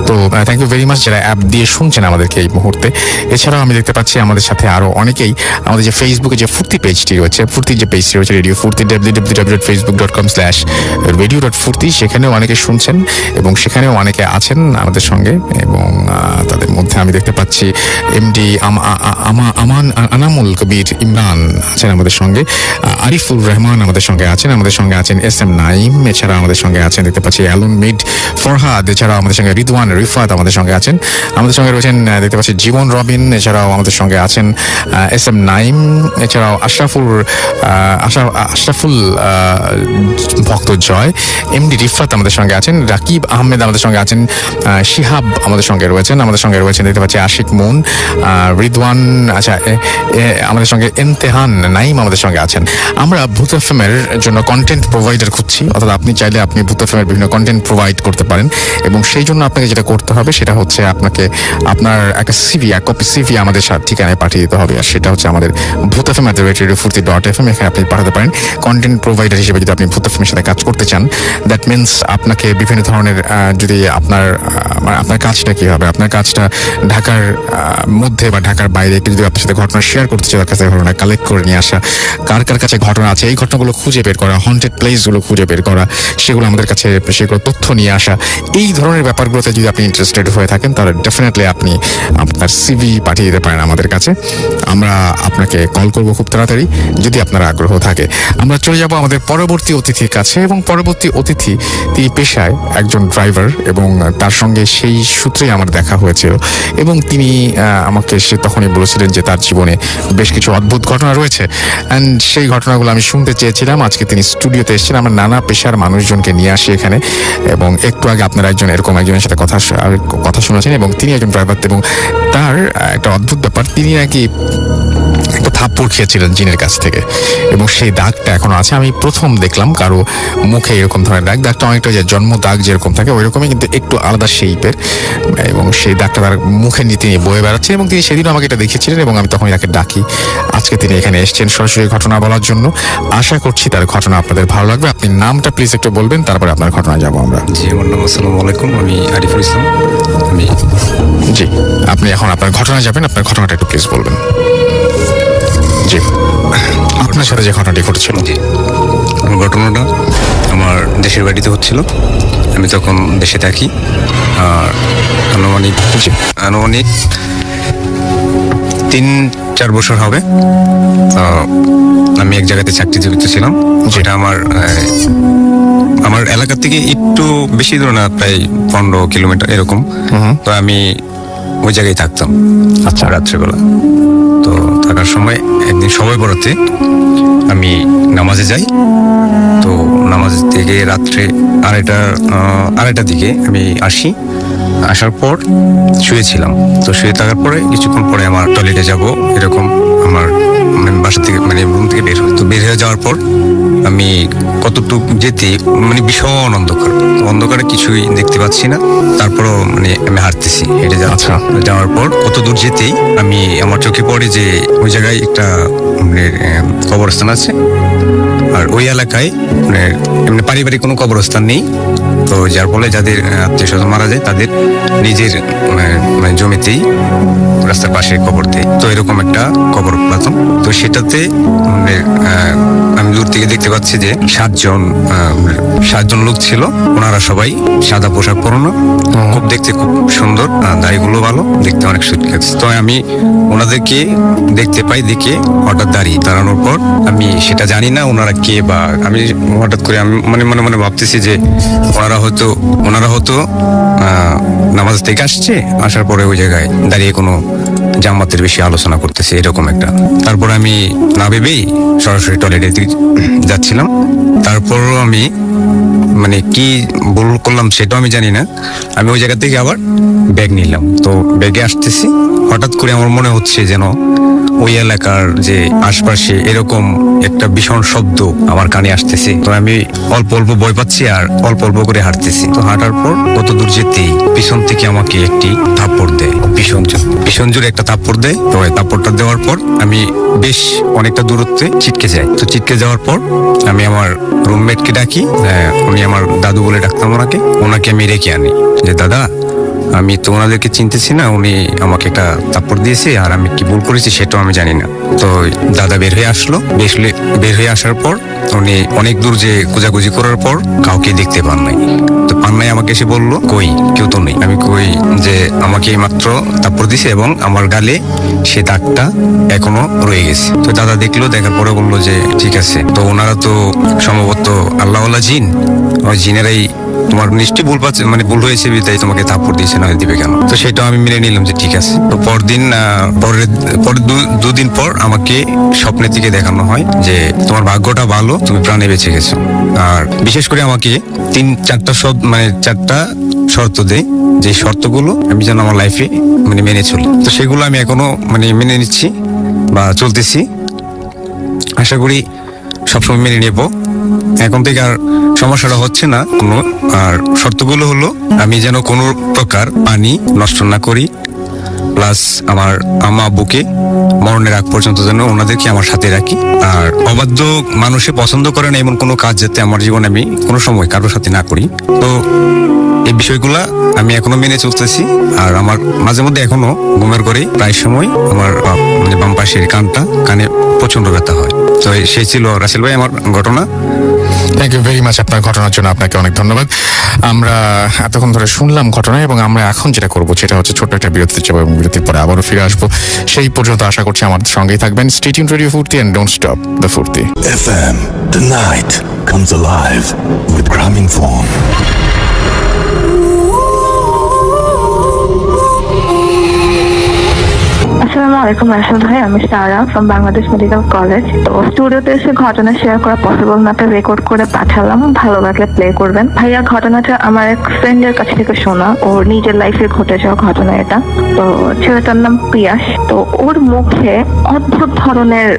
তো থ্যাংক ইউ ভেরি মাচ যারা অ্যাপ দিয়ে শুনছেন আমাদেরকে এই মুহূর্তে। এছাড়াও আমি দেখতে পাচ্ছি আমাদের সাথে আরো অনেকেই আমাদের যে ফেসবুকে যে ফুর্তি পেজটি রয়েছে, ফুর্তির যে পেজটি রয়েছে রেডিও ফুর্তি, www.facebook.com/radio.furti। সেখানেও অনেকে শুনছেন এবং সেখানেও অনেকে আছেন আমাদের সঙ্গে, এবং তাদের মধ্যে আমি দেখতে পাচ্ছি এমডি আনামুল কবির ইমরান আছেন আমাদের সঙ্গে, আরিফুর রহমান আমাদের সঙ্গে আছেন এস এম নাইম, এছাড়া আমাদের সঙ্গে আছেন দেখতে পাচ্ছি অ্যালন মিড, ফরহাদ, এছাড়াও আমাদের সঙ্গে রিদওয়ান, রিফাত আমাদের সঙ্গে আছেন, আমাদের সঙ্গে রয়েছেন দেখতে পাচ্ছি জীবন রবিন, এছাড়াও আমাদের সঙ্গে আছেন এস এম নাইম, এছাড়াও আশরাফুল ভক্ত জয়, এমডি রিফাত আমাদের সঙ্গে আছেন, রাকিব আহমেদ আমাদের সঙ্গে আছেন, শিহাব আমাদের সঙ্গে রয়েছেন দেখতে পাচ্ছি আশিক মুন, রিদওয়ান, আচ্ছা আমাদের সঙ্গে ইমতেহান নাইম আমাদের সঙ্গে আছেন। আমরা ভূত এফএমের জন্য কন্টেন্ট প্রোভাইডার খুঁজছি, অর্থাৎ আপনি চাইলে আপনি ভূত এফএমের বিভিন্ন কন্টেন্ট প্রোভাইড করতে পারেন, এবং সেই জন্য আপনাকে যেটা করতে হবে সেটা হচ্ছে আপনাকে আপনার একটা এক কপি সিভি আমাদের ঠিকানায় পাঠিয়ে দিতে হবে, আর সেটা হচ্ছে আমাদের ভূত এফএম @radiofurti.fm, এখানে আপনি পাঠাতে পারেন। কন্টেন্ট প্রোভাইডার হিসেবে যদি আপনি ভূত এফএমের সাথে কাজ করতে চান, দ্যাট মিনস আপনাকে বিভিন্ন ধরনের যদি আপনার কাজটা কি হবে, আপনার কাজটা ঢাকার মধ্যে বা ঢাকার বাইরে যদি আপনার সাথে ঘটনা শেয়ার করতে চাই, তার কাছে ঘটনা কালেক্ট করে নিয়ে আসা, কার কাছে ঘটনা আছে এই ঘটনাগুলো খুঁজে বের করা, হন্টেড প্লেসগুলো খুঁজে বের করা, সেগুলো আমাদের কাছে সেগুলো তথ্য নিয়ে আসা, এই ধরনের ব্যাপারগুলোতে যদি আপনি ইন্টারেস্টেড হয়ে থাকেন তাহলে ডেফিনেটলি আপনি আপনার সিভি পাঠিয়ে দিতে পারেন আমাদের কাছে। আমরা আপনাকে কল করবো খুব তাড়াতাড়ি যদি আপনার আগ্রহ থাকে। আমরা চলে যাব আমাদের পরবর্তী অতিথির কাছে, এবং পরবর্তী অতিথি তিনি পেশায় একজন ড্রাইভার, এবং তার সঙ্গে সেই সূত্রেই আমার দেখা হয়েছিল, এবং তিনি আমাকে তখনই বলেছিলেন যে তার জীবনে বেশ কিছু অদ্ভুত ঘটনা রয়েছে, অ্যান্ড সেই ঘটনাগুলো আমি শুনতে চেয়েছিলাম। আজকে তিনি স্টুডিওতে এসেছেন, আমরা নানা পেশার মানুষজনকে নিয়ে আসি এখানে, এবং একটু আগে আপনারা একজনের সাথে কথা শুনেছেন, এবং তিনি একজন ড্রাইভার, এবং তার একটা অদ্ভুত ব্যাপার, তিনি নাকি একটা থাপ্পড় খেয়েছিলেন জিনের কাছ থেকে, এবং সেই দাগটা এখনো আছে। আমি প্রথম দেখলাম কারো মুখে এরকম ধরনের দাগটা অনেকটা যে জন্ম দাগ যেরকম থাকে ওইরকমই, কিন্তু একটু আলাদা শেপের, এবং সেই দাগটা তার মুখে নিয়ে তিনি বয়ে বেড়াচ্ছেন, এবং তিনি সেদিনও আমাকে এটা দেখিয়েছিলেন, এবং আমি তখনই তাকে ডাকি। আজকে তিনি এখানে এসেছেন সরাসরি ঘটনা বলার জন্য। আশা করছি তার ঘটনা আপনাদের ভালো লাগবে। আপনি নামটা প্লিজ একটু বলবেন, তারপরে আপনার ঘটনা যাবো আমরা। জি, আমার নাম আসসালামু আলাইকুম, আমি আরিফুল ইসলাম। জি, আপনি এখন আপনার ঘটনা যাবেন, আপনার ঘটনাটা একটু প্লিজ বলবেন। জি, আপনার সাথে যে ঘটনাটি ঘটেছিল। জি, ঘটনাটা আমার দেশের বাড়িতে হচ্ছিল, আমি তখন দেশে থাকি, আর আনুমানিক 3-4 বছর হবে। আমি এক জায়গাতে চাকরিতে ছিলাম, যেটা আমার এলাকা থেকে একটু বেশি দূর না, প্রায় 15 কিলোমিটার এরকম। তো আমি ওই জায়গায় থাকতাম। আচ্ছা, রাত্রেবেলা তো থাকার সময় একদিন সময় পড়াতে আমি নামাজে যাই। তো নামাজ থেকে রাত্রে আড়াইটার দিকে আমি আসার পর শুয়েছিলাম। তো শুয়ে থাকার পরে কিছুক্ষণ পরে আমার টয়লেটে যাব, এরকম আমার বাসা থেকে রুম থেকে বের হয়ে যাওয়ার পর আমি কতটুকু যেতে ভীষণ অন্ধকারে কিছুই দেখতে পাচ্ছি না। তারপরও আমি হাঁটতেছি, হেঁটে যাওয়ার পর কত দূর যেতেই আমার চোখে পড়ে যে ওই জায়গায় একটা কবরস্থান আছে, আর ওই এলাকায় এমনি পারিবারিক কোনো কবরস্থান নেই। তো যার ফলে যাদের আত্মীয় স্বজন মারা যায় তাদের নিজের জমিতেই রাস্তার পাশে কবর দেয়। তো এরকম একটা কবর পেলাম। তো সেটাতে আমি দূর থেকে দেখতে পাচ্ছি যে 7জন লোক ছিল। ওনারা সবাই সাদা পোশাক পরানো, খুব দেখতে খুব সুন্দর, দাড়িগুলো ভালো, দেখতে অনেক সুন্দর লাগছে। তো আমি ওনাদেরকে দেখতে পাই, দেখে হঠাৎ দাঁড়ানোর পর আমি সেটা জানি না ওনারা কে, বা আমি হঠাৎ করে আমি মনে ভাবতেছি যে ওনারা হয়তো নামাজ থেকে আসার পরে ওই জায়গায় দাঁড়িয়ে কোনো জামাতের বেশি আলোচনা করতেছে, এরকম একটা। তারপর আমি না ভেবেই সরাসরি টয়লেটে যাচ্ছিলাম। তারপরও আমি কি ভুল করলাম সেটাও আমি জানি না। আমি ওই জায়গা থেকে আবার ব্যাগ নিলাম। তো ব্যাগে আসতেছি, হঠাৎ করে আমার মনে হচ্ছে যেন ওই এলাকার যে আশপাশে এরকম একটা ভীষণ শব্দ আমার কানে আসতেছে। তো আমি অল্প অল্প ভয় পাচ্ছি আর অল্প অল্প করে হাঁটতেছি। তো হাঁটার পর কত দূর যেতেই পিছন থেকে আমাকে একটি থাপ্পড় দেয়, ভীষণ জোরে একটা থাপ্পড় দেয়। তো থাপ্পড়টা দেওয়ার পর আমি বেশ অনেকটা দূরত্বে ছিটকে যাই। তো ছিটকে যাওয়ার পর আমি আমার রুমমেটকে ডাকি, উনি আমার দাদু বলে ডাকতাম ওনাকে আমি রেখে আনি যে দাদা, আমি তো ওনাদেরকে চিনতেছি না, উনি আমাকে একটা থাপ্পড় দিয়েছে, আর আমি কি ভুল করেছি সেটাও আমি জানি না। তো দাদা বের হয়ে আসলো। বের হয়ে আসার পর উনি অনেক দূর যে খোঁজাখুঁজি করার পর কাউকে দেখতে পান নাই। তো পান নাই আমাকে এসে বললো কই কেউ তো নেই। আমি কই যে আমাকে মাত্র তারপর দিছে এবং আমার গালে সে দাগটা এখনো রয়ে গেছে। তো দাদা দেখলো, দেখার পরে বললো যে ঠিক আছে, তো ওনারা তো সম্ভবত আল্লাহওয়ালা জিন, ওই জিনেরাই তোমার নিশ্চয়ই ভুল পাচ্ছে, মানে ভুল হয়েছে তাই তোমাকে থাপ্পড় দিয়েছে, না দিবে কেন। তো সেটাও আমি মেনে নিলাম যে ঠিক আছে। তো পরের দুদিন পর আমাকে স্বপ্নের দিকে দেখানো হয় যে তোমার ভাগ্যটা ভালো, তুমি প্রাণে বেঁচে গেছো। আর বিশেষ করে আমাকে 4টা শর্ত দেয়, যে শর্তগুলো আমি যেন আমার লাইফে মানে মেনে চলি। তো সেগুলো আমি এখনো মানে মেনে নিচ্ছি বা চলতেছি, আশা করি সবসময় মেনে নেব। এখন থেকে আর সমস্যাটা হচ্ছে না কোনো। আর শর্তগুলো হলো আমি যেন কোনো প্রকার পানি নষ্ট না করি, প্লাস আমার আম্মা আব্বুকে মরণের আগ পর্যন্ত যেন ওনাদেরকে আমার সাথে রাখি। আর অবাধ্য মানুষে পছন্দ করে না এমন কোনো কাজ যাতে আমার জীবনে আমি কোনো সময় কারোর সাথে না করি। তো এই বিষয়গুলা আমি এখনো মেনে চলতেছি। আর আমার মাঝে মধ্যে এখনো ঘুমের করে প্রায় সময় আমার মানে বাম পাশের কানে প্রচন্ড ব্যথা হয়। তো সেই ছিল রাসেল ভাই আমার ঘটনা। থ্যাংক ইউ ভেরি মাচ আপনার ঘটনার জন্য, আপনাকে অনেক ধন্যবাদ। আমরা এতক্ষণ ধরে শুনলাম ঘটনা, এবং আমরা এখন যেটা করবো সেটা হচ্ছে ছোট্ট একটা বিরতি যাবো, এবং বিরতির পরে আবারও ফিরে আসবো। সেই পর্যন্ত আশা করছি আমাদের সঙ্গেই থাকবেন। স্টে টিউনড রেডিও ফুর্তি এন্ড ডোন্ট স্টপ দ্য ফুর্তি। FM, the night comes alive with Gramophone. আসসালামু আলাইকুম রাসেল ভাই, আমি সারা ফ্রম বাংলাদেশ মেডিকেল কলেজ। তো স্টুডিওতে এসে ঘটনা শেয়ার করা পসিবল না, রেকর্ড করে পাঠালাম, ভালো লাগলে প্লে করবেন। ভাইয়া, ঘটনাটা আমার এক ফ্রেন্ডের কাছ থেকে শোনা, ওর নিজের লাইফে ঘটে যাওয়া ঘটনা এটা। তো ছেলেটার নাম পিয়াস। তো ওর মুখে অদ্ভুত ধরনের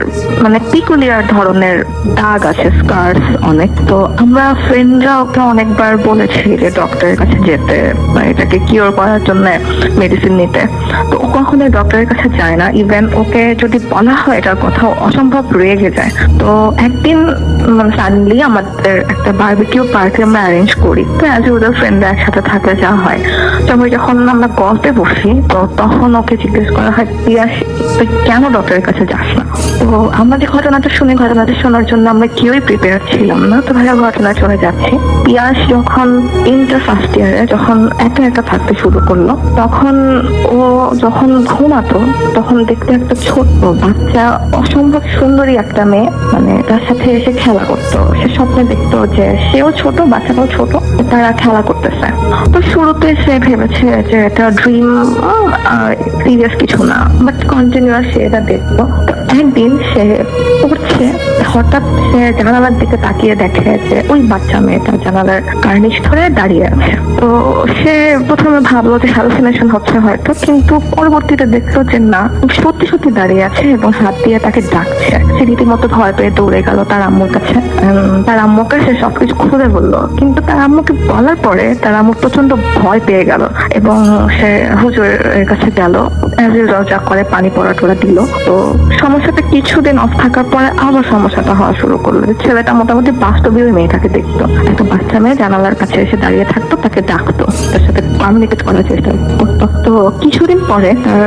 মানে পিকুলিয়ার ধরনের দাগ আছে, স্কার্স অনেক। তো আমরা ফ্রেন্ডরা ওকে অনেকবার বলেছি যে ডক্টরের কাছে যেতে, এটাকে কিওর করার জন্য মেডিসিন নিতে। তো ও কখনো ডক্টরের কাছে যায় না। ইভেন ওকে যদি বলা হয় এটার কথা অসম্ভব রেগে যায়। তো একদিন মানে সাডেনলি আমাদের একটা বারবিকিউ পার্টি আমরা অ্যারেঞ্জ করি। তো অ্যাজ ইউজুয়াল ফ্রেন্ডরা একসাথে থাকতে যাওয়া হয়। তবে যখন আমরা গল্পে বসি তো তখন ওকে জিজ্ঞেস করা হয়, পিয়াস তুই কেন ডক্টরের কাছে যাস না? তো আমরা যে ঘটনাটা শোনার জন্য আমরা কেউই প্রিপেয়ার ছিলাম না। তো ভাইয়া ঘটনা চলে যাচ্ছে। পিয়াস যখন ইন্টার ফার্স্ট ইয়ারে যখন একা থাকতে শুরু করলো, তখন ও যখন ঘুমাতো তখন দেখতে একটা ছোট্ট বাচ্চা, অসম্ভব সুন্দরী একটা মেয়ে মানে তার সাথে এসে খেলা করতো। সে স্বপ্নে দেখতো যে সেও ছোট, বাচ্চাটাও ছোট, তারা খেলা করতেছে। তো শুরুতে সে ভেবেছে যে এটা ড্রিম, সিরিয়াস কিছু না, বাট কন্টিনিউয়াস সে এটা দেখতো। তো একদিন সে পড়ছে, হঠাৎ সে জানালার দিকে তাকিয়ে দেখে যে ওই বাচ্চা মেয়েটা জানালার কার্নিশ ধরে দাঁড়িয়ে আছে। তো সে প্রথমে ভাবলো যে হ্যালুসিনেশন হচ্ছে হয়তো, কিন্তু পরবর্তীতে দেখলো যে না, সত্যি সত্যি দাঁড়িয়ে আছে এবং হাত দিয়ে তাকে ডাকছে। সে রীতিমতো ভয় পেয়ে দৌড়ে গেল তার আম্মুর কাছে। তার আম্মুকে সে সবকিছু খুলে বললো, কিন্তু তার আম্মুকে বলার পরে তার আম্মু প্রচন্ড ভয় পেয়ে গেল এবং সে হুজুরের কাছে গেল। যা করে পানি পড়া টোড়া দিল। তো সমস্যাটা কিছুদিন অফ থাকার পরে আবার সমস্যাটা হওয়া শুরু করলো। ছেলেটা মোটামুটি বাস্তবে ওই মেয়েটাকে দেখতো, একটা বাচ্চা মেয়ে জানালার কাছে এসে দাঁড়িয়ে থাকতো, তাকে ডাকতো, তার সাথে কমিউনিকেট করার চেষ্টা করতো। তো কিছুদিন পরে তার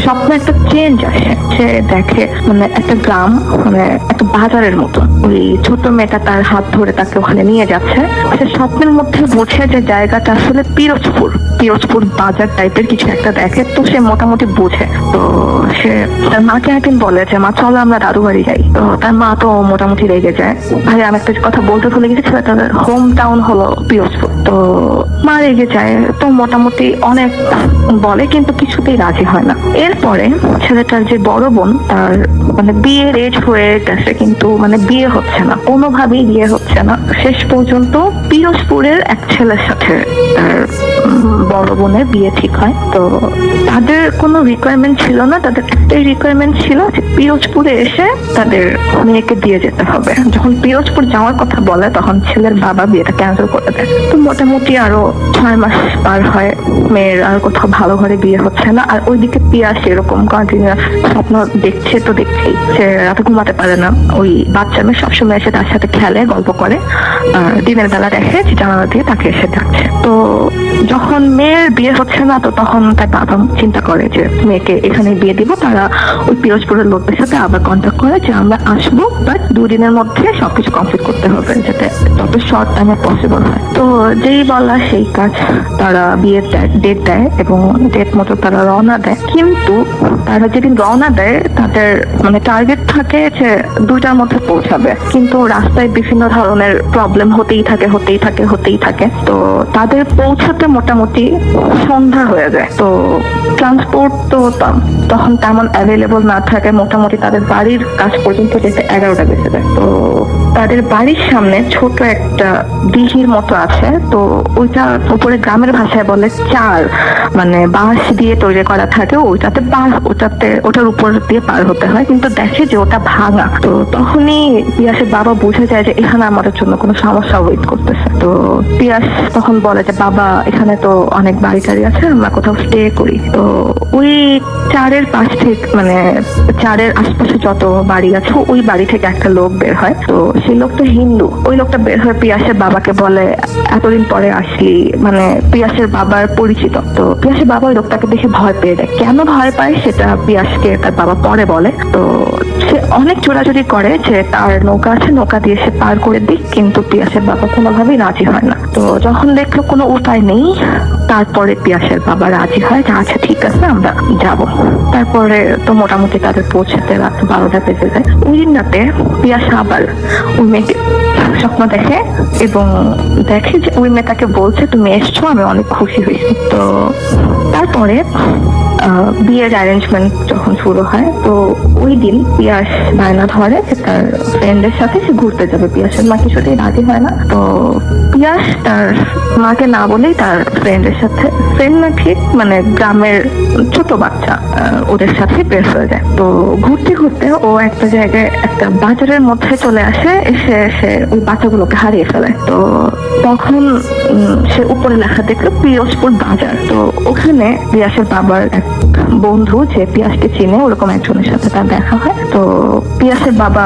স্বপ্নে একটা চেঞ্জ আসে। সে দেখে মানে একটা গ্রাম, মানে একটা বাজারের মতো, ওই ছোট মেয়েটা তার হাত ধরে তাকে ওখানে নিয়ে যাচ্ছে। সে স্বপ্নের মধ্যে বোঝে যে জায়গাটা আসলে পিরোজপুর বাজার টাইপের কিছু একটা দেখে। তো সে মোটামুটি বোঝে। তো সে তার মাকে একদিন বলে যে মা চলো আমরা দাদু বাড়ি যাই। তো তার মা তো মোটামুটি রেগে যায়। ভাই আমি একটা কথা বলতে ভুলে গেছি, তাদের হোম টাউন হলো পিরোজপুর। তো মা রেগে যায়। তো মোটামুটি অনেক বলে, কিন্তু কিছুতেই রাজি হয় না। এরপরে ছেলেটার যে বড় বোন, তার মানে বিয়ের এজ হয়ে গেছে, কিন্তু মানে বিয়ে হচ্ছে না, কোনোভাবেই বিয়ে হচ্ছে না। শেষ পর্যন্ত পিরোজপুরের এক ছেলের সাথে তার বড় বোনের বিয়ে ঠিক হয়। তো তাদের কোনো রিকোয়ারমেন্ট ছিল না, তাদের একটাই রিকোয়ারমেন্ট ছিল যে পিরোজপুরে এসে তাদের মেয়েকে দিয়ে যেতে হবে। যখন পিরোজপুর যাওয়ার কথা বলে তখন ছেলের বাবা বিয়েটা ক্যান্সেল করে দেয়। তো মোটামুটি আরো 6 মাস পার হয়, মেয়ের আর কোথাও ভালো ঘরে বিয়ে হচ্ছে না। আর ওইদিকে পিয়াস এরকম কন্টিনিউয়াস স্বপ্ন দেখছে, তো দেখছেই, সে রাতে ঘুমাতে পারে না। ওই বাচ্চা মেয়ে সবসময় এসে তার সাথে খেলে, গল্প করে, আর দিনের বেলা দেখে যে জানালা দিয়ে তাকে এসে ডাকছে। তো যখন যখন মেয়ের বিয়ে হচ্ছে না, তো তখন তার বাবা চিন্তা করে যে মেয়েকে এখানে বিয়ে দিব। তারা ওই পিরোজপুরের লোকদের সাথে আবার কন্ট্যাক্ট করে যে আমরা আসবো, বাট 2 দিনের মধ্যে সবকিছু কমপ্লিট করতে হবে, যাতে যত শর্ট টাইমে পসিবল হয়। তো যেই বলা সেই কাজ, তারা বিয়ের ডেট দেয় এবং ডেট মতো তারা রওনা দেয়। কিন্তু তারা যেদিন রওনা দেয় তাদের মানে টার্গেট থাকে যে 2টার মধ্যে পৌঁছাবে, কিন্তু রাস্তায় বিভিন্ন ধরনের প্রবলেম হতেই থাকে। তো তাদের পৌঁছাতে মোটামুটি সন্ধ্যা হয়ে যায়। তো ট্রান্সপোর্ট তো তখন তেমন অ্যাভেলেবল না থাকে, মোটামুটি তাদের বাড়ির কাছ পর্যন্ত যেতে 11টা বেজে যায়। তো তাদের বাড়ির সামনে ছোট একটা দিঘির মতো আছে। তো ওইটা উপরে গ্রামের ভাষায় বলে চার, মানে বাঁশ দিয়ে তৈরি করা থাকে। ওটার উপর দিয়ে পার হতে হয়, কিন্তু দেখে যে ওটা ভাঙা। তো তখনই পিয়াসের বাবা বুঝে যায় যে এখানে আমাদের জন্য কোনো সমস্যা ওয়েট করতেছে। তো পিয়াস তখন বলে যে বাবা, এখানে তো অনেক বাড়ি টাড়ি আছে, আমরা কোথাও স্টে করি। তো ওই চারের পাশ থেকে, মানে চারের আশপাশে যত বাড়ি আছে, ওই বাড়ি থেকে একটা লোক বের হয়। তো সেই লোকটা হিন্দু। ওই লোকটা বের হয়ে পিয়াসের বাবাকে বলে, এতদিন পরে আসলি, মানে পিয়াসের বাবার পরিচিত। তো পিয়াসের বাবা ওই লোকটাকে দেখে ভয় পেয়ে যায়। কেন ভয় পায় সেটা পিয়াসকে তার বাবা পরে বলে। তো সে অনেক চোরাচুরি করে যে তার নৌকা আছে, নৌকা দিয়ে সে পার করে দিক, কিন্তু পিয়াসের বাবা কোনোভাবেই রাজি হয় না। তো যখন দেখলো কোনো উপায় নেই, তারপরে পিয়াসের বাবা রাজি হয় যে আচ্ছা ঠিক আছে আমরা যাব। তারপরে তো মোটামুটি তাদের পৌঁছাতে রাত 12টা বেজে যায়। ওই দিন রাতে পিয়াস আবার ওই মেয়েকে স্বপ্ন দেখে এবং দেখে যে ওই মেয়ে তাকে বলছে তুমি এসছো, আমি অনেক খুশি হয়েছি। তো তারপরে বিয়ের অ্যারেঞ্জমেন্ট যখন শুরু হয়, তো ওই দিন পিয়াস বায়না ধরে যে তার ফ্রেন্ডের সাথে সে ঘুরতে যাবে। পিয়াসের মা কিছুতেই রাজি হয় না। তো পিয়াস তার মাকে না বলেই তার ফ্রেন্ডের সাথে, ফ্রেন্ড না ঠিক মানে গ্রামের ছোট বাচ্চা, ওদের সাথে বের হয়ে যায়। তো ঘুরতে ঘুরতে ও একটা জায়গায় একটা বাজারের মধ্যে চলে আসে। এসে সে ওই বাচ্চাগুলোকে হারিয়ে ফেলে। তো তখন সে উপরে লেখা দেখলো পিরোজপুর বাজার। তো ওখানে পিয়াসের বাবার এক বন্ধু যে পিয়াসকে চিনে, ওরকম একজনের সাথে তার দেখা হয়। তো পিয়াসের বাবা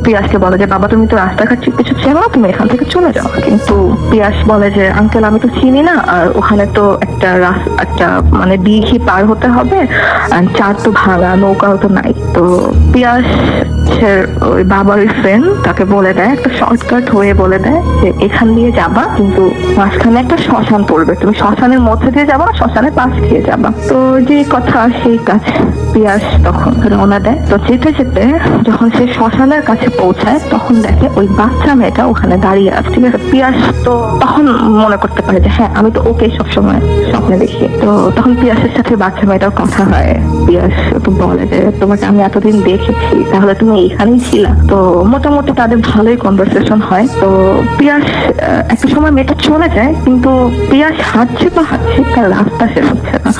পিয়াসকে বলে যে বাবা, তুমি তো রাস্তাঘাট কিছু চেনো, তুমি এখান থেকে চলে যাও। কিন্তু পিয়াস বলে যে আঙ্কেল, আমি তো চিনি না, আর ওখানে তো একটা মানে দিঘি পার হতে হবে, আর চার তো ভাঙা, নৌকাও তো নাই। তো পিয়াস ওই বাবার ফ্রেন্ড তাকে বলে দেয়, একটা শর্টকাট হয়ে বলে দেয় যে এখান দিয়ে যাবা, কিন্তু মাঝখানে একটা শ্মশান পড়বে, তুমি শ্মশানের মধ্যে দিয়ে যাবা, শ্মশানের পাশ দিয়ে যাবা। তো যে কথা সেই কাজ, পিয়াস তখন রওনা দেয়। তো যেতে যেতে যখন সে শ্মশানের কাছে পৌঁছায়, তখন দেখে ওই বাচ্চা মেয়েটা ওখানে দাঁড়িয়ে আছে। ঠিক আছে, পিয়াস তো তখন মনে করতে পারে যে হ্যাঁ, আমি তো ওকে সবসময় স্বপ্নে দেখি। তো তখন পিয়াসের সাথে বাচ্চা মেয়েটার কথা হয়। পিয়াস তো বলে যে তোমাকে আমি এতদিন দেখেছি, তাহলে তুমি এখানেই ছিলা। তো মোটামুটি তাদের ভালোই কনভারসেশন হয়। তো পিয়াস একটা সময় মেয়েটা চলে যায়, কিন্তু পিয়াস হাঁটছে, তার রাস্তা শেষ হচ্ছে না,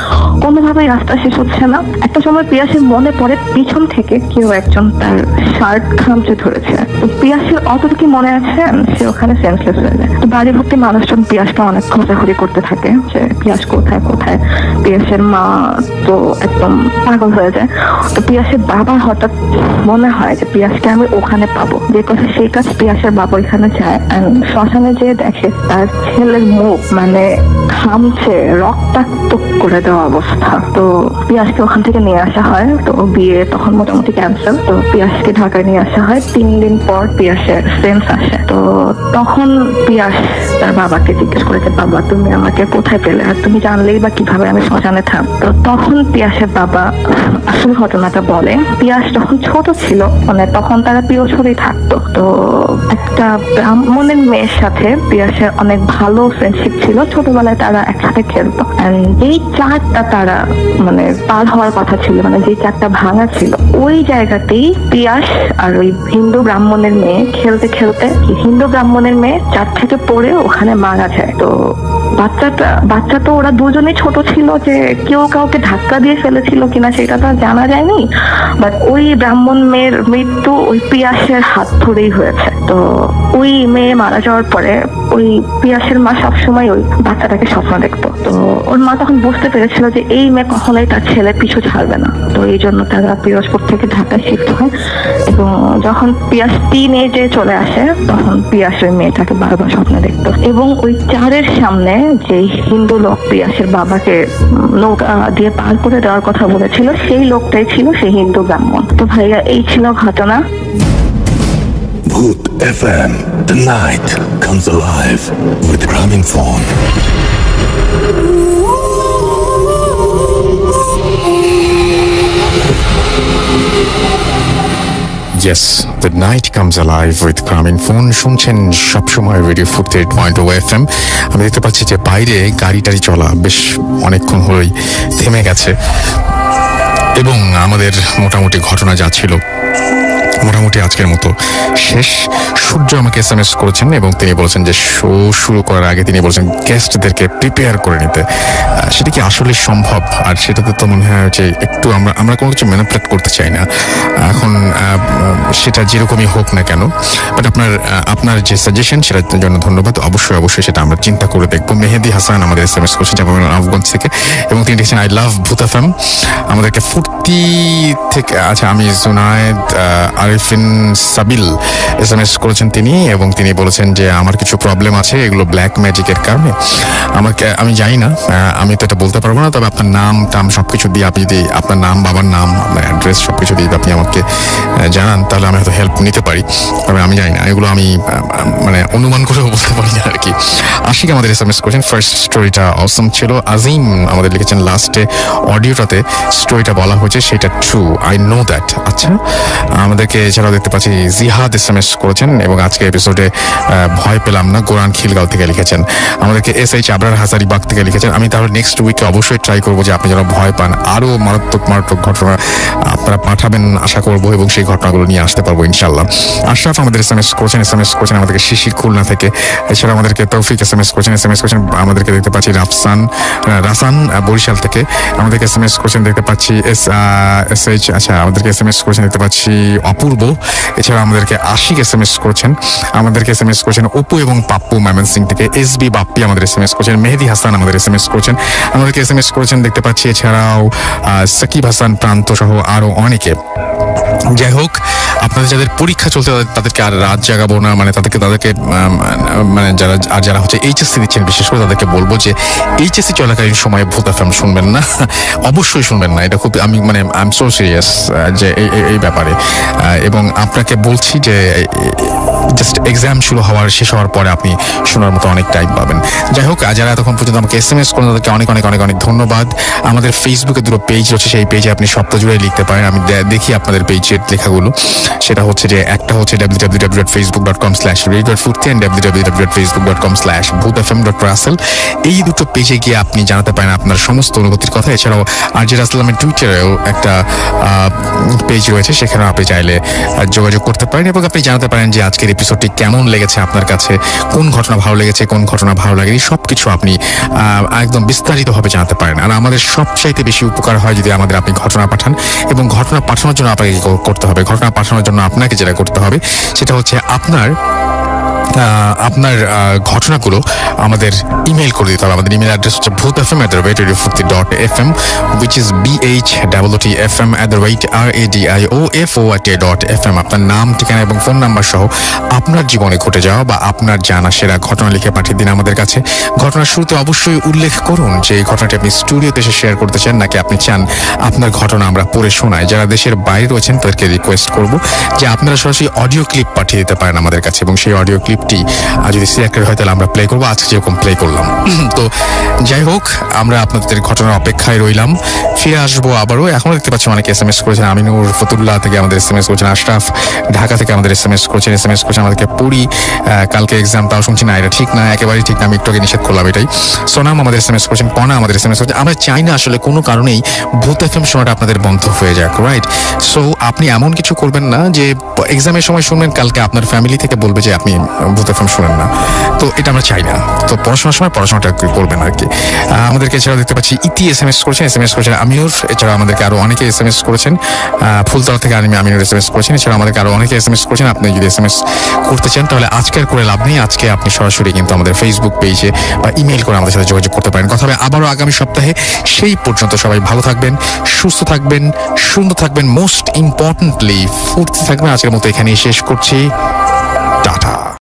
কোনোভাবেই রাস্তা শেষ হচ্ছে না। একটা সময় পিয়াসের মনে পড়ে পিছন থেকে কেউ একজন তার শার্ট খামচে ধরেছে। তো পিয়াসের অতটুকু মনে আছে, সে ওখানে সেন্সলেস হয়ে যায়। তো বাড়ি ভর্তি মানুষজন পিয়াসটা অনেক খোঁজাখুঁজি করতে থাকে যে পিয়াস কোথায়। পিয়াসের মা তো একদম পাগল হয়ে যায়। তো পিয়াসের বাবার হঠাৎ মনে হয় যে পিয়াসকে আমি ওখানে পাবো। যে কথা সেই কাজ, পিয়াসের বাবা ওইখানে যায়। শ্মশানে যেয়ে দেখে তার ছেলের মুখ মানে ঘামছে, রক্তাক্ত করে দেওয়া অবস্থা। তো পিয়াসকে ওখান থেকে নিয়ে আসা হয়। তো বিয়ে তখন মোটামুটি ক্যান্সেল। তো পিয়াসকে ঢাকায় নিয়ে আসা হয়। 3 দিন পর পিয়াসের সেন্স আসে। তো তখন পিয়াস তার বাবাকে জিজ্ঞেস করেছে, বাবা তুমি আমাকে কোথায় পেলে, আর তুমি জানলেই বা কিভাবে আমি শ্মশানে থাম। তো তখন পিয়াসের বাবা আসল ঘটনাটা বলে। পিয়াস যখন ছোট ছিল, মানে তখন তারা পিরোজপুরেই থাকতো। তো একটা ব্রাহ্মণের মেয়ের সাথে পিয়াসের অনেক ভালো ফ্রেন্ডশিপ ছিল। ছোটবেলায় তারা একসাথে খেলতো। যেই চারটা তারা মানে পার হওয়ার কথা ছিল, মানে যেই চারটা ভাঙা ছিল, ওই জায়গাতেই পিয়াস আর ওই হিন্দু ব্রাহ্মণের মেয়ে খেলতে খেলতে হিন্দু ব্রাহ্মণের মেয়ে চার থেকে পড়ে ওখানে মারা যায়। তো বাচ্চা তো ওরা দুজনেই ছোট ছিল, যে কেউ কাউকে ধাক্কা দিয়ে ফেলেছিল কিনা সেটা তো জানা যায়নি। বাট ওই ব্রাহ্মণ মেয়ের মৃত্যু ওই পিয়াসের হাত ধরেই হয়েছে। তো ওই মেয়ে মারা যাওয়ার পরে ওই পিয়াসের মা সবসময় ওই বাচ্চাটাকে স্বপ্ন দেখতো। তো ওর মা তখন বুঝতে পেরেছিল যে এই মেয়ে কখনোই তার ছেলে পিছু ছাড়বে না। তো এই জন্য তারা পিরোজপুর থেকে ঢাকায় শিফট হয় এবং যখন পিয়াস টিন এজে চলে আসে তখন পিয়াস ওই মেয়েটাকে বারবার স্বপ্ন দেখতো। এবং ওই চারের সামনে যে হিন্দু লোক পিয়াসের বাবাকে নৌকা দিয়ে পার করে দেওয়ার কথা বলেছিল সেই লোকটাই ছিল সেই হিন্দু ব্রাহ্মণ। তো ভাইয়া এই ছিল ঘটনা। Bhoot FM. The night comes alive with Gramophone. Yes, the night comes alive with Gramophone. শুনছেন সবসময় রেডিও 48.0 FM। আমি দেখতে পাচ্ছি যে বাইরে গাড়ি টাড়ি চলা বেশ অনেকক্ষণ হলোই থেমে গেছে এবং আমাদের মোটামুটি ঘটনা যা ছিল মোটামুটি আজকের মতো শেষ। সূর্য আমাকে SMS করেছেন এবং তিনি বলেছেন যে শো শুরু করার আগে তিনি বলেছেন গেস্টদেরকে প্রিপেয়ার করে নিতে। সেটা কি আসলে সম্ভব? আর সেটাতে তো মনে হয় যে একটু আমরা কোনো কিছু ম্যানিপুলেট করতে চাই না এখন, সেটা যেরকমই হোক না কেন। বাট আপনার যে সাজেশন সেটার জন্য ধন্যবাদ। অবশ্যই সেটা আমরা চিন্তা করে দেখবো। মেহেদি হাসান আমাদের SMS করছেন আফগঞ্জ থেকে এবং তিনি লিখেছেন আই লাভ ভূত এফএম। আমাদেরকে ফুর্তি থেকে আচ্ছা আমি জুনায়েদ আরিফিন সাবিল SMS করেছেন তিনি এবং তিনি বলেছেন যে আমার কিছু প্রবলেম আছে, এগুলো ব্ল্যাক ম্যাজিকের কারণে। আমি জানি না, আমি তো এটা বলতে পারবো না, তবে আপনার নাম টাম সবকিছু দিয়ে আপনি যদি আপনার নাম, বাবার নাম, আপনার অ্যাড্রেস সবকিছু দিয়ে আপনি আমাকে জানান তাহলে আমি হয়তো হেল্প নিতে পারি। তবে আমি জানি না, এগুলো আমি মানে অনুমান করেও বলতে পারি না আর কি। আশিক আমাদের SMS করেছেন ফার্স্ট স্টোরিটা অসম ছিল। আজিম আমাদের লিখেছেন লাস্টে অডিওটাতে স্টোরিটা বলা হয়েছে সেটা ট্রু, আই নো দ্যাট। আচ্ছা, আমাদেরকে এছাড়াও দেখতে পাচ্ছি জিহাদ SMS করেছেন এবং আজকে এপিসোডে ভয় পেলাম না গোরান খিলগাঁও থেকে লিখেছেন। আমাদেরকে SH আবরার হাজারিবাগ থেকে লিখেছেন আমি তাহলে নেক্সট উইকে অবশ্যই ট্রাই করবো যে আপনি যেন ভয় পান, আরও মারাত্মক ঘটনা আপনারা পাঠাবেন আশা করবো এবং সেই ঘটনাগুলো নিয়ে আসতে পারবো ইনশাল্লাহ। আশরাফ আমাদের SMS করেছেন আমাদেরকে শিশির খুলনা থেকে। এছাড়া আমাদেরকে তৌফিক SMS করেছেন আমাদেরকে দেখতে পাচ্ছি রাসান বরিশাল থেকে আমাদেরকে SMS করেছেন দেখতে পাচ্ছি SH আচ্ছা আমাদেরকে SMS করেছেন দেখতে পাচ্ছি অপূর্ব। এছাড়া আমাদেরকে আশিক SMS করেছেন, আমাদেরকে SMS করেছেন অপু এবং পাপ্পু ময়মনসিং থেকে। SB বাপ্পি আমাদের SMS করেছেন, মেহেদি হাসান আমাদের SMS করেছেন, আমাদেরকে SMS করেছেন দেখতে পাচ্ছি। এছাড়াও সাকিব হাসান প্রান্ত সহ আরো অনেকে। যাই হোক, আপনাদের যাদের পরীক্ষা চলতে তাদেরকে আর রাত জাগাবো না, মানে তাদেরকে মানে যারা হচ্ছে এইচএসসি দিচ্ছেন বিশেষ করে তাদেরকে বলবো যে এইচএসসি চলাকালীন সময়ে ভূত এফএম শুনবেন না, অবশ্যই শুনবেন না। এটা খুব আই এম সো সিরিয়াস যে এই ব্যাপারে। এবং আপনাকে বলছি যে জাস্ট এক্সাম শুরু শেষ হওয়ার পরে আপনি শোনার মতো অনেক টাইম পাবেন। যাই হোক, যারা এতক্ষণ পর্যন্ত আমাকে SMS করেন তাদেরকে অনেক ধন্যবাদ। আমাদের ফেসবুকে দুটো পেজ রয়েছে, সেই পেজে আপনি সপ্তাহ জুড়ে লিখতে পারেন। আমি দেখি আপনাদের পেজের লেখাগুলো। সেটা হচ্ছে যে একটা হচ্ছে www.facebook.com/radio.futti and www.facebook.com/bhootfm.russell। এই দুটো পেজে গিয়ে আপনি জানাতে পারেন আপনার সমস্ত অনুভূতির কথা। এছাড়াও RJ রাসেলের টুইটারেও একটা পেজ রয়েছে, সেখানে আপনি চাইলে যোগাযোগ করতে পারেন এবং আপনি জানাতে পারেন যে আজকের এপিসোডটি কেমন লেগেছে আপনার কাছে, কোন ঘটনা ভালো লেগেছে, কোন ঘটনা ভালো লাগেনি, সবকিছু আপনি একদম বিস্তারিতভাবে জানাতে পারেন। আর আমাদের সবচাইতে বেশি উপকার হয় যদি আপনি ঘটনা পাঠান এবং ঘটনা পাঠানোর জন্য আপনাকে করতে হবে, ঘটনা পাঠানোর জন্য আপনাকে যেটা করতে হবে সেটা হচ্ছে আপনার ঘটনাগুলো আমাদের ইমেল করে দিতে হবে। আমাদের ইমেল অ্যাড্রেস হচ্ছে bhootfm@radiofutti.fm which is bhootfm@radiofutti.fm। আপনার নাম, ঠিকানা এবং ফোন নাম্বার সহ আপনার জীবনে ঘটে যাওয়া বা আপনার জানা সেরা ঘটনা লিখে পাঠিয়ে দিন আমাদের কাছে। ঘটনার শুরুতে অবশ্যই উল্লেখ করুন যে এই ঘটনাটি আপনি স্টুডিওতে এসে শেয়ার করতে চান নাকি আপনি চান আপনার ঘটনা আমরা পড়ে শোনাই। যারা দেশের বাইরে রয়েছেন তাদেরকে রিকোয়েস্ট করব যে আপনারা সরাসরি অডিও ক্লিপ পাঠিয়ে দিতে পারেন আমাদের কাছে এবং সেই অডিও ক্লিপটি যদি সিলেক্টেড হয় তাহলে আমরা প্লে করবো, আজকে যেরকম প্লে করলাম। তো যাই হোক, আমরা আপনাদের ঘটনার অপেক্ষায় রইলাম, ফিরে আসবো আবারও। এখনো দেখতে পাচ্ছি অনেকে SMS করেছেন। আমিনুর ফতুল্লাহ থেকে আমাদের SMS করেছেন, আশরাফ ঢাকা থেকে আমাদের SMS করেছেন আমাদেরকে পড়ি কালকে এক্সাম, তাও শুনছি না, এটা ঠিক না, একেবারেই ঠিক না, আমি একটু আগে নিষেধ করলাম এটাই। সোনাম আমাদের SMS করেছেন, কনা আমাদের SMS করেছেন। আমরা চাই না আসলে কোনো কারণেই ভূত এফএম শোনাটা আপনাদের বন্ধ হয়ে যাক, রাইট? সো আপনি এমন কিছু করবেন না যে এক্সামের সময় শুনবেন, কালকে আপনার ফ্যামিলি থেকে বলবে যে আপনি ভূত এফএম শুনেন না। তো এটা আমরা চাই না। তো পড়াশোনার সময় পড়াশোনাটা করবেন আর কি। আমাদেরকে এছাড়াও দেখতে পাচ্ছি ইতি SMS করেছেন, আমি আমিনুর, এছাড়া আমাদেরকে আরো অনেকে SMS করেছেন। ফুলতলা থেকে আমিনুর SMS করেছেন, এছাড়া আমাদেরকে আরো অনেকে SMS করেছেন। আপনি যদি SMS করতে চান তাহলে আজকে আর করে লাভ নেই, আজকে আপনি সরাসরি কিন্তু আমাদের ফেসবুক পেজে বা ইমেল করে আমাদের সাথে যোগাযোগ করতে পারেন। কথা হবে আবারও আগামী সপ্তাহে। সেই পর্যন্ত সবাই ভালো থাকবেন, সুস্থ থাকবেন, সুন্দর থাকবেন, মোস্ট ইম্পর্টেন্টলি ফুর্তি থাকবেন। আজকের মতো এখানেই শেষ করছি।